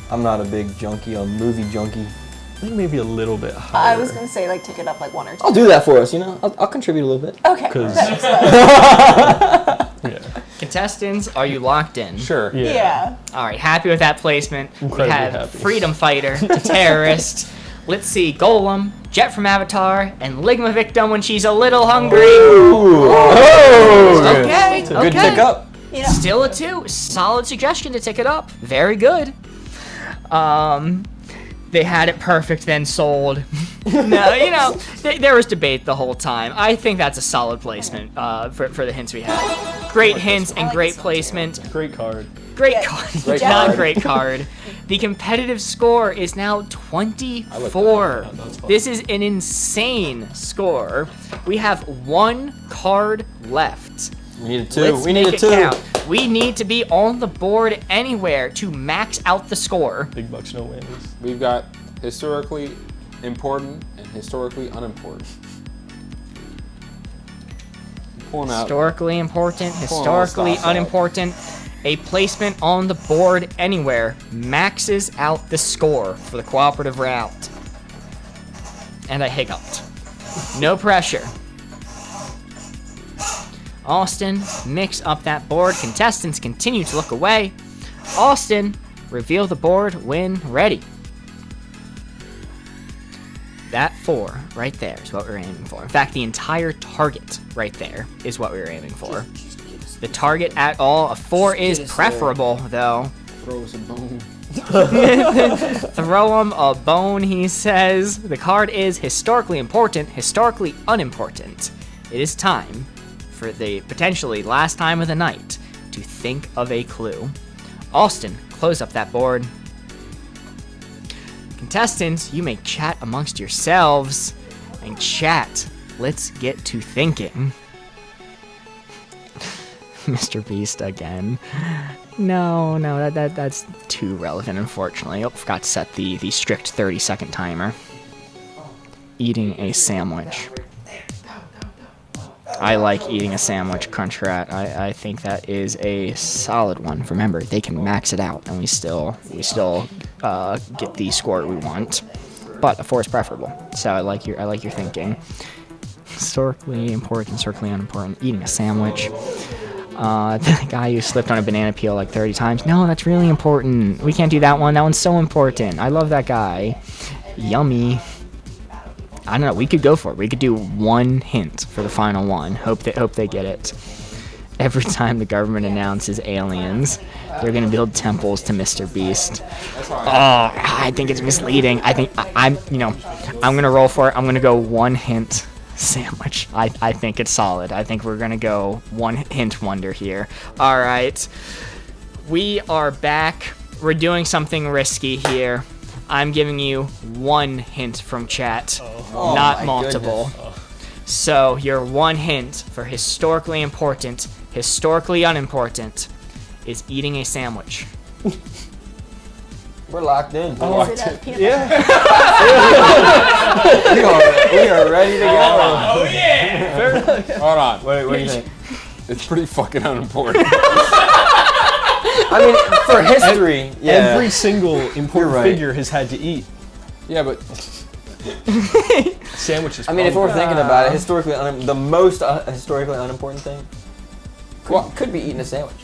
I'm not a big junkie, a movie junkie. I think maybe a little bit higher. I was gonna say like take it up like 1 or 2. I'll do that for us. You know, I'll contribute a little bit. Okay. 'Cause- Thanks, bud. Yeah. Contestants, are you locked in? Sure. Yeah. All right. Happy with that placement. Incredibly we have happy. freedom fighter, terrorist. Let's see, Golem, Jet from Avatar, and 𝘰𝘮𝑗𝑗 when she's a little hungry. Okay, Good pick up. You know, Still a 2. Solid suggestion to tick it up. Very good. They had it perfect, then sold. No, you know, there was debate the whole time. I think that's a solid placement for the hints we had. Great hints and great placement. Great card. Great Yeah. card. Great Not card. great card. The competitive score is now 24. That's fun. This is an insane score. We have 1 card left. We need a 2. Let's We need make a it 2. count. We need to be on the board anywhere to max out the score. Big bucks, no whammies. We've got historically important and historically unimportant. Pulling out. Historically important, Pulling all historically stops out. unimportant. A placement on the board anywhere maxes out the score for the cooperative route. And I hiccuped. No pressure. Austin, mix up that board. Contestants continue to look away. Austin, reveal the board when ready. That 4 right there is what we're aiming for. In fact, the entire target right there is what we were aiming for. The target at all, a 4 is preferable, though. Throw us a bone. Throw him a bone, he says. The card is historically important, historically unimportant. It is time for the potentially last time of the night to think of a clue. Austin, close up that board. Contestants, you may chat amongst yourselves. And chat, let's get to thinking. Mr. Beast again. No, that's too relevant, unfortunately. Oh, forgot to set the strict 30-second timer. Eating a sandwich. I like eating a sandwich, Crunch Rat. I think that is a solid one. Remember, they can max it out, and we still get the score we want. But a 4 is preferable. So I like your thinking. Historically important, historically unimportant. Eating a sandwich. The guy who slipped on a banana peel like 30 times. No, that's really important. We can't do that one. That one's so important. I love that guy. Yummy. I don't know. We could go for it. We could do 1 hint for the final one. Hope they get it. Every time the government announces aliens, they're gonna build temples to Mr. Beast. Oh, I think it's misleading. I think I'm gonna roll for it. I'm gonna go 1 hint. Sandwich. I think it's solid. I think we're gonna go 1 hint wonder here. All right, we are back. We're doing something risky here. I'm giving you 1 hint from chat, not multiple. So your 1 hint for historically important, historically unimportant, is eating a sandwich. We're locked in. Is it a peanut Yeah. We are ready to go. Oh yeah! Hold on. What do you think? It's pretty fucking unimportant. I mean, for history, yeah. Every single important right. figure has had to eat. Yeah, but Sandwiches. I mean, if we're thinking about it, historically, the most historically unimportant thing could be eating a sandwich,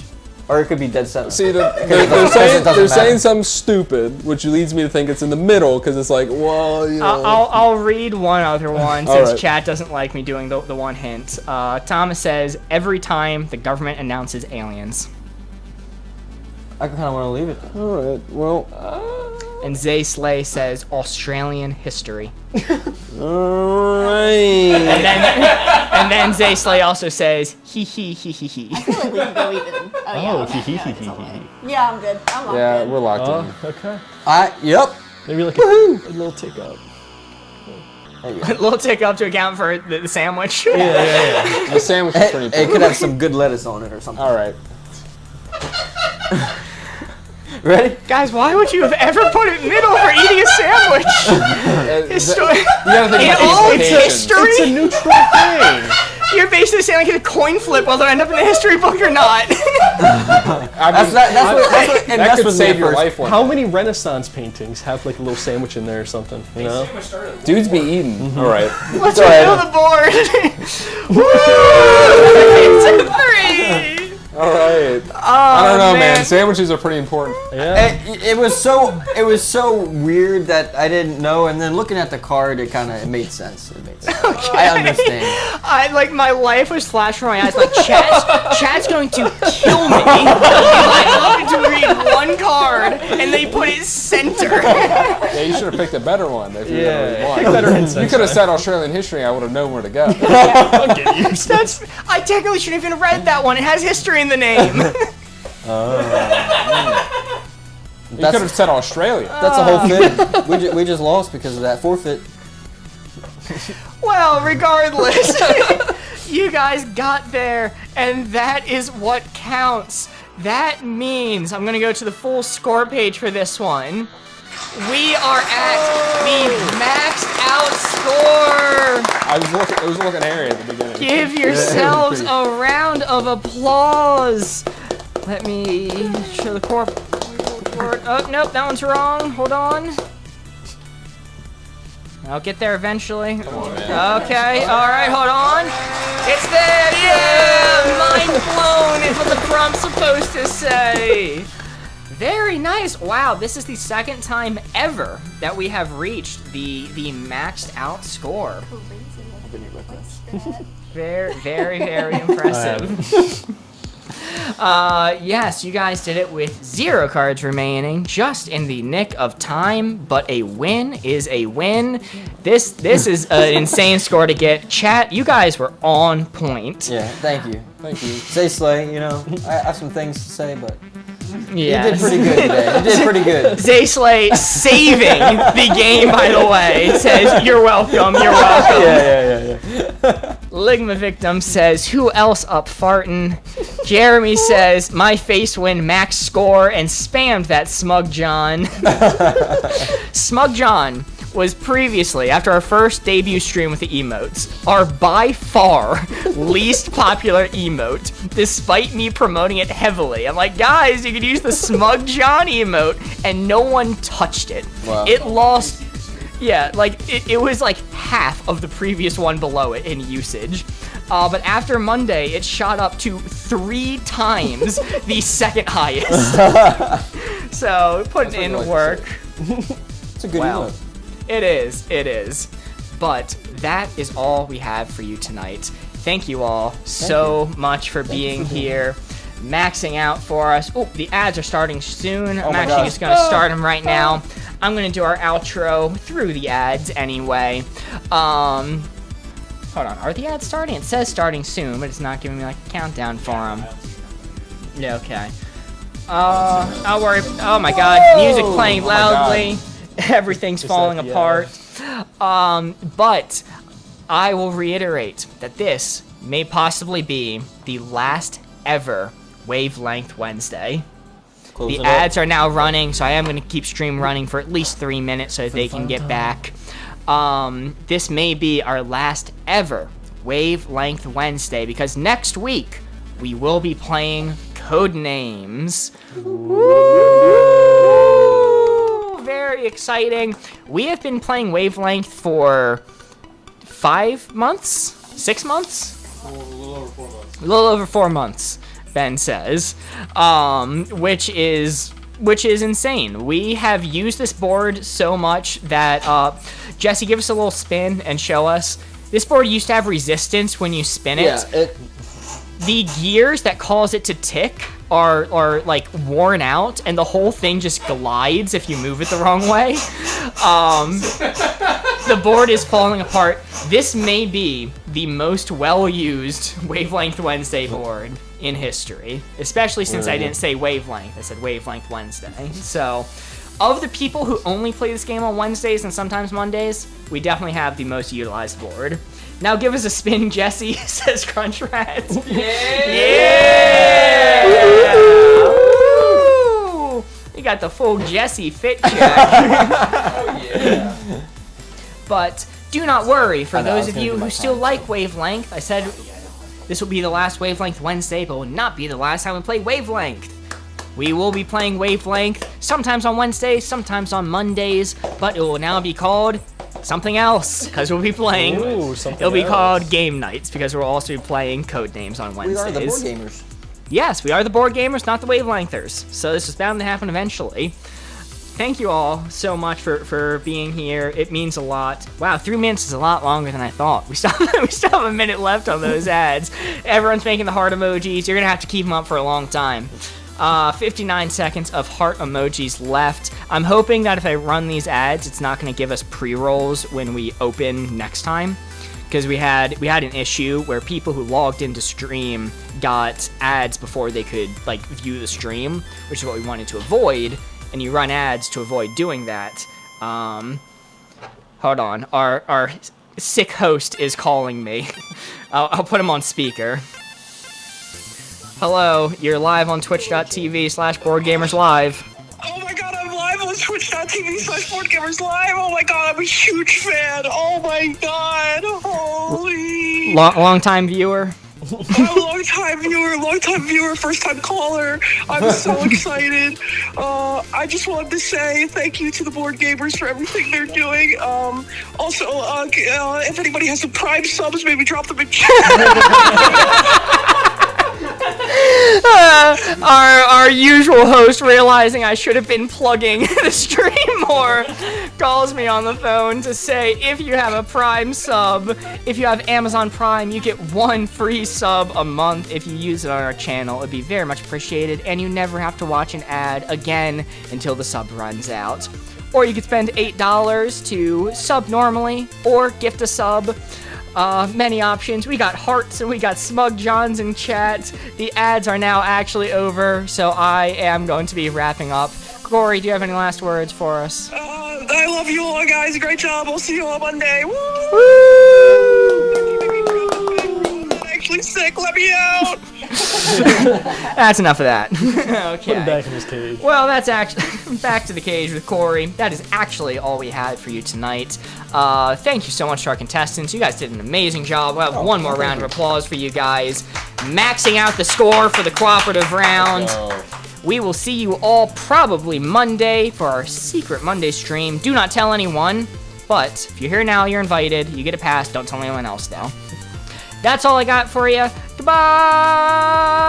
or it could be dead center. see, they're doesn't matter. saying something stupid, which leads me to think it's in the middle because it's like, well, you know. I'll read one other one All since right. chat doesn't like me doing the 1 hint. Thomas says, every time the government announces aliens. I kind of want to leave it. All right. Well. And 𝘧𝘳𝘮 says Australian history. All right. And then 𝘧𝘳𝘮 also says he. I feel like we can go even. Oh, yeah. Oh, Okay. hee Yeah, hee it's hee all hee right. hee. Yeah, I'm good. I'm Yeah, good. we're locked in. Okay. Yep. Maybe like a little tick up. A little tick up to account for the sandwich. Yeah. The sandwich is pretty It important. could have some good lettuce on it or something. All right. Ready? Guys, why would you have ever put it middle for eating a sandwich? History. You gotta think In about all the its implications. history? It's a neutral thing. You're basically saying like it's a coin flip whether I end up in the history book or not. I mean, That's what and that that's could what's save your first. life one. How many Renaissance paintings have like a little sandwich in there or something? You know? Dudes be eating. All right. Let's Go ahead. reveal the board. Woo! It's a 3. All right. Oh, I don't know, man. Sandwiches are pretty important. Yeah. it was so weird that I didn't know, and then looking at the card, it made sense. It made sense. Okay. I understand. Like my life was flashing from my eyes. Like Chad's going to kill me if I opt to read one card and they put it center. Yeah, you should have picked a better one if you really pick wanted. better hints You next could have time. said Australian history. I would have known where to go. I technically shouldn't have even read that one. It has history in the name. You could have said Australia. That's a whole fit. We just lost because of that forfeit. Well, regardless, you guys got there, and that is what counts. That means I'm gonna go to the full score page for this one. We are at the maxed out score. It was looking hairy at the beginning. Give yourselves a round of applause. Let me show the core. Oh, nope, that one's wrong. Hold on. I'll get there eventually. Come on, man. Okay, alright, hold on. It's there, yeah! Mind blown is what the prompt's supposed to say. Very nice. Wow, this is the second time ever that we have reached the maxed out score. Very, very, very impressive. Yes, you guys did it with 0 cards remaining, just in the nick of time, but a win is a win. This is an insane score to get. Chat, you guys were on point. Yeah, thank you. Thank you. Say Slay, you know, I have some things to say, but Yes. you did pretty good today. You did pretty good. Zayslay saving the game, by the way, says, you're welcome, you're welcome. Yeah. Ligma Victim says, who else up fartin'? Jeremy says, my face win max score, and spammed that Smug John. Smug John was previously, after our first debut stream with the emotes, our by far least popular emote, despite me promoting it heavily. I'm like, guys, you could use the Smug John emote, and no one touched it. Wow. It lost, yeah, like, it was like half of the previous one below it in usage. But after Monday, it shot up to 3 times the second highest. So, putting in what I like to work. It's a good Wow. emote. It is. But that is all we have for you tonight. Thank you all so much for being here, maxing out for us. Oh, the ads are starting soon. I'm my actually gosh. just going to start them right now. I'm going to do our outro through the ads anyway. Hold on, are the ads starting? It says starting soon, but it's not giving me like a countdown for them. Yeah, okay. I'll worry. Oh my god, music playing loudly. Everything's falling apart. But I will reiterate that this may possibly be the last ever Wavelength Wednesday. The ads are now running, so I am going to keep stream running for at least 3 minutes so that they can get back. This may be our last ever Wavelength Wednesday, because next week we will be playing CODENAMES. Woo! Very exciting. We have been playing Wavelength for 5 months? 6 months? A little over 4 months. A little over 4 months, Ben says, which is insane. We have used this board so much that, Jesse, give us a little spin and show us. This board used to have resistance when you spin it. Yeah, The gears that cause it to tick are like worn out, and the whole thing just glides if you move it the wrong way. The board is falling apart. This may be the most well-used Wavelength Wednesday board in history, especially since I didn't say Wavelength, I said Wavelength Wednesday. So, of the people who only play this game on Wednesdays and sometimes Mondays, we definitely have the most utilized board. Now give us a spin, Jesse, says Crunch Rat. Yeah! Woo! You got the full Jesse fit check. Oh yeah. But do not worry, for I know, I those was of gonna you do who my still time. like Wavelength, I said this will be the last Wavelength Wednesday, but will not be the last time we play Wavelength. We will be playing Wavelength, sometimes on Wednesdays, sometimes on Mondays, but it will now be called something else, because we'll be playing. Ooh, something It'll be else. called Game Nights, because we'll also be playing Codenames on we are the Wednesdays. Boardgamers. yes, we are the board gamers, not the Wavelengthers. So this is bound to happen eventually. Thank you all so much for being here. It means a lot. Wow, 3 minutes is a lot longer than I thought. We still have a minute left on those ads. Everyone's making the heart emojis. You're gonna have to keep them up for a long time. 59 seconds of heart emojis left. I'm hoping that if I run these ads, it's not gonna give us pre-rolls when we open next time. Because we had an issue where people who logged into stream got ads before they could like view the stream, which is what we wanted to avoid. And you run ads to avoid doing that. Hold on, our sick host is calling me. I'll put him on speaker. Hello, you're live on twitch.tv/BoardGamersLive. Oh my god, I'm live on twitch.tv/BoardGamersLive. Oh my god, I'm a huge fan. Oh my god, holy. Long time viewer. I'm a long time viewer, first time caller. I'm so excited. I just wanted to say thank you to the board gamers for everything they're doing. Also, if anybody has some Prime subs, maybe drop them in chat. Our usual host, realizing I should have been plugging the stream more, calls me on the phone to say if you have a Prime sub, if you have Amazon Prime, you get 1 free sub a month if you use it on our channel. It'd be very much appreciated, and you never have to watch an ad again until the sub runs out. Or you could spend $8 to sub normally, or gift a sub. Many options. We got hearts and we got smug johns in chat. The ads are now actually over, so I am going to be wrapping up. Corey, do you have any last words for us? I love you all, guys. Great job. I'll see you on Monday. Woo! I'm actually sick. Let me out. That's enough of that. Okay. Put him back in his cage. Well, that's actually back to the cage with Corey. That is actually all we had for you tonight. Thank you so much to our contestants. You guys did an amazing job. We'll have one more round of applause for you guys. Maxing out the score for the cooperative round. We will see you all probably Monday for our secret Monday stream. Do not tell anyone, but if you're here now, you're invited. You get a pass. Don't tell anyone else, though. That's all I got for you. Goodbye!